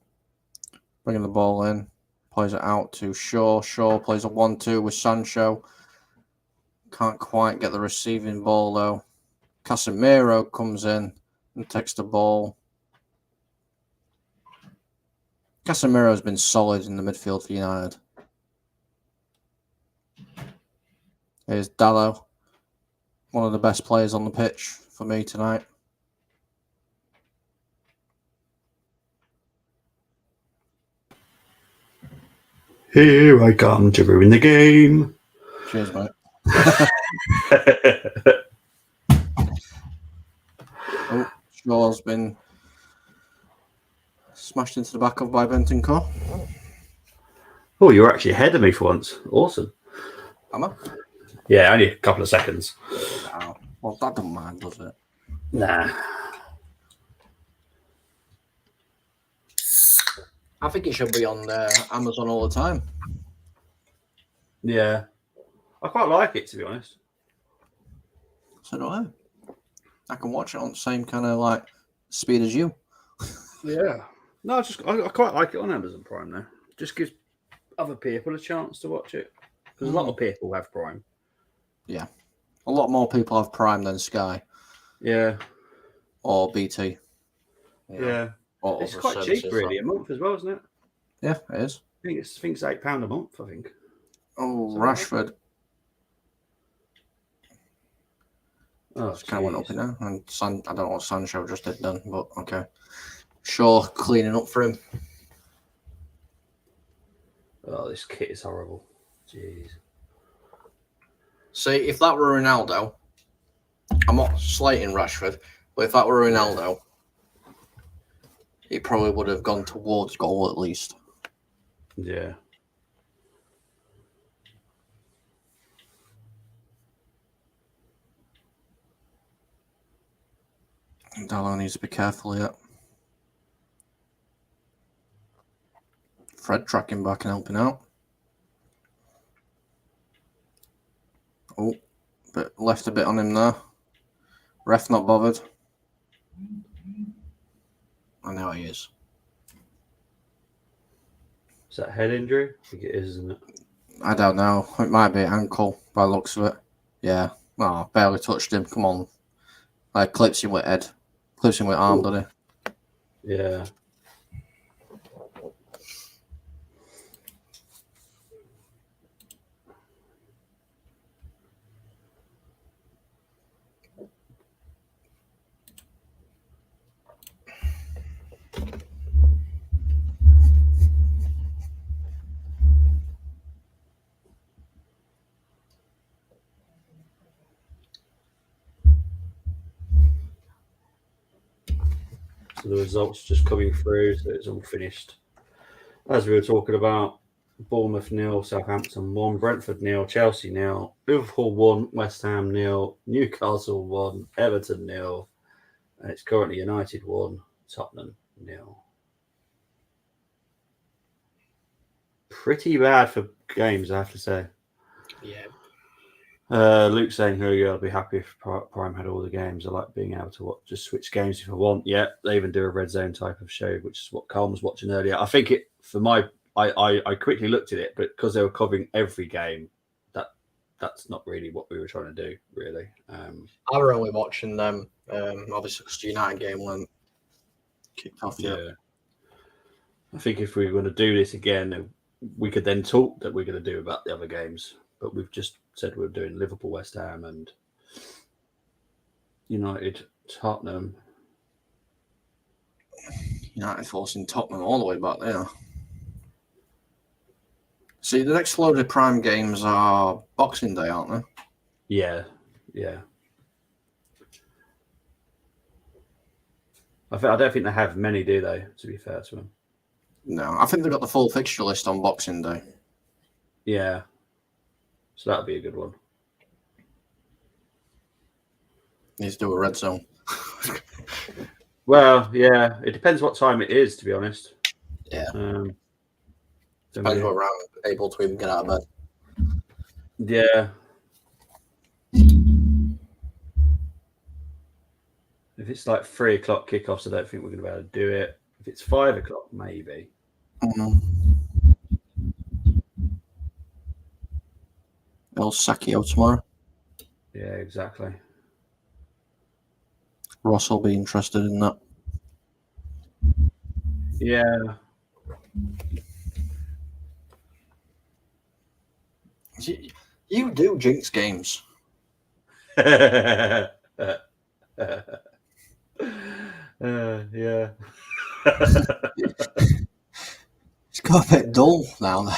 bringing the ball in, plays it out to Shaw. Shaw plays a 1-2 with Sancho. Can't quite get the receiving ball though. Casemiro comes in and takes the ball. Casemiro's been solid in the midfield for United. Here's Dallo, one of the best players on the pitch for me tonight. Here I come to ruin the game. Cheers, mate. Oh, Shaw's been smashed into the back of by Bentancur. Oh, you're actually ahead of me for once. Awesome. Am I? Yeah, only a couple of seconds. Oh, well, that doesn't matter, does it? Nah. I think it should be on Amazon all the time. Yeah. I quite like it, to be honest. So do I. I can watch it on the same kind of like speed as you. Yeah. No, I quite like it on Amazon Prime now. Just gives other people a chance to watch it. Because a lot of people have Prime. Yeah. A lot more people have Prime than Sky. Yeah. Or BT. Yeah. Or It's quite cheap, really, a month as well, isn't it? Yeah, it is. I think it's £8 a month, I think. Oh, Rashford. Oh, it's kind of went up in there. And I don't know what Sancho just did done, but okay. Shaw cleaning up for him. Oh, this kit is horrible. Jeez. See, if that were Ronaldo, I'm not slating Rashford, but if that were Ronaldo, he probably would have gone towards goal at least. Yeah. Dallo needs to be careful here. Fred tracking back and helping out. Oh, but left a bit on him there. Ref not bothered. I know he is. Is that head injury? I think it is, isn't it? I don't know. It might be ankle by the looks of it. Yeah. Oh, barely touched him. Come on. Like clips him with head. Clips him with arm, doesn't he? Yeah. So the results just coming through, so it's all finished. As we were talking about, Bournemouth 0, Southampton 1, Brentford 0, Chelsea 0, Liverpool 1, West Ham 0, Newcastle 1, Everton 0, and it's currently United 1, Tottenham 0. Pretty bad for games, I have to say. Yeah. Luke saying, "Oh, I'll be happy if Prime had all the games. I like being able to just switch games if I want." Yeah, they even do a red zone type of show, which is what Colm was watching earlier. I think I quickly looked at it, but because they were covering every game, that's not really what we were trying to do, really. I were only watching them, obviously, because the United game went kicked off. Yeah. I think if we were going to do this again, we could then talk that we're going to do about the other games, but we've just said we're doing Liverpool, West Ham, and United, Tottenham. United forcing Tottenham all the way back there. See, the next load of Prime games are Boxing Day, aren't they? Yeah. I don't think they have many, do they? To be fair to them. No, I think they've got the full fixture list on Boxing Day. Yeah. So that'd be a good one. Needs to do a red zone. Well, yeah, it depends what time it is, to be honest. Yeah. Depends whether I'm able to even get out of bed. Yeah. If it's like 3 o'clock kickoffs, I don't think we're going to be able to do it. If it's 5 o'clock, maybe. El Sacchio tomorrow. Yeah, exactly. Ross will be interested in that. Yeah. You do jinx games. Yeah. It's got a bit dull now.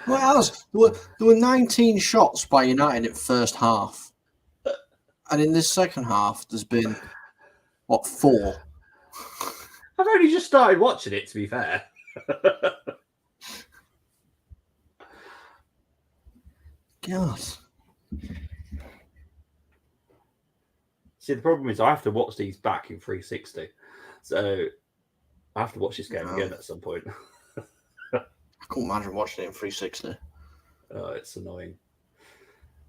Well, there were 19 shots by United in first half. And in this second half, there's been, what, 4? I've only just started watching it, to be fair. God. See, the problem is I have to watch these back in 360. So I have to watch this game again at some point. I couldn't imagine watching it in 360. Oh, it's annoying.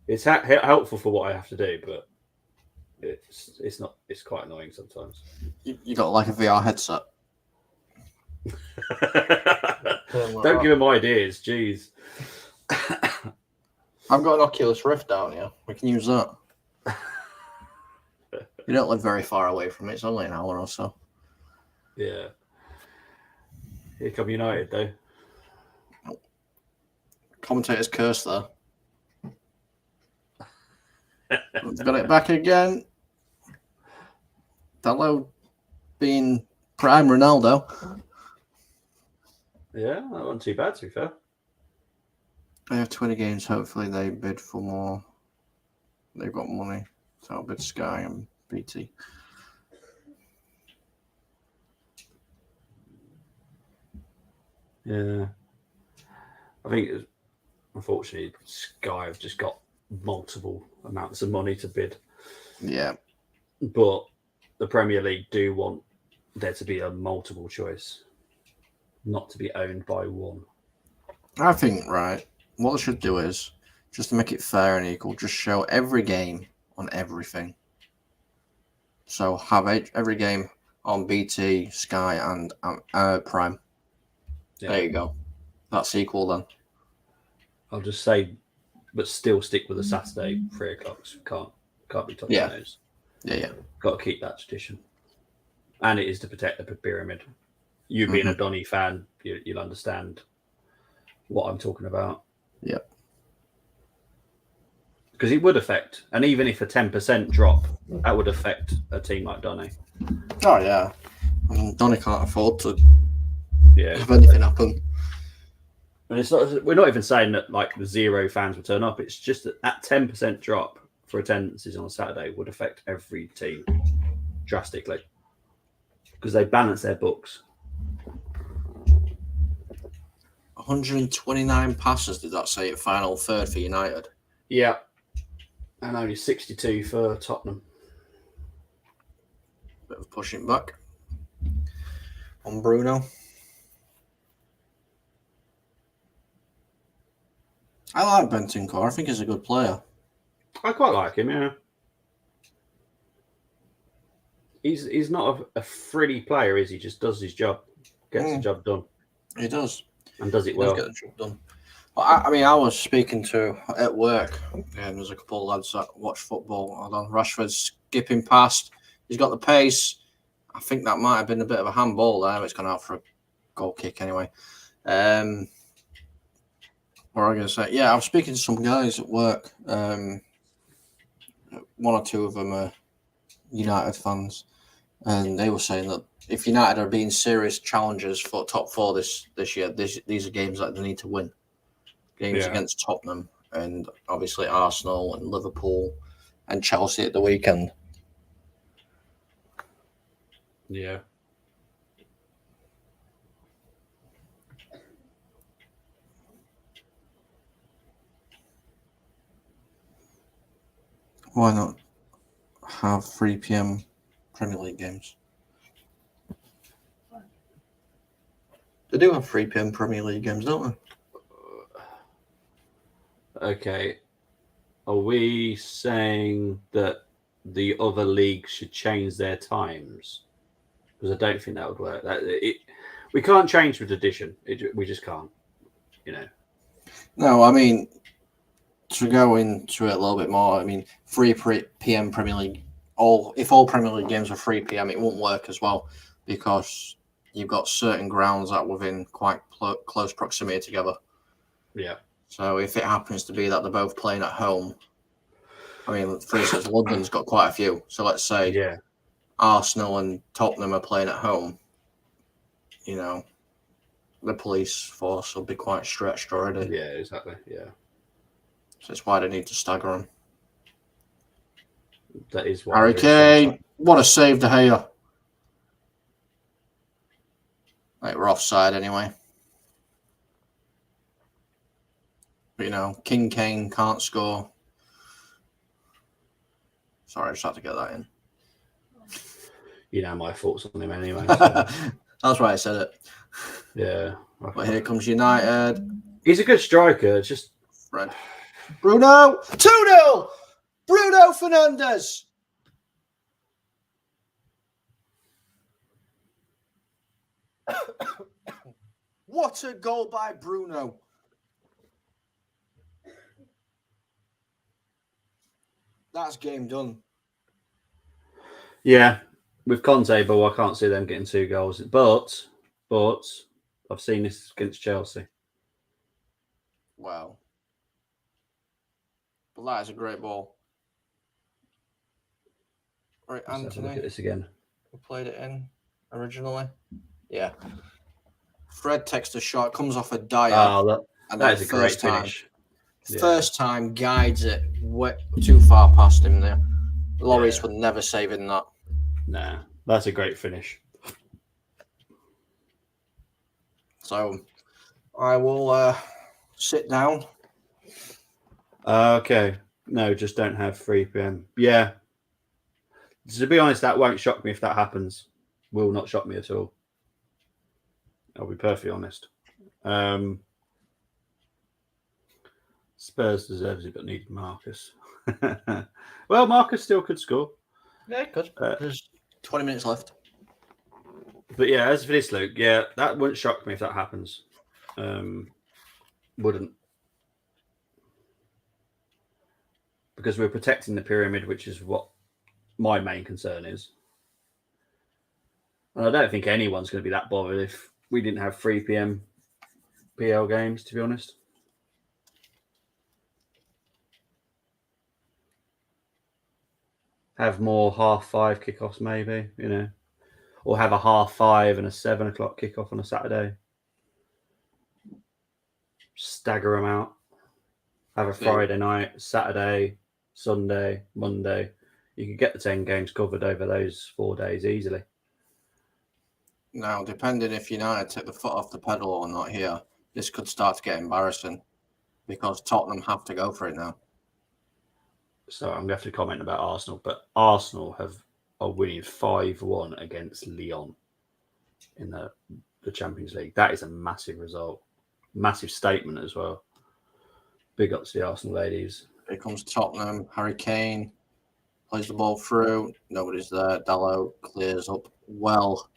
It's helpful for what I have to do, but it's not. It's quite annoying sometimes. You got like a VR headset. Don't give him ideas, jeez. I've got an Oculus Rift down here. We can use that. You don't live very far away from it. It's only an hour or so. Yeah. Here come United, though. Commentator's curse there. We've got it back again. Hello, being prime Ronaldo. Yeah, that wasn't too bad, to be fair. They have 20 games. Hopefully they bid for more. They've got money. So I'll bid Sky and BT. Yeah. I think, unfortunately, Sky have just got multiple amounts of money to bid. Yeah. But the Premier League do want there to be a multiple choice, not to be owned by one. I think, right, what they should do is, just to make it fair and equal, just show every game on everything. So have every game on BT, Sky, and Prime. Yeah. There you go. That's equal then. I'll just say, but still stick with the Saturday 3 o'clocks. Can't be touching those. Yeah. Got to keep that tradition. And it is to protect the pyramid. You being a Donny fan, you'll understand what I'm talking about. Yep. Because it would affect, and even if a 10% drop, that would affect a team like Donny. Oh, yeah. I mean, Donny can't afford to have anything happen. And it's not. We're not even saying that like the 0 fans will turn up. It's just that 10% drop for attendances on a Saturday would affect every team drastically because they balance their books. 129 passes, did that say, at final third for United? Yeah. And only 62 for Tottenham. Bit of pushing back on Bruno. I like Bentancur. I think he's a good player. I quite like him, yeah. He's not a frilly player, is he? Just does his job, gets the job done. He does. And does it well. Get the job done. I mean, I was speaking to at work, and there's a couple of lads that watch football. Hold on, Rashford's skipping past. He's got the pace. I think that might have been a bit of a handball there. It's gone out for a goal kick anyway. What am I going to say? Yeah, I was speaking to some guys at work. One or two of them are United fans, and they were saying that if United are being serious challengers for top 4 this year, these are games that they need to win. Games against Tottenham and obviously Arsenal and Liverpool and Chelsea at the weekend. Yeah. Why not have 3 p.m. Premier League games? They do have 3 p.m. Premier League games, don't they? Okay. Are we saying that the other leagues should change their times? Because I don't think that would work. We can't change with tradition. We just can't, No, I mean, to go into it a little bit more, I mean, 3 p.m. Premier League, if all Premier League games were 3 p.m., it won't work as well. because you've got certain grounds that are within quite close proximity together. Yeah. So if it happens to be that they're both playing at home, I mean, for instance, London's got quite a few. So let's say Arsenal and Tottenham are playing at home. You know, the police force will be quite stretched already. Yeah, exactly. Yeah. So that's why they need to stagger them. That is why. Harry Kane, what a save De Gea. Like, we're offside anyway. But, you know, King Kane can't score. Sorry, I just had to get that in. You know my thoughts on him anyway. So. That's why I said it. Yeah. But here comes United. He's a good striker. It's just Fred. Bruno. 2-0. Bruno Fernandes. What a goal by Bruno. That's game done. Yeah. With Conte, but I can't see them getting 2 goals. But I've seen this against Chelsea. Wow. But that is a great ball. Right, Let's Anthony. look at this again. We played it in originally. Yeah. Fred takes a shot, comes off a Dyer. Oh, that is a great finish. First time guides it way too far past him there. Lloris would never saving that. Nah, that's a great finish. So I will sit down. Okay. No, just don't have 3 p.m. Yeah. To be honest, that won't shock me if that happens. Will not shock me at all. I'll be perfectly honest. Spurs deserves it, but needed Marcus. Well, Marcus still could score. Yeah, good. There's 20 minutes left. But yeah, as for this, Luke, yeah, that wouldn't shock me if that happens. Wouldn't. Because we're protecting the pyramid, which is what my main concern is. And I don't think anyone's going to be that bothered if we didn't have 3 p.m. PL games, to be honest. Have more 5:30 kickoffs, maybe, you know, or have a 5:30 and a 7 o'clock kickoff on a Saturday. Stagger them out. Have a Friday night, Saturday, Sunday, Monday. You could get the 10 games covered over those 4 days easily. Now, depending if United take the foot off the pedal or not here, this could start to get embarrassing because Tottenham have to go for it now. So I'm going to have to comment about Arsenal, but Arsenal are winning 5-1 against Lyon in the Champions League. That is a massive result. Massive statement as well. Big up to the Arsenal ladies. Here comes Tottenham. Harry Kane plays the ball through. Nobody's there. Dalot clears up well.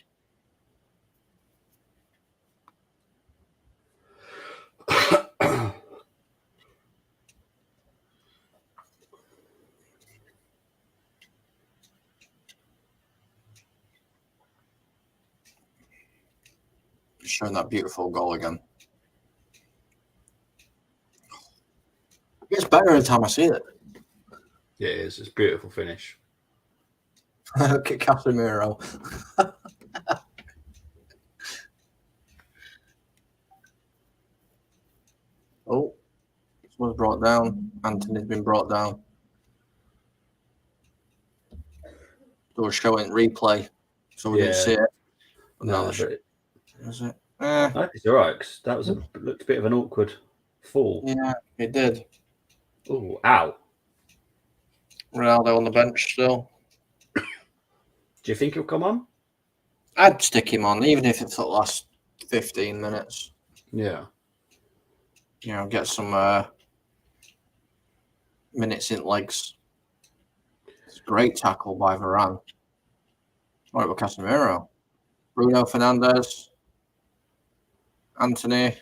Showing that beautiful goal again. It gets better every time I see it. Yeah, it is. It's a beautiful finish. Okay, Casemiro. Oh, someone's brought down. Anthony's been brought down. They were showing replay, so we didn't see it. No, but is it? I think it's all right, 'cause that was looked a bit of an awkward fall. Yeah, it did. Oh, ow. Ronaldo on the bench still. Do you think he'll come on? I'd stick him on, even if it's the last 15 minutes. Yeah. You know, get some minutes in legs. It's a great tackle by Varane. All right, with Casemiro. Bruno Fernandes. Anthony.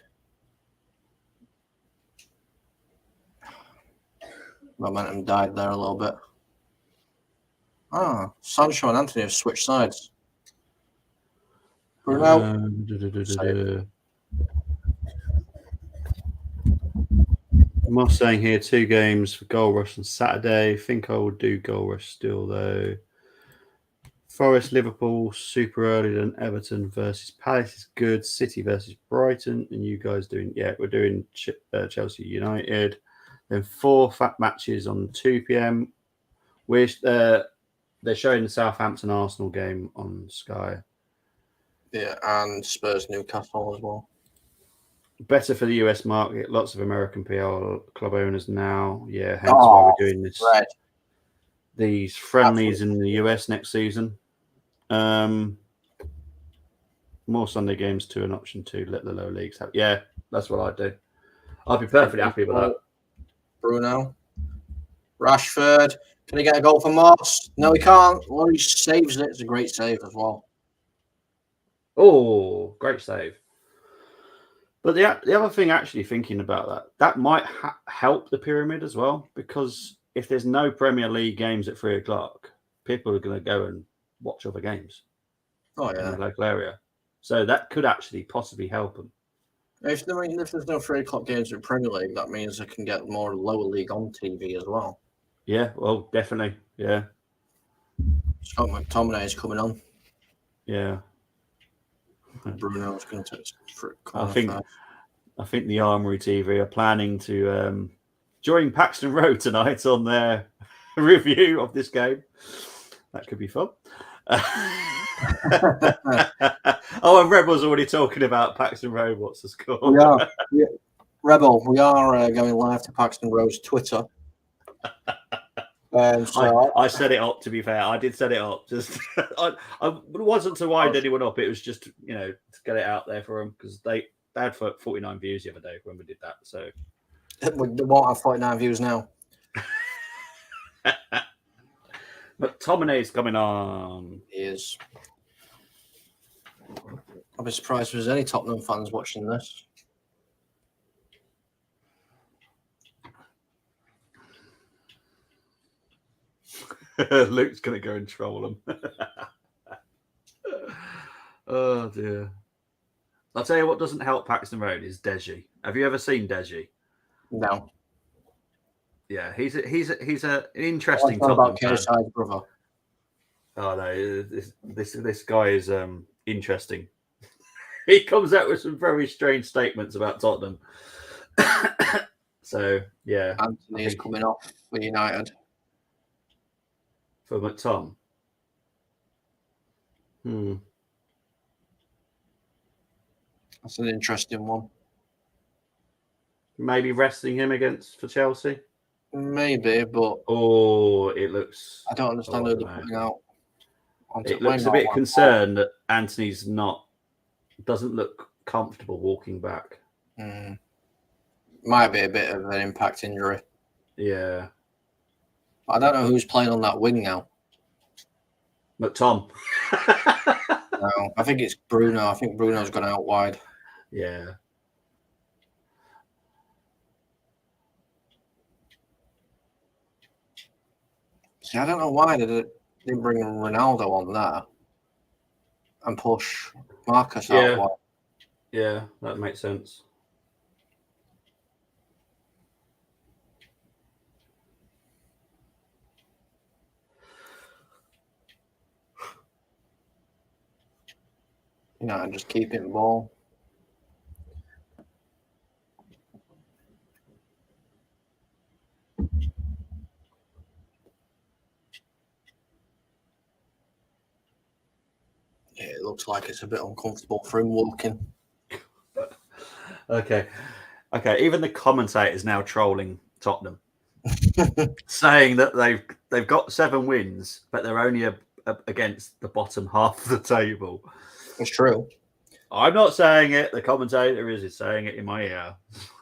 Momentum died there a little bit. Ah, Sancho and Anthony have switched sides. Bruno. Moss saying here 2 games for Goal Rush on Saturday. Think I will do Goal Rush still though. Forest, Liverpool, super early. Then Everton versus Palace is good. City versus Brighton, and you guys doing? Yeah, we're doing Chelsea United. Then 4 fat matches on 2 p.m. They're showing the Southampton Arsenal game on Sky. Yeah, and Spurs Newcastle as well. Better for the US market. Lots of American PL club owners now. Yeah, hence why we're doing this. Right. These friendlies in the US next season. More Sunday games to an option to let the lower leagues have. Yeah, that's what I'd do. I'd be perfectly happy with that. Bruno. Rashford. Can he get a goal for Moss? No, he can't. Well, he saves it. It's a great save as well. Oh, great save. But the other thing, actually thinking about that might help the pyramid as well, because if there's no Premier League games at 3 o'clock, people are going to go and watch other games in the local area. So that could actually possibly help them. If there's no 3 o'clock games in Premier League, that means they can get more lower league on TV as well. Yeah, well, definitely. Yeah. Scott McTominay is coming on. Yeah. Bruno's going to take for I think the Armory TV are planning to join Paxton Road tonight on their review of this game. That could be fun. Oh, and Rebel's already talking about Paxton Road. What's the score? We are. Rebel, we are going live to Paxton Road's Twitter. So I set it up, to be fair. I did set it up. Just I wasn't to wind anyone up. It was just, to get it out there for them, because they had 49 views the other day when we did that. So we won't have 49 views now. But McTominay's coming on. He is. I'll be surprised if there's any Tottenham fans watching this. Luke's going to go and troll him. Oh, dear. I'll tell you what doesn't help Paxton Road is Deji. Have you ever seen Deji? No. Yeah, he's an interesting Tottenham about KSI's brother. Oh no, this guy is interesting. He comes out with some very strange statements about Tottenham. So yeah, Anthony is coming off for United. For McTom. That's an interesting one. Maybe resting him for Chelsea. Maybe, but it looks. I don't understand who they're putting out. It looks a bit concerned that Anthony's doesn't look comfortable walking back. Might be a bit of an impact injury. Yeah. I don't know who's playing on that wing now. McTom. No, I think it's Bruno. I think Bruno's gone out wide. Yeah. See, I don't know why they didn't bring Ronaldo on there and push Marcus out wide. Yeah, that makes sense. And just keep it in ball. Yeah, it looks like it's a bit uncomfortable for him walking. Okay. Even the commentators now trolling Tottenham, saying that they've got 7 wins, but they're only against the bottom half of the table. It's true. I'm not saying it. The commentator is saying it in my ear.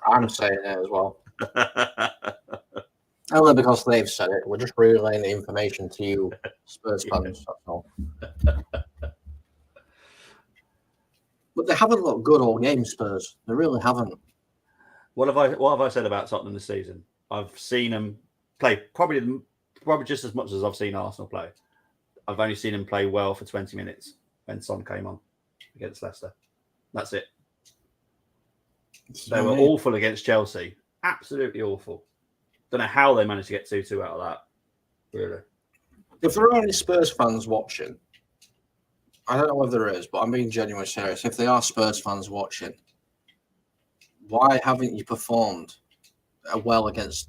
I'm saying it as well. Only because they've said it. We're just relaying the information to you, Spurs fans. That's all. But they haven't looked good all game, Spurs. They really haven't. What have I said about Tottenham this season? I've seen them play probably just as much as I've seen Arsenal play. I've only seen them play well for 20 minutes when Son came on. against Leicester. That's it. They were awful against Chelsea. Absolutely awful. Don't know how they managed to get 2-2 out of that. Really. If there are any Spurs fans watching, I don't know whether there is, but I'm being genuinely serious. If they are Spurs fans watching, why haven't you performed well against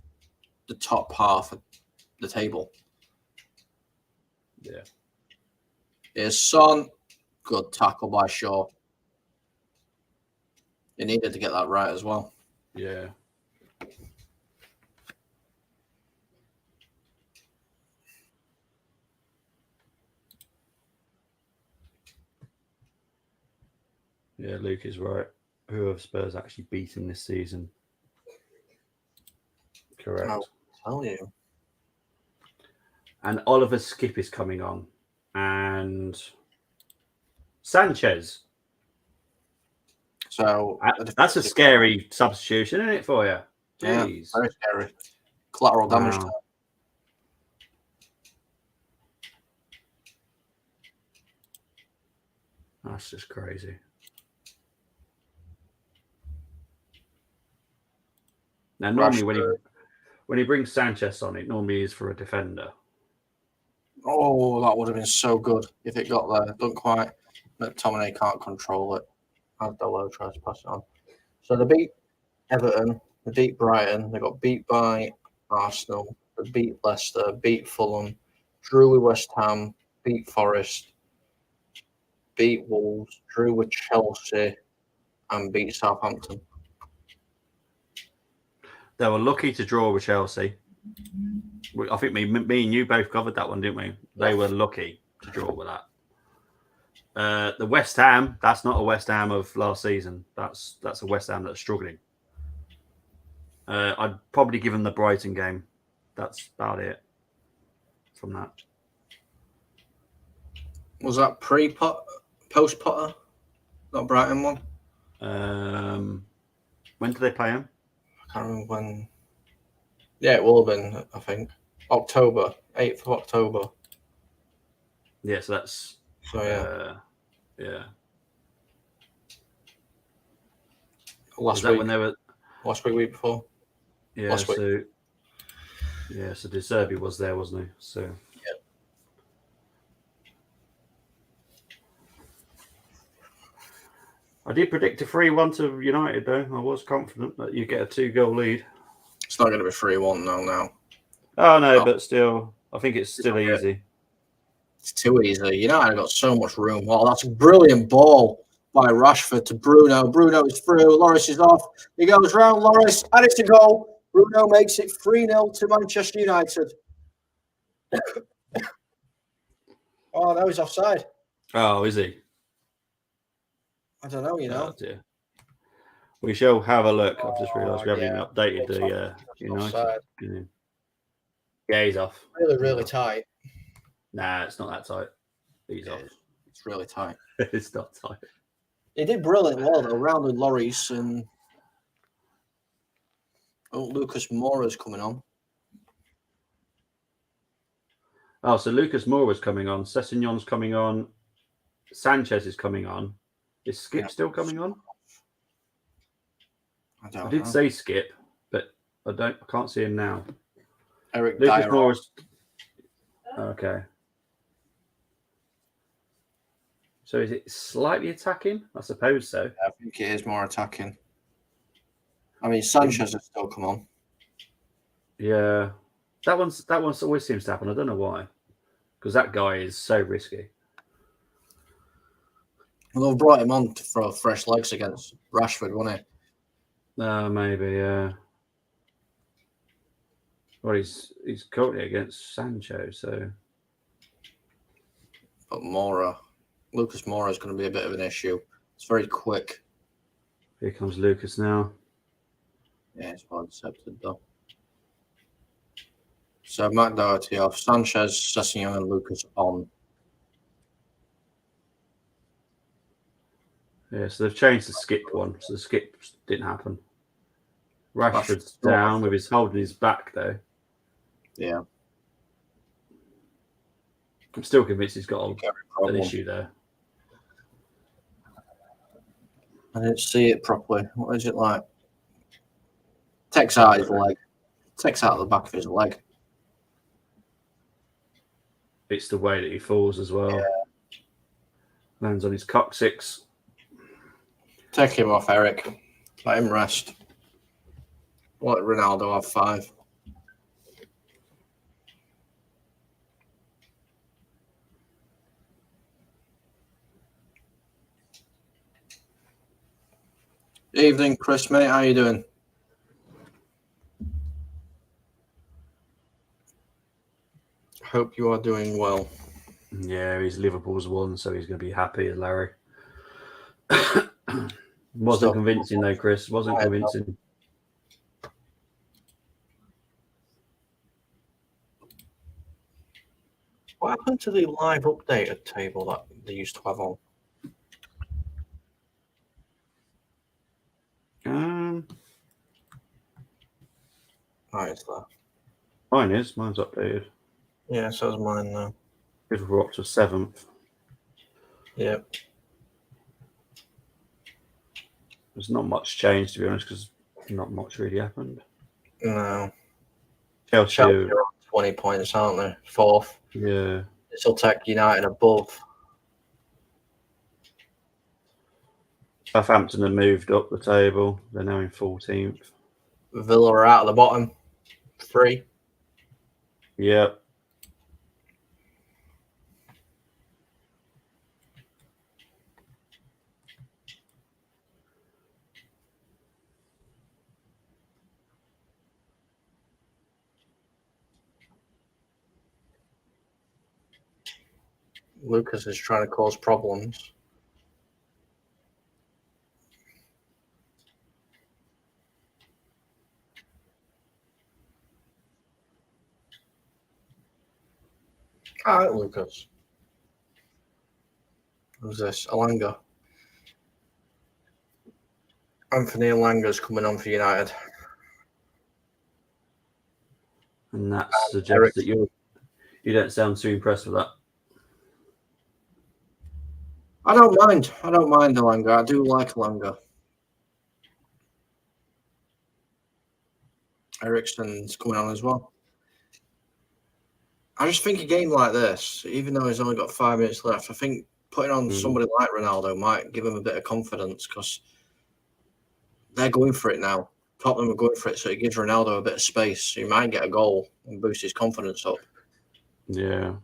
the top half of the table? Yeah. Here's Son. Good tackle by Shaw. He needed to get that right as well. Yeah. Yeah, Luke is right. Who have Spurs actually beaten this season? Correct. I'll tell you. And Oliver Skip is coming on. And Sanchez. So that's a scary substitution, isn't it, for you? Yeah, Jeez. very scary. Collateral damage. Wow. That's just crazy. Now, normally when he brings Sanchez on, it normally is for a defender. Oh, that would have been so good if it got there. Don't quite. McTominay can't control it. Abdallah tries to pass it on. So they beat Everton, they beat Brighton, they got beat by Arsenal, they beat Leicester, beat Fulham, drew with West Ham, beat Forest, beat Wolves, drew with Chelsea, and beat Southampton. They were lucky to draw with Chelsea. I think me and you both covered that one, didn't we? They were lucky to draw with that. The West Ham, that's not a West Ham of last season. That's a West Ham that's struggling. I'd probably give them the Brighton game. That's about it from that. Was that post-Potter? Not Brighton one? When did they play him? I can't remember when. Yeah, it will have been, I think. October. 8th of October. Yeah, so that's... So, yeah. Yeah. Last week. When they were... Last week before? Yeah, last week. So... Yeah, so De Zerbi was there, wasn't he? So... Yeah. I did predict a 3-1 to United, though. I was confident that you get a 2-goal lead. It's not going to be 3-1 now. Oh, no, but still, I think it's still easy. It's too easy. United got so much room. Well, that's a brilliant ball by Rashford to Bruno. Bruno is through. Lloris is off. He goes round Lloris, and it's a goal. Bruno makes it 3-0 to Manchester United. Oh, no, he's offside. Oh, is he? I don't know, Oh, dear. We shall have a look. I've just realised we haven't even updated the United. Yeah, he's off. Really, really tight. Nah, it's not that tight. He's off. It's really tight. It's not tight. He did brilliant well, though, rounded Lloris and... Oh, Lucas Moura's coming on. Oh, so Lucas Moura's coming on. Sessegnon's coming on. Sanchez is coming on. Is Skip still coming on? I did say Skip, but I can't see him now. Eric Lucas Dyer. Moura's... Okay. So is it slightly attacking? I suppose so. I think it is more attacking. I mean, Sanchez has still come on. Yeah. That one's always seems to happen. I don't know why. Because that guy is so risky. Well, they've brought him on to throw fresh legs against Rashford, wasn't it? Maybe, yeah. Well, he's currently against Sancho, so... But Lucas Moura is going to be a bit of an issue. It's very quick. Here comes Lucas now. Yeah, it's well accepted, though. So, Matt Doherty off. Sanchez, Sessegnon and Lucas on. Yeah, so they've changed the Skip one, so the Skip didn't happen. Rashford's down with his holding his back, though. Yeah. I'm still convinced he's got an issue there. I didn't see it properly. What is it like? Takes out his leg. Takes out the back of his leg. It's the way that he falls as well. Yeah. Lands on his coccyx. Take him off, Eric. Let him rest. Let Ronaldo have 5. Evening, Chris, mate. How you doing? Hope you are doing well. Yeah, he's Liverpool's won, so he's going to be happy as Larry. Wasn't convincing though, Chris. Wasn't convincing. What happened to the live updated table that they used to have on? Oh, it's there. Mine is. Mine's updated. Yeah, so is mine now. We're up to 7th. Yep. There's not much change, to be honest, because not much really happened. No. Chelsea are on 20 points, aren't they? 4th. Yeah. This will take United above. Southampton have moved up the table. They're now in 14th. Villa are out at the bottom. 3. Yep. Lucas is trying to cause problems. All right, Lucas. Who's this? Alanga. Anthony Alanga's coming on for United. And that suggests that you don't sound too impressed with that. I don't mind. I don't mind Alanga. I do like Alanga. Eriksen's coming on as well. I just think a game like this, even though he's only got 5 minutes left, I think putting on somebody like Ronaldo might give him a bit of confidence because they're going for it now. Tottenham are going for it, so it gives Ronaldo a bit of space. So he might get a goal and boost his confidence up. Yeah.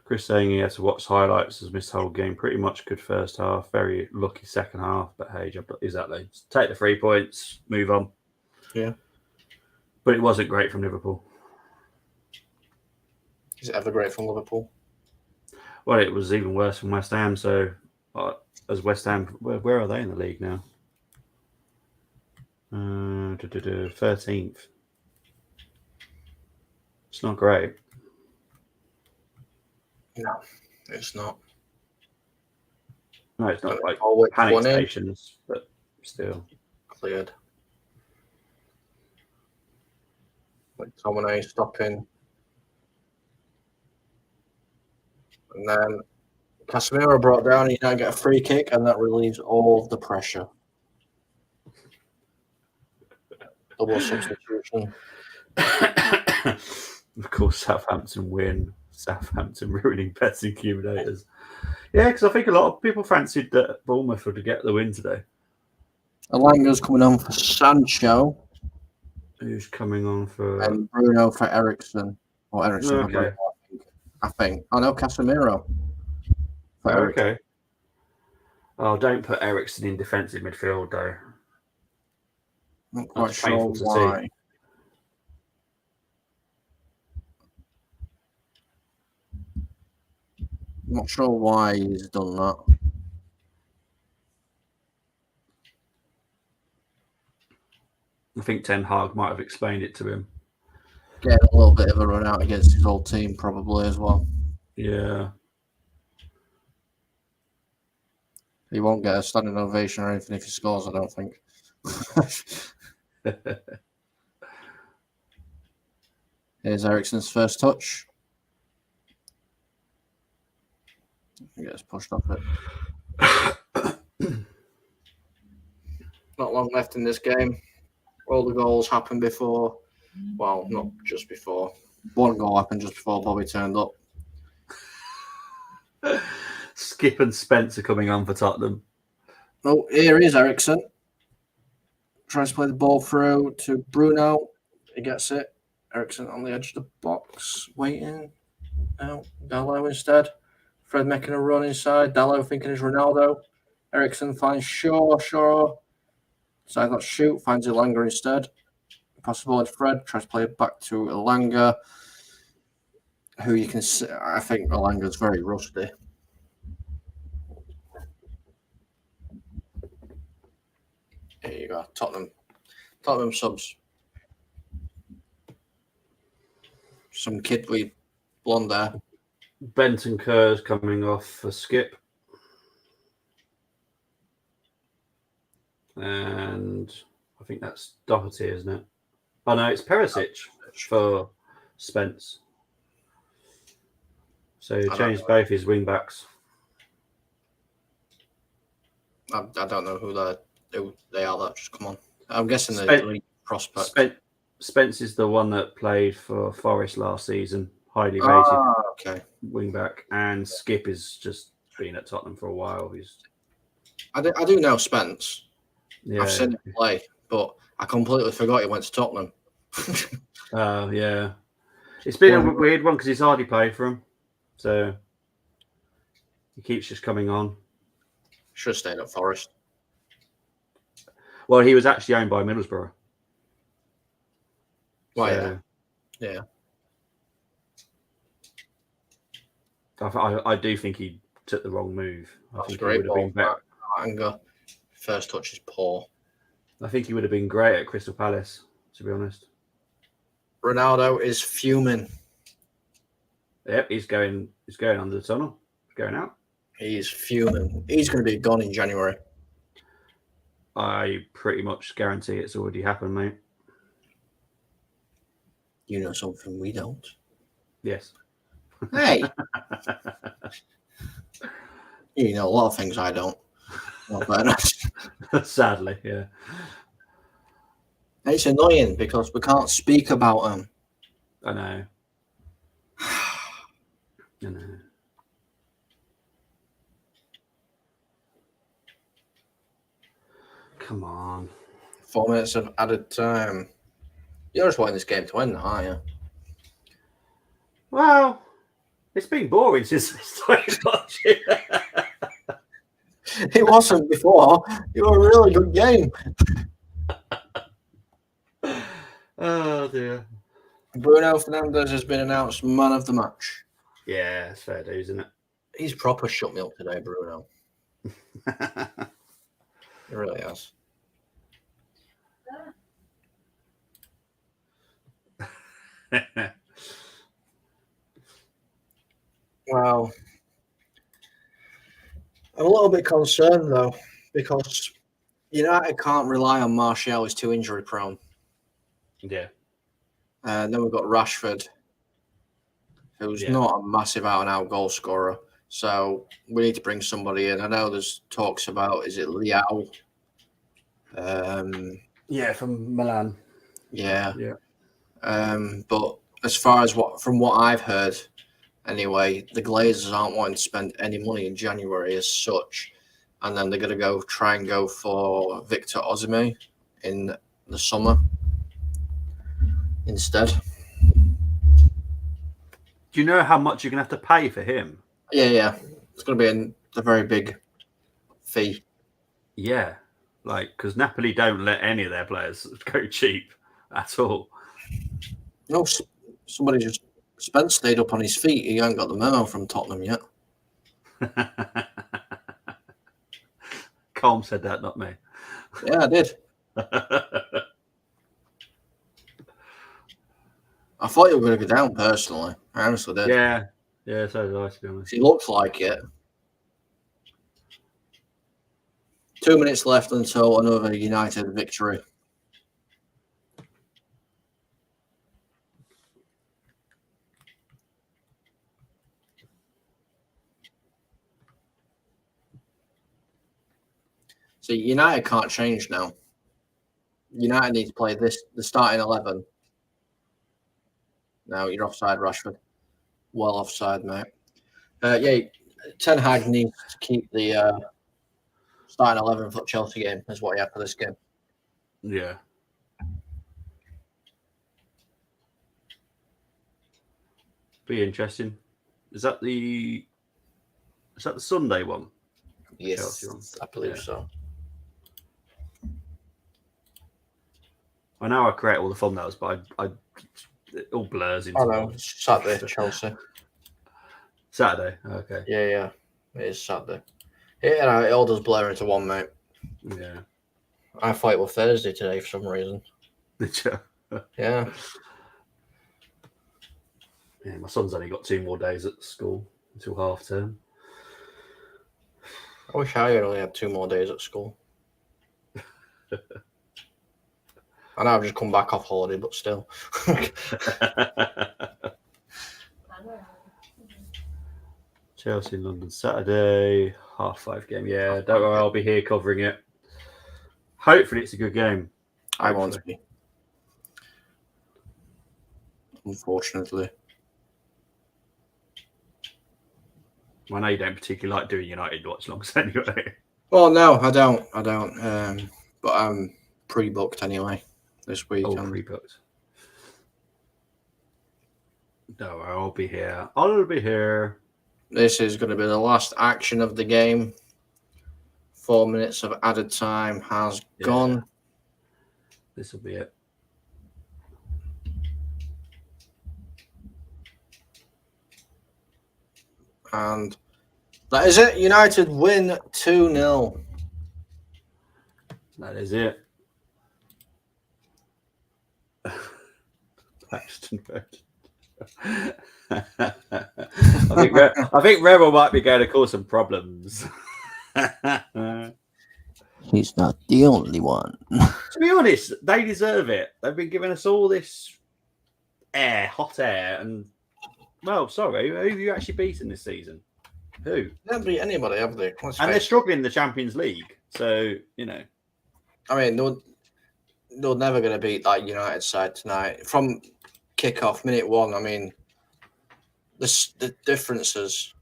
Chris saying he had to watch highlights, has missed the whole game. Pretty much good first half, very lucky second half. But hey, exactly. Take the 3 points, move on. Yeah. But it wasn't great from Liverpool. Is it ever great from Liverpool? Well, it was even worse from West Ham. So, as West Ham, where are they in the league now? 13th. It's not great. No, it's not. No, it's not like Always panic stations, but still. Cleared. McTominay stopping. And then Casemiro brought down, you now get a free kick, and that relieves all of the pressure. Double substitution. Of course, Southampton win. Southampton ruining bets accumulators. Yeah, because I think a lot of people fancied that Bournemouth would get the win today. Alanga's coming on for Sancho. Who's coming on for... And Bruno for Eriksen. Or Eriksen for Bruno, I think. Oh, no, Casemiro. Okay. Oh, don't put Eriksen in defensive midfield, though. Not quite sure why. I'm not sure why he's done that. I think Ten Hag might have explained it to him. Getting a little bit of a run out against his old team, probably, as well. Yeah. He won't get a standing ovation or anything if he scores, I don't think. Here's Eriksen's first touch. He gets pushed off it. Not long left in this game. All the goals happened before. Well, not just before. One goal happened just before Bobby turned up. Skip and Spence are coming on for Tottenham. Oh, here is Ericsson. Tries to play the ball through to Bruno. He gets it. Ericsson on the edge of the box, waiting. No, Dalot instead. Fred making a run inside. Dalot thinking it's Ronaldo. Ericsson finds Shaw. Decides not to shoot. Finds Elanga instead. Passes the ball to Fred. Tries to play it back to Elanga, who you can see. I think Elanga's very rusty. Here you go. Tottenham subs. Some kid with blonde hair. Benton Kerr's coming off for Skip. And I think that's Doherty, isn't it? Oh, no, it's Perisic for Spence. So he changed both his wing backs. I don't know who they are. That just come on. I'm guessing they're prospect. Spence is the one that played for Forest last season. Highly rated wing back. And Skip has just been at Tottenham for a while. I do know Spence. Yeah. I've seen him play, but I completely forgot he went to Tottenham. Yeah. It's been a weird one because he's hardly played for him. So he keeps just coming on. Should have stayed at Forest. Well, he was actually owned by Middlesbrough. Well, yeah. I do think he took the wrong move. That's great. He would have been better. Anger. First touch is poor. I think he would have been great at Crystal Palace, to be honest. Ronaldo is fuming. Yep, he's going under the tunnel. He's going out. He's fuming. He's going to be gone in January. I pretty much guarantee it's already happened, mate. You know something we don't. Yes. Hey. You know a lot of things I don't. Sadly, yeah. It's annoying because we can't speak about them. I know. I know. Come on. 4 minutes of added time. You're just wanting this game to end, aren't you? Well, it's been boring since we started watching. It wasn't before. It was a really good game. Oh, dear. Bruno Fernandes has been announced man of the match. Yeah, it's fair dues, isn't it? He's proper shut me up today, Bruno. He really has. Wow. I'm a little bit concerned, though, because United can't rely on Martial. He's too injury prone. Yeah. Then we've got Rashford, who's not a massive out-and-out goal scorer. So we need to bring somebody in. I know there's talks about, is it LIVWHU? Yeah, from Milan. Yeah. Yeah. But as far as from what I've heard, anyway, the Glazers aren't wanting to spend any money in January as such. And then they're going to try and go for Victor Osimhen in the summer instead. Do you know how much you're going to have to pay for him? Yeah. It's going to be a very big fee. Yeah. Because Napoli don't let any of their players go cheap at all. No, somebody just Spence stayed up on his feet. He hasn't got the memo from Tottenham yet. Colm said that, not me. Yeah, I did. I thought you were going to go down personally. I honestly did. Yeah, so did I, to be honest. He looks like it. 2 minutes left until another United victory. So United can't change now. United need to play the starting 11. No, you're offside, Rashford. Well offside, mate. Yeah, Ten Hag needs to keep the starting 11 for the Chelsea game, is what he had for this game. Yeah. Be interesting. Is that the Sunday one? Yes, I believe so. I know I create all the thumbnails, but it all blurs into. I know. Saturday, Chelsea. Saturday. Okay. Yeah. It is Saturday. Yeah, it all does blur into one, mate. Yeah. I thought it was Thursday today for some reason. Yeah. Yeah, my son's only got 2 more days at school until half term. I wish I only had 2 more days at school. I know I've just come back off holiday, but still. Chelsea in London Saturday, 5:30 game. Yeah, don't worry, I'll be here covering it. Hopefully it's a good game. I want to be. Unfortunately. I know you don't particularly like doing United watch-alongs anyway. Well, no, I don't. But I'm pre-booked anyway this week. Oh, pre-booked. No, I'll be here. I'll be here. This is going to be the last action of the game. 4 minutes of added time has gone. This will be it. And that is it. United win 2-0. That is it. Paxton Road. I think Rebel might be going to cause some problems. He's not the only one. To be honest, they deserve it. They've been giving us all this hot air, and well, sorry, who have you actually beaten this season? Who? They haven't beat anybody, have they? They're struggling in the Champions League, so you know. I mean, they're never going to beat that United side tonight. From kick-off, minute 1, I mean, the differences.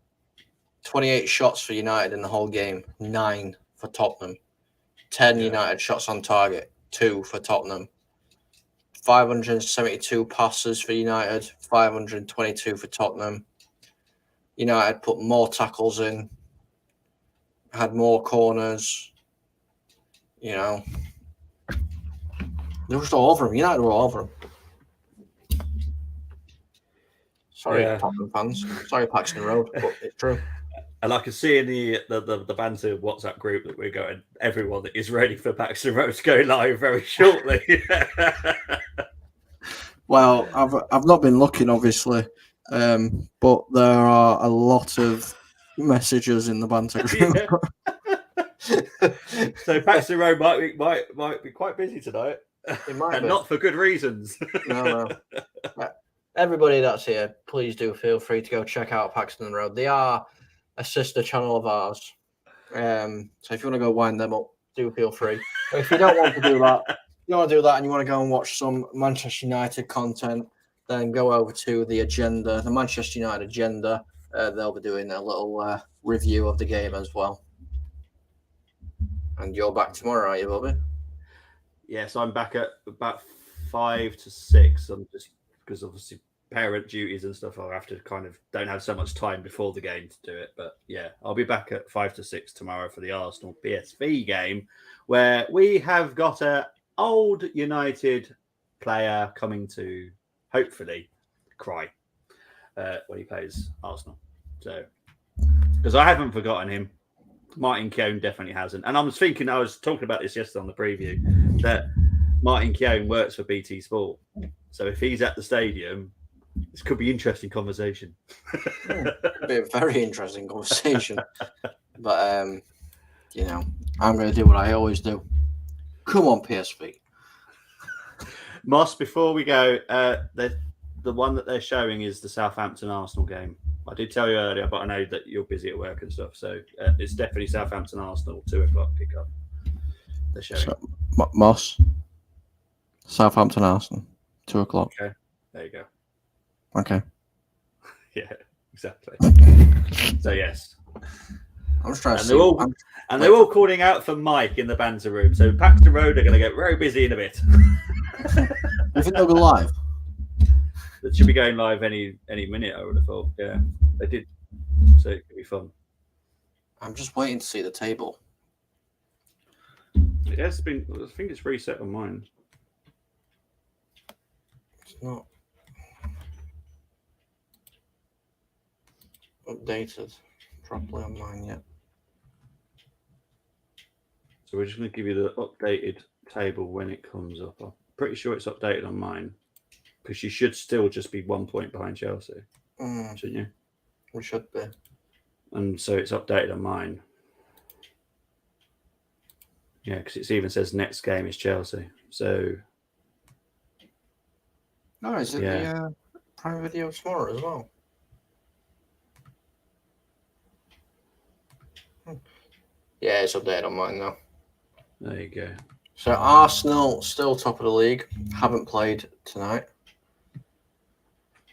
28 shots for United in the whole game, 9 for Tottenham. 10 United shots on target, 2 for Tottenham. 572 passes for United, 522 for Tottenham. United put more tackles in, had more corners. You know, they were just all over them. United were all over them. Sorry, Tottenham fans. Sorry, Paxton Road, but it's true. And I can see in the banter WhatsApp group that we're going, everyone that is ready for Paxton Road to go live very shortly. Well, I've not been looking, obviously, but there are a lot of messages in the banter group. So Paxton Road might be quite busy tonight. It might be. Not for good reasons. No. Everybody that's here, please do feel free to go check out Paxton Road. They are a sister channel of ours. So if you want to go wind them up, do feel free. But if you don't want to do that, and you want to go and watch some Manchester United content, then go over to the agenda, the Manchester United agenda. They'll be doing a little review of the game as well. And you're back tomorrow, are you, Bobby? Yes, I'm back at about 5 to 6. I'm just because obviously parent duties and stuff. I have to don't have so much time before the game to do it. But yeah, I'll be back at 5 to 6 tomorrow for the Arsenal PSV game, where we have got a old United player coming to hopefully cry when he plays Arsenal. So because I haven't forgotten him. Martin Keown definitely hasn't. And I was talking about this yesterday on the preview, that Martin Keown works for BT Sport. So if he's at the stadium, this could be interesting conversation. Could be a very interesting conversation. But, I'm going to do what I always do. Come on, PSV. Moss, before we go, the one that they're showing is the Southampton Arsenal game. I did tell you earlier, but I know that you're busy at work and stuff. So it's definitely Southampton Arsenal, 2 o'clock kickoff. They're showing. So, Moss, Southampton, Arsenal, 2 o'clock. Okay, there you go. Okay. Yeah, exactly. So yes, I'm just trying to see. They're all calling out for Mike in the banter room. So Paxton Road are going to get very busy in a bit. You think they'll go live? That should be going live any minute, I would have thought. Yeah, they did. So it could be fun. I'm just waiting to see the table. It has been. I think it's reset on mine. It's not updated properly on mine yet. So we're just going to give you the updated table when it comes up. I'm pretty sure it's updated on mine because you should still just be 1 point behind Chelsea, shouldn't you? We should be. And so it's updated on mine. Yeah, because it even says next game is Chelsea. So. No, is it the Prime Video tomorrow as well? Yeah, it's updated on mine now. There you go. So Arsenal still top of the league. Haven't played tonight.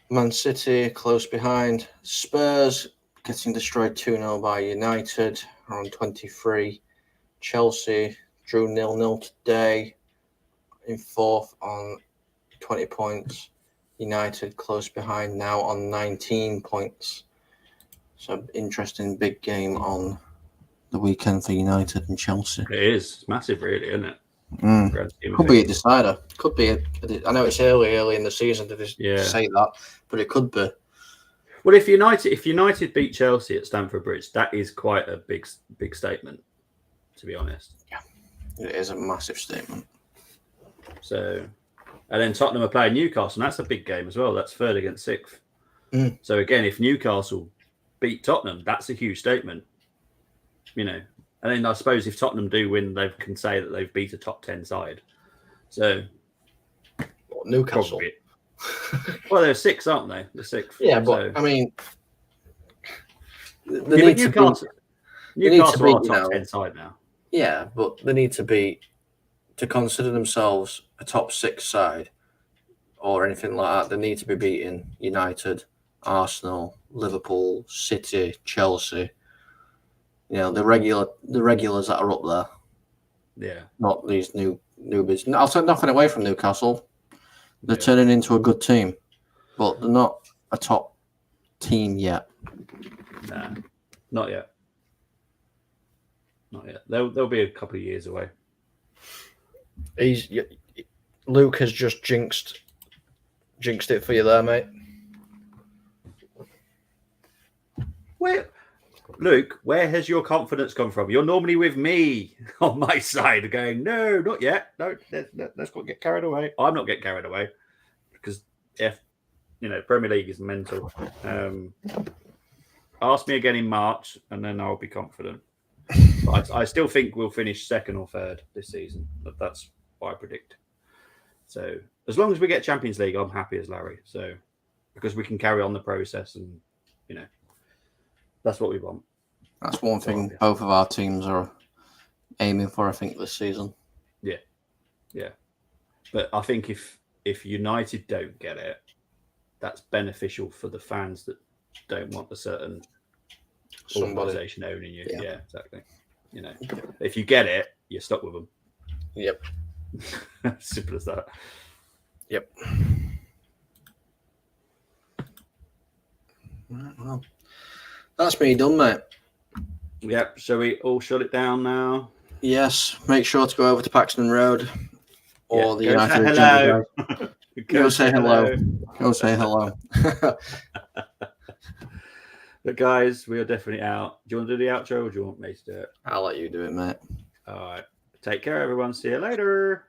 Man City close behind. Spurs getting destroyed 2-0 by United on 23. Chelsea drew 0-0 today in 4th on 20 points. United close behind now on 19 points. So interesting big game on the weekend for United and Chelsea. It is. It's massive, really, isn't it? Could be a decider. Could be. I know it's early in the season to say that, but it could be. Well, if United beat Chelsea at Stamford Bridge, that is quite a big statement, to be honest. Yeah, it is a massive statement. So, and then Tottenham are playing Newcastle, and that's a big game as well. That's 3rd against 6th. So again, if Newcastle beat Tottenham, that's a huge statement. You know, and then I suppose if Tottenham do win, they can say that they've beat a top 10 side. So, Newcastle. Well, they're 6th, aren't they? The 6th. Yeah, but I mean, Newcastle are a top 10 side now. Yeah, but they need to consider themselves a top 6 side or anything like that. They need to be beating United, Arsenal, Liverpool, City, Chelsea. You know, the regulars that are up there. Yeah. Not these newbies. I'll take nothing away from Newcastle. They're turning into a good team, but they're not a top team yet. Nah, not yet. Not yet. They'll be a couple of years away. Luke has just jinxed it for you there, mate. Luke, where has your confidence come from? You're normally with me on my side going, no, not yet. No, let's not get carried away. I'm not getting carried away because Premier League is mental. Ask me again in March and then I'll be confident. But I still think we'll finish 2nd or 3rd this season. That's what I predict. So as long as we get Champions League, I'm happy as Larry. So because we can carry on the process and, that's what we want. That's one thing both of our teams are aiming for, I think, this season. Yeah. But I think if United don't get it, that's beneficial for the fans that don't want a certain organisation owning you. Yeah, exactly. If you get it, you're stuck with them. Yep. Simple as that. Yep. Well, that's me done, mate. Yep. Shall we all shut it down now? Yes. Make sure to go over to Paxton Road or the United Hello. Go say hello. Go say hello. But guys, we are definitely out. Do you want to do the outro or do you want me to do it? I'll let you do it, mate. All right. Take care, everyone. See you later.